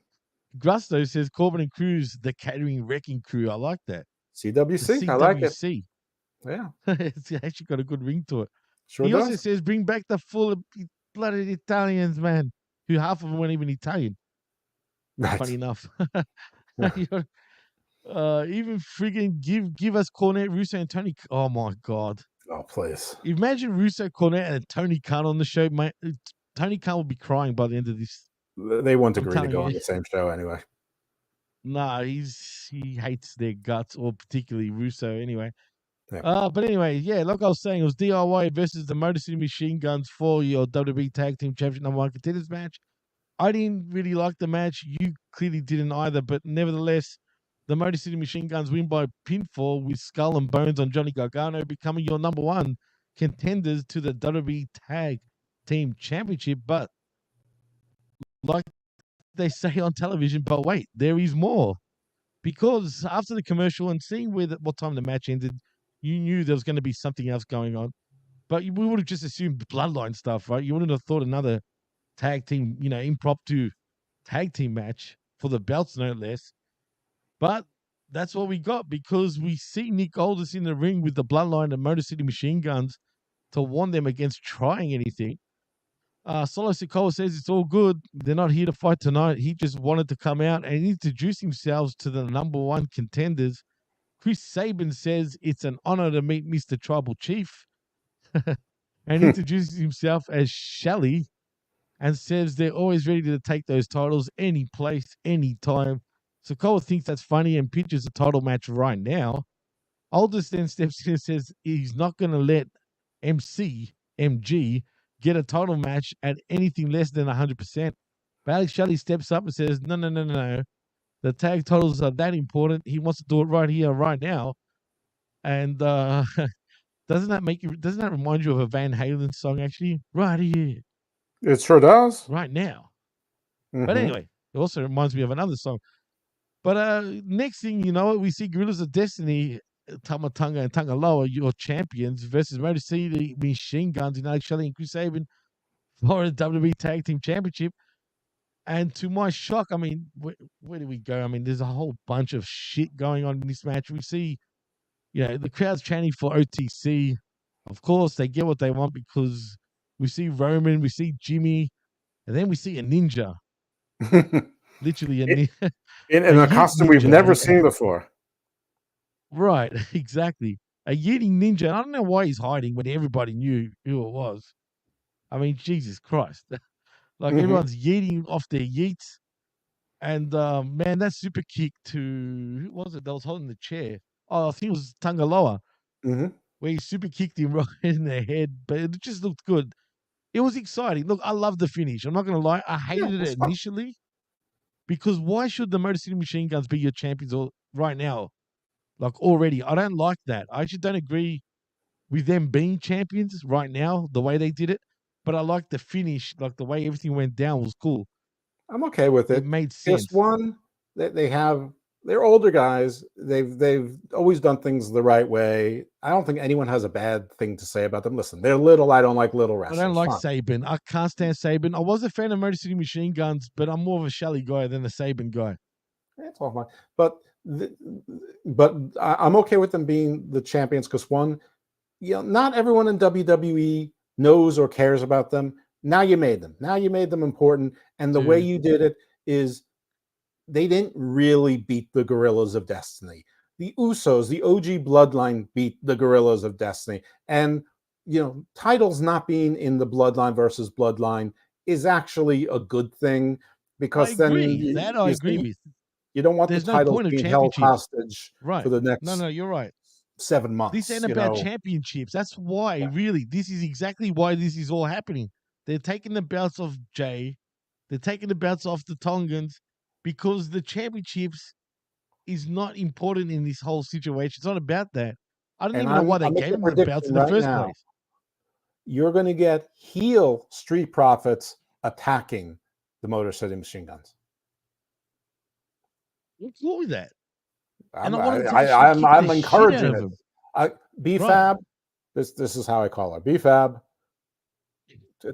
Speaker 1: Gusto says Corbin and Cruz, the catering wrecking crew. I like that. The
Speaker 2: CWC. I like it.
Speaker 1: CWC.
Speaker 2: Yeah,
Speaker 1: It's actually got a good ring to it.
Speaker 2: sure
Speaker 1: He also
Speaker 2: does.
Speaker 1: says bring back the full blooded Italians, man. Who half of them weren't even Italian. Funny
Speaker 2: Right.
Speaker 1: enough.
Speaker 2: Yeah.
Speaker 1: Even friggin' give us Cornette, Russo, and Tony. Oh my god!
Speaker 2: Oh, please.
Speaker 1: Imagine Russo, Cornette, and Tony Khan on the show, mate. Tony Khan will be crying by the end of this.
Speaker 2: They won't
Speaker 1: I'm
Speaker 2: agree to
Speaker 1: telling
Speaker 2: go on
Speaker 1: you.
Speaker 2: the same show anyway.
Speaker 1: Nah, he hates their guts, or particularly Russo. Anyway.
Speaker 2: Yeah.
Speaker 1: But anyway, yeah, like I was saying, it was DIY versus the Motor City Machine Guns for your WWE Tag Team Championship #1 contenders match. I didn't really like the match. You clearly didn't either, but nevertheless, the Motor City Machine Guns win by pinfall with Skull and Bones on Johnny Gargano, becoming your #1 contenders to the WWE Tag Team Championship. But like they say on television, but wait, there is more. Because after the commercial and seeing what time the match ended, you knew there was going to be something else going on. But we would have just assumed bloodline stuff, right? You wouldn't have thought another tag team, impromptu tag team match for the belts, no less. But that's what we got because we see Nick Aldis in the ring with the bloodline and Motor City Machine Guns to warn them against trying anything. Solo Sikoa says it's all good. They're not here to fight tonight. He just wanted to come out and introduce himself to the #1 contenders. Chris Sabin says it's an honor to meet Mr. Tribal Chief and introduces himself as Shelley and says they're always ready to take those titles any place, anytime. Sikoa thinks that's funny and pitches a title match right now. Aldous then steps in and says he's not going to let MG get a title match at anything less than 100%. But Alex Shelley steps up and says, no, no, no, no, no. The tag titles are that important. He wants to do it right here, right now. And doesn't that remind you of a Van Halen song, actually? Right here,
Speaker 2: It sure does.
Speaker 1: right now. But
Speaker 2: Mm-hmm.
Speaker 1: anyway, it also reminds me of another song. But next thing you know, we see Gorillas of Destiny, Tamatonga and Tangaloa, your champions, versus Motor City Machine Guns in Alex Shelley and Chris Sabin for the WWE Tag Team Championship. And to my shock, I mean, where do we go? I mean, there's a whole bunch of shit going on in this match. We see, the crowd's chanting for OTC. Of course, they get what they want because we see Roman, we see Jimmy, and then we see a ninja. Literally a ninja.
Speaker 2: in
Speaker 1: A
Speaker 2: a
Speaker 1: yeet
Speaker 2: costume we've never
Speaker 1: ninja.
Speaker 2: seen before.
Speaker 1: Right, exactly. A yeeting ninja. I don't know why he's hiding when everybody knew who it was. I mean, Jesus Christ. Like
Speaker 2: Mm-hmm.
Speaker 1: everyone's yeeting off their yeets. And man, that super kick to who was it that was holding the chair? Oh, I think it was Tangaloa,
Speaker 2: Mm-hmm.
Speaker 1: where he super kicked him right in the head, but it just looked good. It was exciting. Look, I love the finish. I'm not gonna lie, I
Speaker 2: Yeah,
Speaker 1: hated
Speaker 2: it's
Speaker 1: it
Speaker 2: fun.
Speaker 1: initially, Because why should the Motor City Machine Guns be your champions right now? Like already, I don't like that. I actually don't agree with them being champions right now, the way they did it. But I like the finish, like the way everything went down was cool.
Speaker 2: I'm okay with
Speaker 1: It
Speaker 2: it.
Speaker 1: made
Speaker 2: Just
Speaker 1: sense.
Speaker 2: one, they're older guys. They've always done things the right way. I don't think anyone has a bad thing to say about them. Listen, they're little. I don't like little
Speaker 1: I don't
Speaker 2: wrestlers.
Speaker 1: like
Speaker 2: Fine.
Speaker 1: Saban. I can't stand Saban. I was a fan of Motor City Machine Guns, but I'm more of a Shelley guy than a Saban guy.
Speaker 2: It's all fine. But I'm okay with them being the champions because one, not everyone in WWE knows or cares about them. Now you made them. Now you made them important. And the way
Speaker 1: Dude,
Speaker 2: you did it is they didn't really beat the Gorillas of Destiny. The Usos, the OG bloodline, beat the Gorillas of Destiny. And, titles not being in the bloodline versus bloodline is actually a good thing
Speaker 1: I
Speaker 2: because then
Speaker 1: agree. That I
Speaker 2: you
Speaker 1: agree
Speaker 2: see,
Speaker 1: with.
Speaker 2: you don't want the
Speaker 1: There's no
Speaker 2: titles
Speaker 1: point of
Speaker 2: being held
Speaker 1: championships.
Speaker 2: hostage
Speaker 1: Right.
Speaker 2: for the
Speaker 1: No,
Speaker 2: next
Speaker 1: you're right.
Speaker 2: 7
Speaker 1: This
Speaker 2: months,
Speaker 1: ain't about championships. That's why, really, this is exactly why this is all happening. They're taking the belts off Jay. They're taking the belts off the Tongans because the championships is not important in this whole situation. It's not about that. I don't
Speaker 2: And
Speaker 1: even know why they
Speaker 2: I'll make
Speaker 1: gave
Speaker 2: a
Speaker 1: them the belts
Speaker 2: prediction
Speaker 1: in the
Speaker 2: right
Speaker 1: first
Speaker 2: now.
Speaker 1: place.
Speaker 2: You're going to get heel Street Profits attacking the Motor City Machine Guns.
Speaker 1: What's wrong with that?
Speaker 2: I'm
Speaker 1: Encouraging
Speaker 2: it. B-Fab, this is how I call her. B-Fab,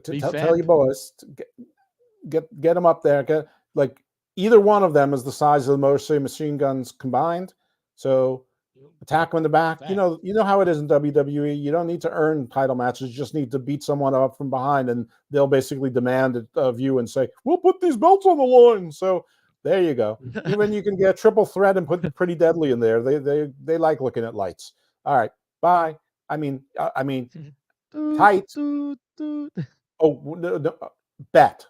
Speaker 2: tell your boys, get them up there. Like either one of them is the size of the Motor City Machine Guns combined. So attack them in the back. You know how it is in WWE. You don't need to earn title matches. You just need to beat someone up from behind, and they'll basically demand it of you and say, "We'll put these belts on the line." So there you go. Even you can get triple threat and put Pretty Deadly in there. They like looking at lights. All right, bye. I mean, tight. Oh no, bet.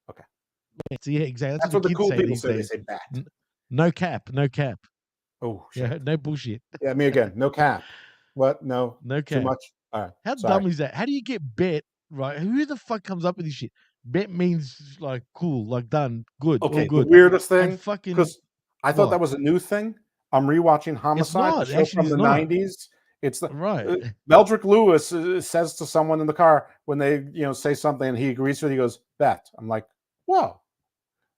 Speaker 2: Okay.
Speaker 1: Yeah, exactly.
Speaker 2: That's what the cool people say. They say bet.
Speaker 1: No cap.
Speaker 2: Oh shit.
Speaker 1: Yeah, no bullshit.
Speaker 2: Yeah, me again. No cap. What? No.
Speaker 1: No cap.
Speaker 2: Too much. All right.
Speaker 1: How dumb is that? How do you get bet right? Who the fuck comes up with this shit? Bet means like cool, like done, good,
Speaker 2: okay,
Speaker 1: all good.
Speaker 2: The weirdest thing,
Speaker 1: and fucking
Speaker 2: because I thought that was a new thing. I'm rewatching Homicide, the show
Speaker 1: actually,
Speaker 2: from the '90s. It's the
Speaker 1: right.
Speaker 2: Meldrick Lewis says to someone in the car when they say something and he agrees with it, he goes, bet. I'm like, whoa,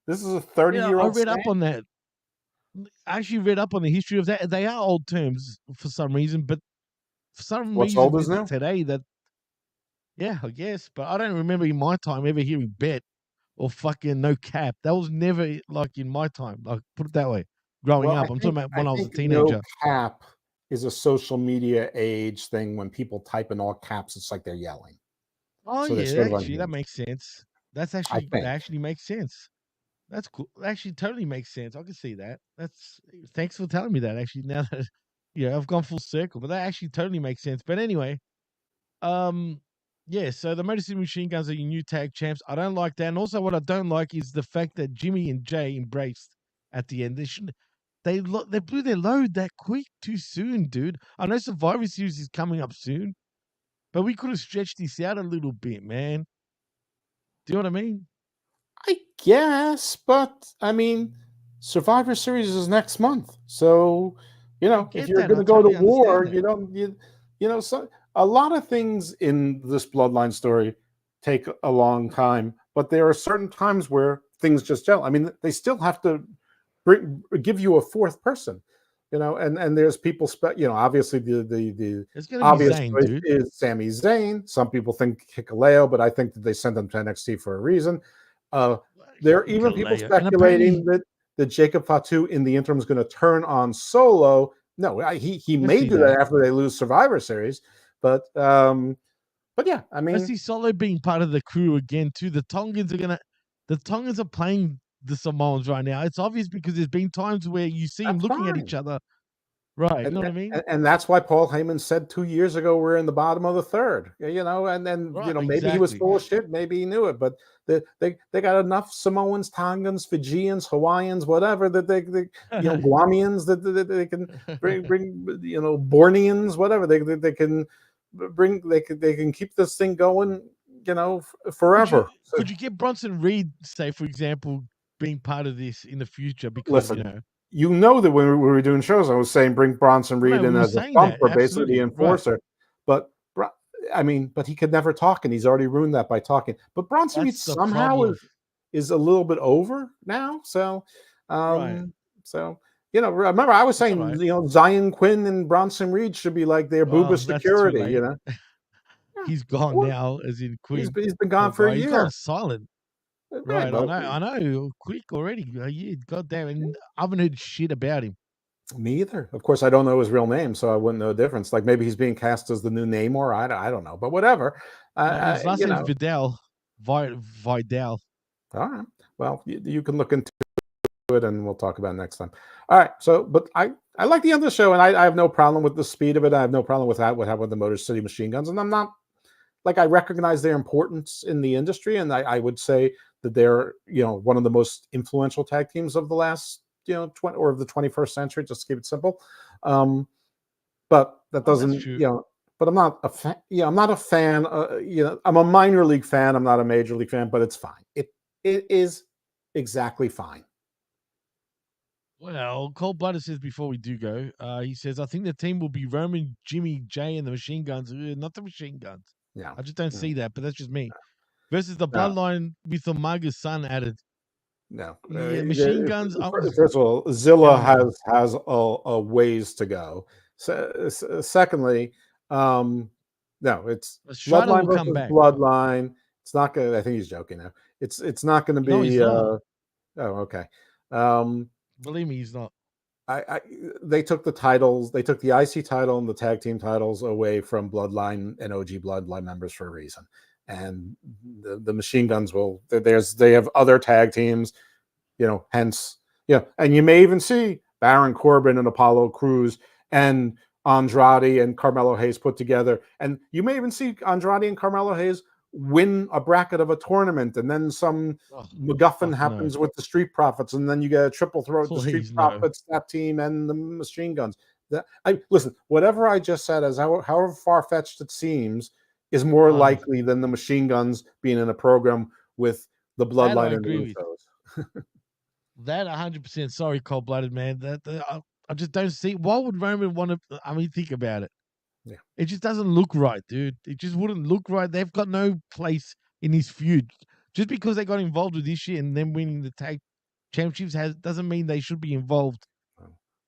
Speaker 2: this is a 30-year-old.
Speaker 1: I read up on that. I actually read up on the history of that. They are old terms for some reason, but for some
Speaker 2: What's
Speaker 1: reason
Speaker 2: old is new?
Speaker 1: today that, yeah, I guess. But I don't remember in my time ever hearing bet or fucking no cap. That was never like in my time. Like put it that way. Growing up, I'm talking about when I was a teenager.
Speaker 2: No cap is a social media age thing. When people type in all caps, it's like they're yelling.
Speaker 1: Oh
Speaker 2: so
Speaker 1: yeah, actually that makes sense. That actually makes sense. That's cool. Actually, totally makes sense. I can see that. Thanks for telling me that. Actually, now that I've gone full circle, but that actually totally makes sense. But anyway, yeah. So the Motor City Machine Guns are your new tag champs. I don't like that, and also what I don't like is the fact that Jimmy and Jay embraced at the end. They shouldn't. They blew their load that quick, too soon, dude. I know Survivor Series is coming up soon, but we could have stretched this out a little bit, man. Do you know what I mean?
Speaker 2: I guess, but I mean, Survivor Series is next month, so if you're going to go to war, so a lot of things in this bloodline story take a long time, but there are certain times where things just gel. I mean, they still have to give you a fourth person, and there's people. Obviously the obvious
Speaker 1: Zayn,
Speaker 2: choice
Speaker 1: dude.
Speaker 2: is Sami Zayn. Some people think Hikuleo, but I think that they sent him to NXT for a reason. There are even people speculating that Jacob Fatu in the interim is going to turn on Solo. No, he may do that after they lose Survivor Series, but yeah, I mean,
Speaker 1: I see Solo being part of the crew again too. The Tongans are playing the Samoans right now. It's obvious because there's been times where you see them looking at each other. Right, you know what I mean?
Speaker 2: And that's why Paul Heyman said 2 years ago we're in the bottom of the third. And then maybe he was full of shit, maybe he knew it, but they got enough Samoans, Tongans, Fijians, Hawaiians, whatever that they Guamians that they can bring Borneans, whatever they can bring. They can keep this thing going, forever.
Speaker 1: Could you get Bronson Reed, say for example, being part of this in the future because
Speaker 2: Listen, you know that when we were doing shows, I was saying bring Bronson Reed
Speaker 1: no, we
Speaker 2: in
Speaker 1: were
Speaker 2: as a
Speaker 1: saying that
Speaker 2: thumper, basically the
Speaker 1: absolutely right.
Speaker 2: enforcer. But I mean, but he could never talk, and he's already ruined that by talking. But Bronson Reed
Speaker 1: That's the
Speaker 2: somehow
Speaker 1: problem,
Speaker 2: is a little bit over now. So,
Speaker 1: right?
Speaker 2: so remember I was
Speaker 1: It's all
Speaker 2: saying,
Speaker 1: right.
Speaker 2: Zion Quinn and Bronson Reed should be like their booba
Speaker 1: Oh, that's too
Speaker 2: security.
Speaker 1: late.
Speaker 2: Yeah,
Speaker 1: He's gone
Speaker 2: well,
Speaker 1: now, as in
Speaker 2: he's
Speaker 1: Quinn.
Speaker 2: been gone
Speaker 1: Poor
Speaker 2: for a
Speaker 1: guy. He's gone
Speaker 2: year,
Speaker 1: silent.
Speaker 2: right?
Speaker 1: Right.
Speaker 2: But
Speaker 1: I know. Quick already. Yeah, goddamn. And I haven't heard shit about him.
Speaker 2: me either. Of course, I don't know his real name, so I wouldn't know the difference. Like maybe he's being cast as the new Namor. I don't know, but whatever.
Speaker 1: No, his last
Speaker 2: You
Speaker 1: name's
Speaker 2: know,
Speaker 1: Vidal. Vidal.
Speaker 2: all right. Well, you can look into it, and we'll talk about it next time. All right. So, but I like the end of the show, and I have no problem with the speed of it. I have no problem with what happened with the Motor City Machine Guns, and I'm not like I recognize their importance in the industry, and I would say that they're one of the most influential tag teams of the last 20 or of the 21st century. Just to keep it simple. But that
Speaker 1: Oh, that's
Speaker 2: doesn't,
Speaker 1: true.
Speaker 2: but I'm not a fan. I'm not a fan. I'm a minor league fan. I'm not a major league fan, but it's fine. It is exactly fine.
Speaker 1: Well, Cold Blooded says before we do go, he says, I think the team will be Roman, Jimmy, Jay, and the Machine Guns. Not the Machine Guns.
Speaker 2: Yeah.
Speaker 1: I just don't see that, but that's just me. Versus the
Speaker 2: No.
Speaker 1: Bloodline with the Maga's son added.
Speaker 2: No.
Speaker 1: Yeah, Machine Guns.
Speaker 2: First of all, Zilla has a ways to go. Secondly, no, it's
Speaker 1: Strider
Speaker 2: Bloodline
Speaker 1: will come
Speaker 2: versus
Speaker 1: back.
Speaker 2: Bloodline. It's not gonna. I think he's joking now. It's not going to be.
Speaker 1: No, he's not.
Speaker 2: Oh, okay.
Speaker 1: Believe me, he's not.
Speaker 2: They took the titles. They took the IC title and the tag team titles away from Bloodline and OG Bloodline members for a reason. And the Machine Guns they have other tag teams, hence, and you may even see Baron Corbin and Apollo Crews and Andrade and Carmelo Hayes put together. And you may even see Andrade and Carmelo Hayes win a bracket of a tournament, and then some MacGuffin happens with the Street Profits, and then you get a triple throat the Street Profits, that team, and the Machine Guns. Listen, whatever I just said, as however far-fetched it seems, is more likely than the Machine Guns being in a program with the Bloodline and the Usos.
Speaker 1: That 100%. Sorry, Cold-Blooded man. I just don't see. Why would Roman want to? I mean, think about it.
Speaker 2: Yeah,
Speaker 1: it just doesn't look right, dude. It just wouldn't look right. They've got no place in this feud. Just because they got involved with this shit and them winning the tag championships doesn't mean they should be involved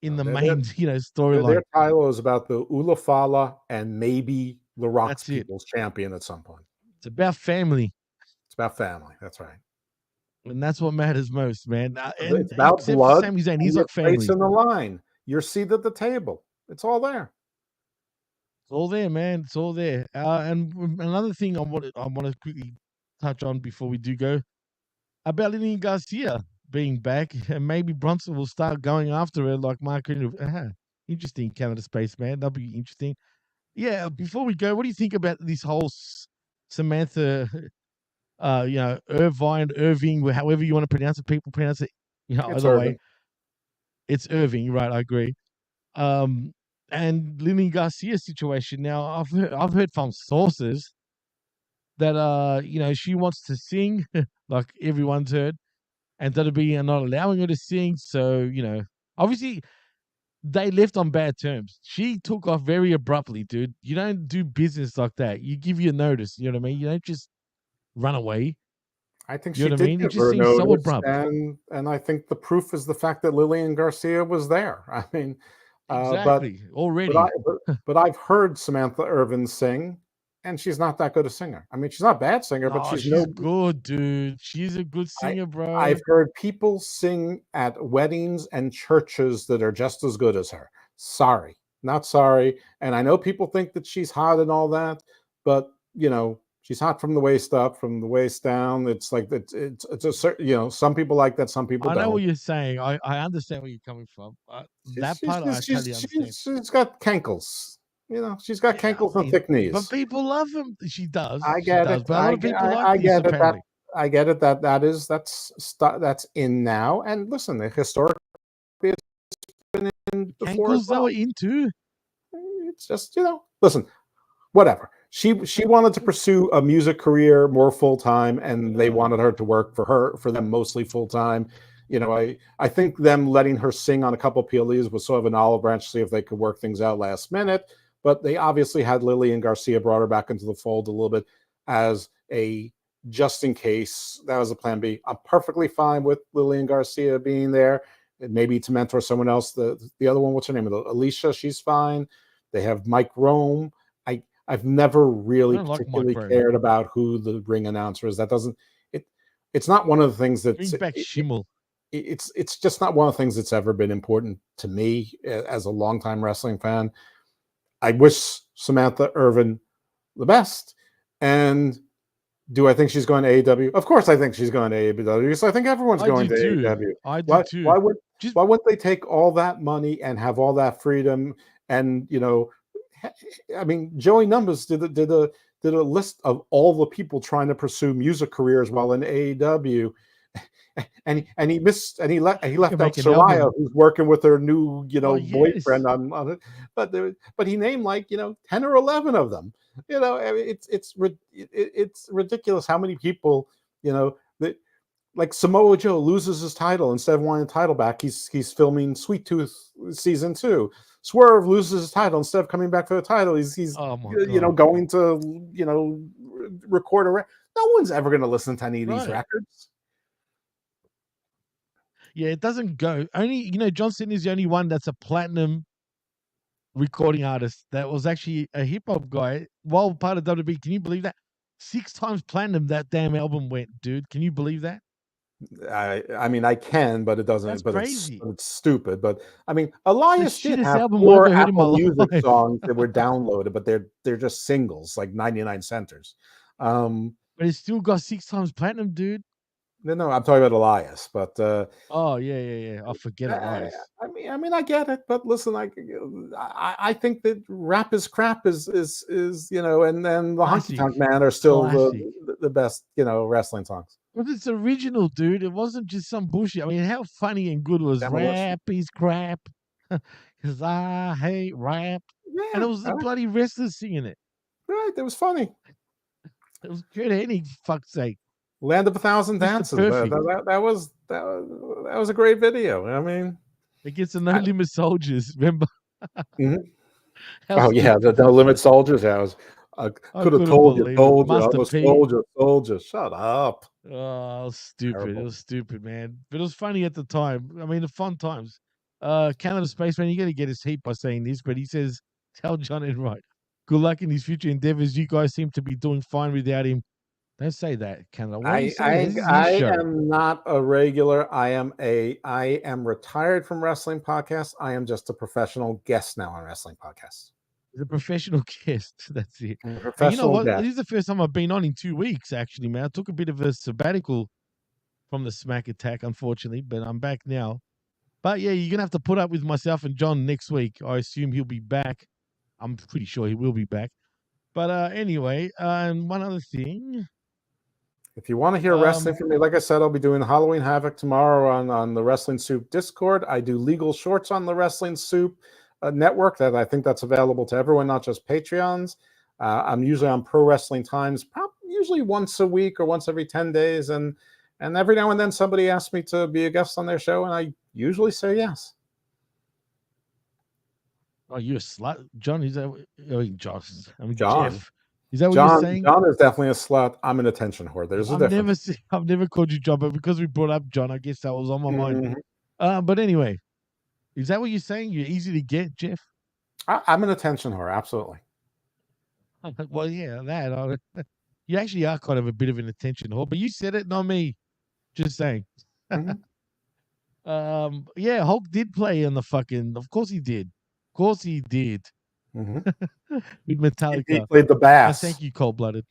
Speaker 1: in the main, storyline.
Speaker 2: Their title is about the Ulafala and maybe the Rocks People's Champion at some point.
Speaker 1: It's about family.
Speaker 2: It's about family. That's right.
Speaker 1: And that's what matters most, man.
Speaker 2: It's about blood.
Speaker 1: Sami Zayn, he's like family.
Speaker 2: Place in the line. Your seat at the table. It's all there.
Speaker 1: It's all there, man. It's all there. And another thing I want to quickly touch on before we do go about Lillian Garcia being back, and maybe Bronson will start going after her like Mark. Interesting, Canada Space Man. That'll be interesting. Yeah. Before we go, what do you think about this whole Samantha? Irving, however you want to pronounce it, people pronounce it, either way. It's Irving, right? I agree. And Lillian Garcia situation. Now, I've heard from sources that she wants to sing, like everyone's heard, and that'll be not allowing her to sing. So, obviously they left on bad terms. She took off very abruptly, dude. You don't do business like that. You give your notice. You know what I mean? You don't just run away.
Speaker 2: I think she did give her notice, so abrupt. And I think the proof is the fact that Lillian Garcia was there. I mean,
Speaker 1: exactly, already.
Speaker 2: But I've heard Samantha Irvin sing, and she's not that good a singer. I mean, she's not a bad singer, but she's
Speaker 1: good, dude. She's a good singer, bro.
Speaker 2: I've heard people sing at weddings and churches that are just as good as her. Sorry, not sorry. And I know people think that she's hot and all that, but she's hot from the waist up, from the waist down. It's like it's a certain, some people like that, some people don't.
Speaker 1: I know what you're saying. I understand where you're coming from. That part I totally understand.
Speaker 2: She's got cankles. She's got cankles and thick knees.
Speaker 1: But people love him. She does.
Speaker 2: I get it.
Speaker 1: But a lot of people like this, apparently.
Speaker 2: I get it. That's in now. And listen, historically, it's been in before.
Speaker 1: Cankles they were into.
Speaker 2: It's just listen, whatever. She wanted to pursue a music career more full time, and they wanted her to work for them mostly full time. You know, I think them letting her sing on a couple of PLEs was sort of an olive branch to see if they could work things out last minute. But they obviously had Lillian Garcia, brought her back into the fold a little bit as a just in case. That was a plan B. I'm perfectly fine with Lillian Garcia being there, maybe to mentor someone else. The other one, what's her name? Alicia, she's fine. They have Mike Rome. I've never really particularly cared about who the ring announcer is. That doesn't it's not one of the things that
Speaker 1: bring back Schimmel.
Speaker 2: It's just not one of the things that's ever been important to me as a longtime wrestling fan. I wish Samantha Irvin the best. And do I think she's going to AEW? Of course I think she's going to AEW. So I think everyone's going to AEW.
Speaker 1: I do too.
Speaker 2: Why wouldn't they take all that money and have all that freedom? And, you know, I mean, Joey Numbers did a list of all the people trying to pursue music careers while in AEW, and he left out Soraya, who's working with her new boyfriend on it, but he named 10 or 11 of them. You know, I mean, it's ridiculous how many people that. Like Samoa Joe loses his title, instead of wanting the title back, he's filming Sweet Tooth season 2. Swerve loses his title, instead of coming back for the title, he's going to record a record. No one's ever going to listen to any of these records.
Speaker 1: Yeah, it doesn't go. Only John Cena is the only one that's a platinum recording artist that was actually a hip hop guy while part of WWE. Can you believe that? 6 times platinum that damn album went, dude. Can you believe that?
Speaker 2: I mean, I can, but it doesn't.
Speaker 1: That's
Speaker 2: but
Speaker 1: crazy.
Speaker 2: It's stupid. But I mean, Elias did have 4 Apple Music songs that were downloaded, but they're just singles, like 99 centers.
Speaker 1: But it still got 6 times platinum, dude.
Speaker 2: No, I'm talking about Elias. But
Speaker 1: oh yeah. I forget Elias.
Speaker 2: I mean, I get it, but listen, I think that Rap is Crap is and then the Honky Tonk Man are still the best wrestling songs.
Speaker 1: But it's original, dude. It wasn't just some bullshit. I mean, how funny and good was Rap is Crap? Because I hate rap. Yeah, and it was the bloody wrestlers singing it.
Speaker 2: Right, it was funny.
Speaker 1: It was good, any fuck's sake.
Speaker 2: Land of 1,000 Dances. That was a great video. I mean,
Speaker 1: against the No Limit Soldiers. Remember?
Speaker 2: Mm-hmm. Oh yeah, the No Limit Soldiers. I could have told you, soldier. Shut up.
Speaker 1: Oh, stupid. Terrible. It was stupid, man. But it was funny at the time. I mean, the fun times. Canada Spaceman, you're going to get his heat by saying this, but he says, tell John Enright, good luck in his future endeavors. You guys seem to be doing fine without him. Don't say that, Canada.
Speaker 2: I am not a regular. I am retired from wrestling podcasts. I am just a professional guest now on wrestling podcasts.
Speaker 1: The professional guest. That's it. And you know what? Guest. This is the first time I've been on in 2 weeks, actually, man. I took a bit of a sabbatical from the SmackATTACK, unfortunately, but I'm back now. But yeah, you're going to have to put up with myself and John next week. I assume he'll be back. I'm pretty sure he will be back. But anyway, and one other thing.
Speaker 2: If you want to hear wrestling from me, like I said, I'll be doing Halloween Havoc tomorrow on the Wrestling Soup Discord. I do legal shorts on the Wrestling Soup network. That I think that's available to everyone, not just Patreons. I'm usually on Pro Wrestling Times, usually once a week or once every 10 days. And every now and then somebody asks me to be a guest on their show, and I usually say yes.
Speaker 1: Oh, you're a slut, John? Is that Josh? I mean, John. Jeff. Is that what you're saying?
Speaker 2: John is definitely a slut. I'm an attention whore. There's a difference.
Speaker 1: I've never called you John, but because we brought up John, I guess that was on my mind. But anyway, is that what you're saying? You're easy to get, Jeff?
Speaker 2: I'm an attention whore, absolutely.
Speaker 1: Well, yeah, that. You actually are kind of a bit of an attention whore, but you said it, not me. Just saying. Yeah, Hulk did play in the fucking. Of course he did. Of course he did.
Speaker 2: Mm-hmm.
Speaker 1: With Metallica.
Speaker 2: He played the bass.
Speaker 1: Thank you, Cold Blooded.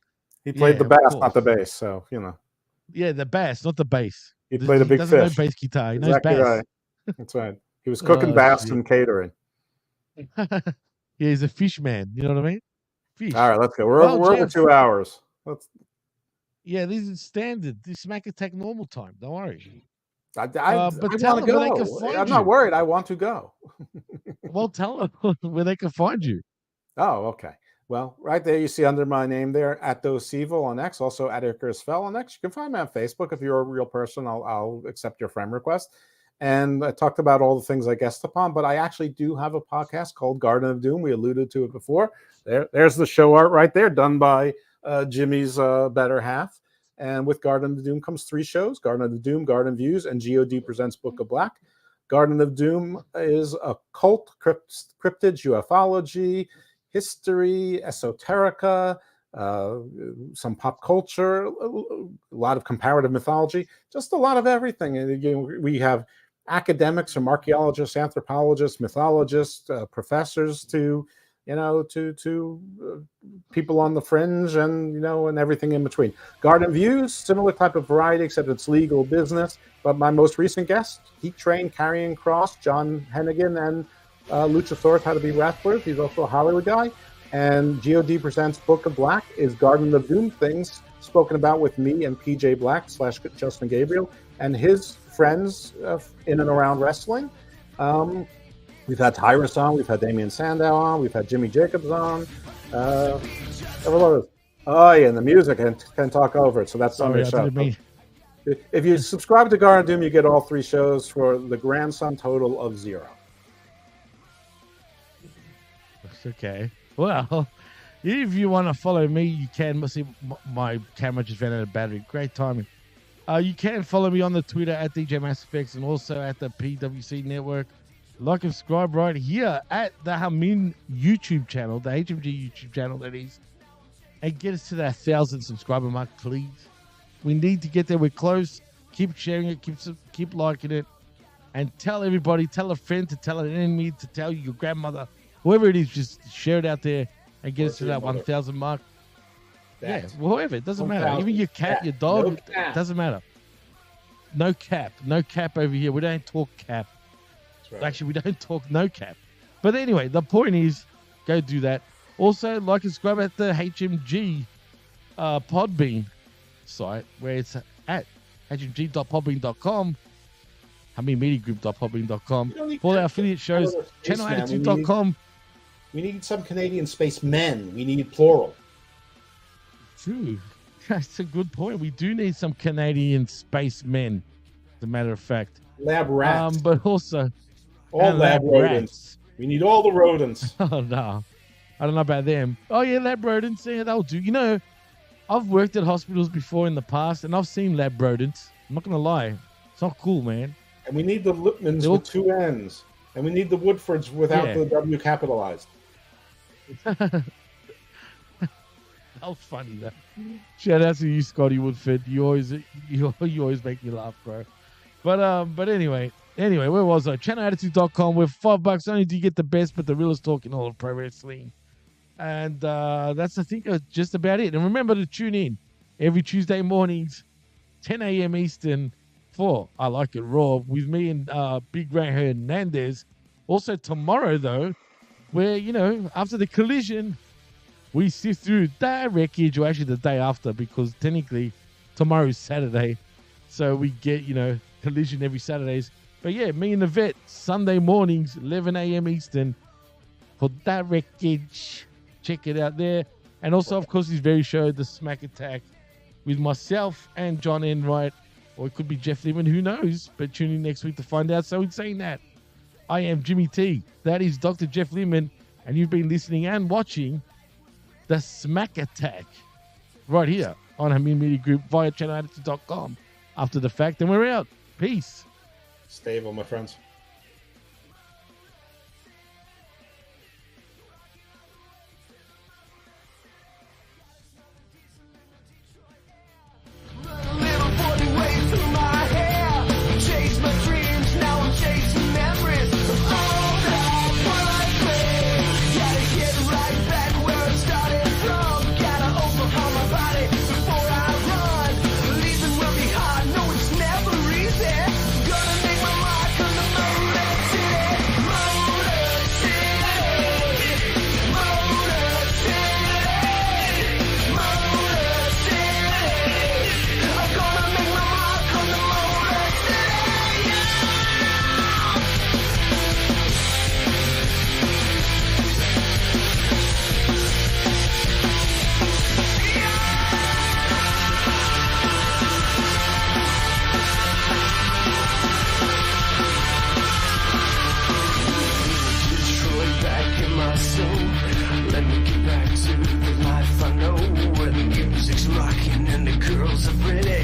Speaker 2: He played the bass, not the bass. So,
Speaker 1: Yeah, the bass, not the bass.
Speaker 2: He played a big fish. He
Speaker 1: doesn't know bass guitar. He knows bass.
Speaker 2: Right. That's right. He was cooking bass and catering.
Speaker 1: Yeah, he's a fish man. You know what I mean? Fish.
Speaker 2: All right, let's go. We're over 2 hours.
Speaker 1: Yeah, this is standard. This SmackATTACK normal time. Don't worry.
Speaker 2: I want to go. I'm not worried. I want to go.
Speaker 1: Well, tell them where they can find you.
Speaker 2: Oh, okay. Well, right there you see under my name there, at Dosevil on X, also at Icarus Fell on X. You can find me on Facebook. If you're a real person, I'll accept your friend request. And I talked about all the things I guessed upon, but I actually do have a podcast called Garden of Doom. We alluded to it before. There's the show art right there, done by Jimmy's better half. And with Garden of Doom comes 3 shows: Garden of the Doom, Garden Views, and God Presents Book of Black. Garden of Doom is occult, cryptids, ufology, history, esoterica, some pop culture, a lot of comparative mythology, just a lot of everything. And again, we have academics from archaeologists, anthropologists, mythologists, professors to people on the fringe, and and everything in between. Garden Views, similar type of variety, except it's legal business. But my most recent guest, Heat Train, Carrying Cross, John Hennigan, and Luchasaurus, How to Be Wrestlers. He's also a Hollywood guy. And God Presents Book of Black is Garden of Doom things spoken about with me and PJ Black / Justin Gabriel and his friends in and around wrestling. We've had Tyrus on, we've had Damian Sandow on, we've had Jimmy Jacobs on. Oh yeah, and the music can talk over it, so that's Sunday's show. If you subscribe to Garden of Doom, you get all 3 shows for the grand sum total of 0.
Speaker 1: That's okay. Well, if you want to follow me, you can. See, my camera just ran out of battery. Great timing. You can follow me on the Twitter at DJ Mass Effects and also at the PWC Network. Like and subscribe right here at the Hamin YouTube channel, the HMG YouTube channel, that is. And get us to that 1,000 subscriber mark, please. We need to get there. We're close. Keep sharing it. Keep liking it. And tell everybody, tell a friend, to tell an enemy, to tell your grandmother, whoever it is, just share it out there and get us to that 1,000 mark. Yeah, whoever. It doesn't matter. Even your cat, your dog, it doesn't matter. No cap. No cap over here. We don't talk cap. Right. Actually, we don't talk no cap. But anyway, the point is, go do that. Also, like and subscribe at the HMG Podbean site, where it's at hmg.podbean.com, HaminMediaGroup.podbean.com. For our affiliate shows, channelattitude.com.
Speaker 3: We need some Canadian spacemen. We need plural.
Speaker 1: True. That's a good point. We do need some Canadian spacemen, as a matter of fact.
Speaker 3: Lab rats.
Speaker 1: But also...
Speaker 3: all lab rodents. We need all the rodents.
Speaker 1: Oh, no. I don't know about them. Oh, yeah, lab rodents. Yeah, that'll do. I've worked at hospitals before in the past, and I've seen lab rodents. I'm not going to lie. It's not cool, man.
Speaker 3: And we need the Lippmans with 2 N's. And we need the Woodfords without the W capitalized.
Speaker 1: That was funny, though. Shout out to you, Scotty Woodford. You always make me laugh, bro. But anyway, where was I? Channelattitude.com, where $5 only do you get the best, but the realest talk in all of pro wrestling. And that's, I think, just about it. And remember to tune in every Tuesday mornings, 10 a.m. Eastern, for I Like It Raw with me and Big Ray Hernandez. Also tomorrow, though, where, after the collision, we sift through that wreckage, or actually the day after, because technically tomorrow's Saturday. So we get, collision every Saturdays. But yeah, me and the vet, Sunday mornings, 11 a.m. Eastern, for that wreckage. Check it out there. And also, of course, his very show, the Smack Attack, with myself and John Enright. Or it could be Jeff Lippman, who knows? But tune in next week to find out. So in saying that, I am Jimmy T. That is Dr. Jeff Lippman. And you've been listening and watching the Smack Attack right here on Hamin Media Group via channelattitude.com after the fact. And we're out. Peace.
Speaker 3: Stay evil, my friends.
Speaker 4: Gonna make my mark on the girls are pretty.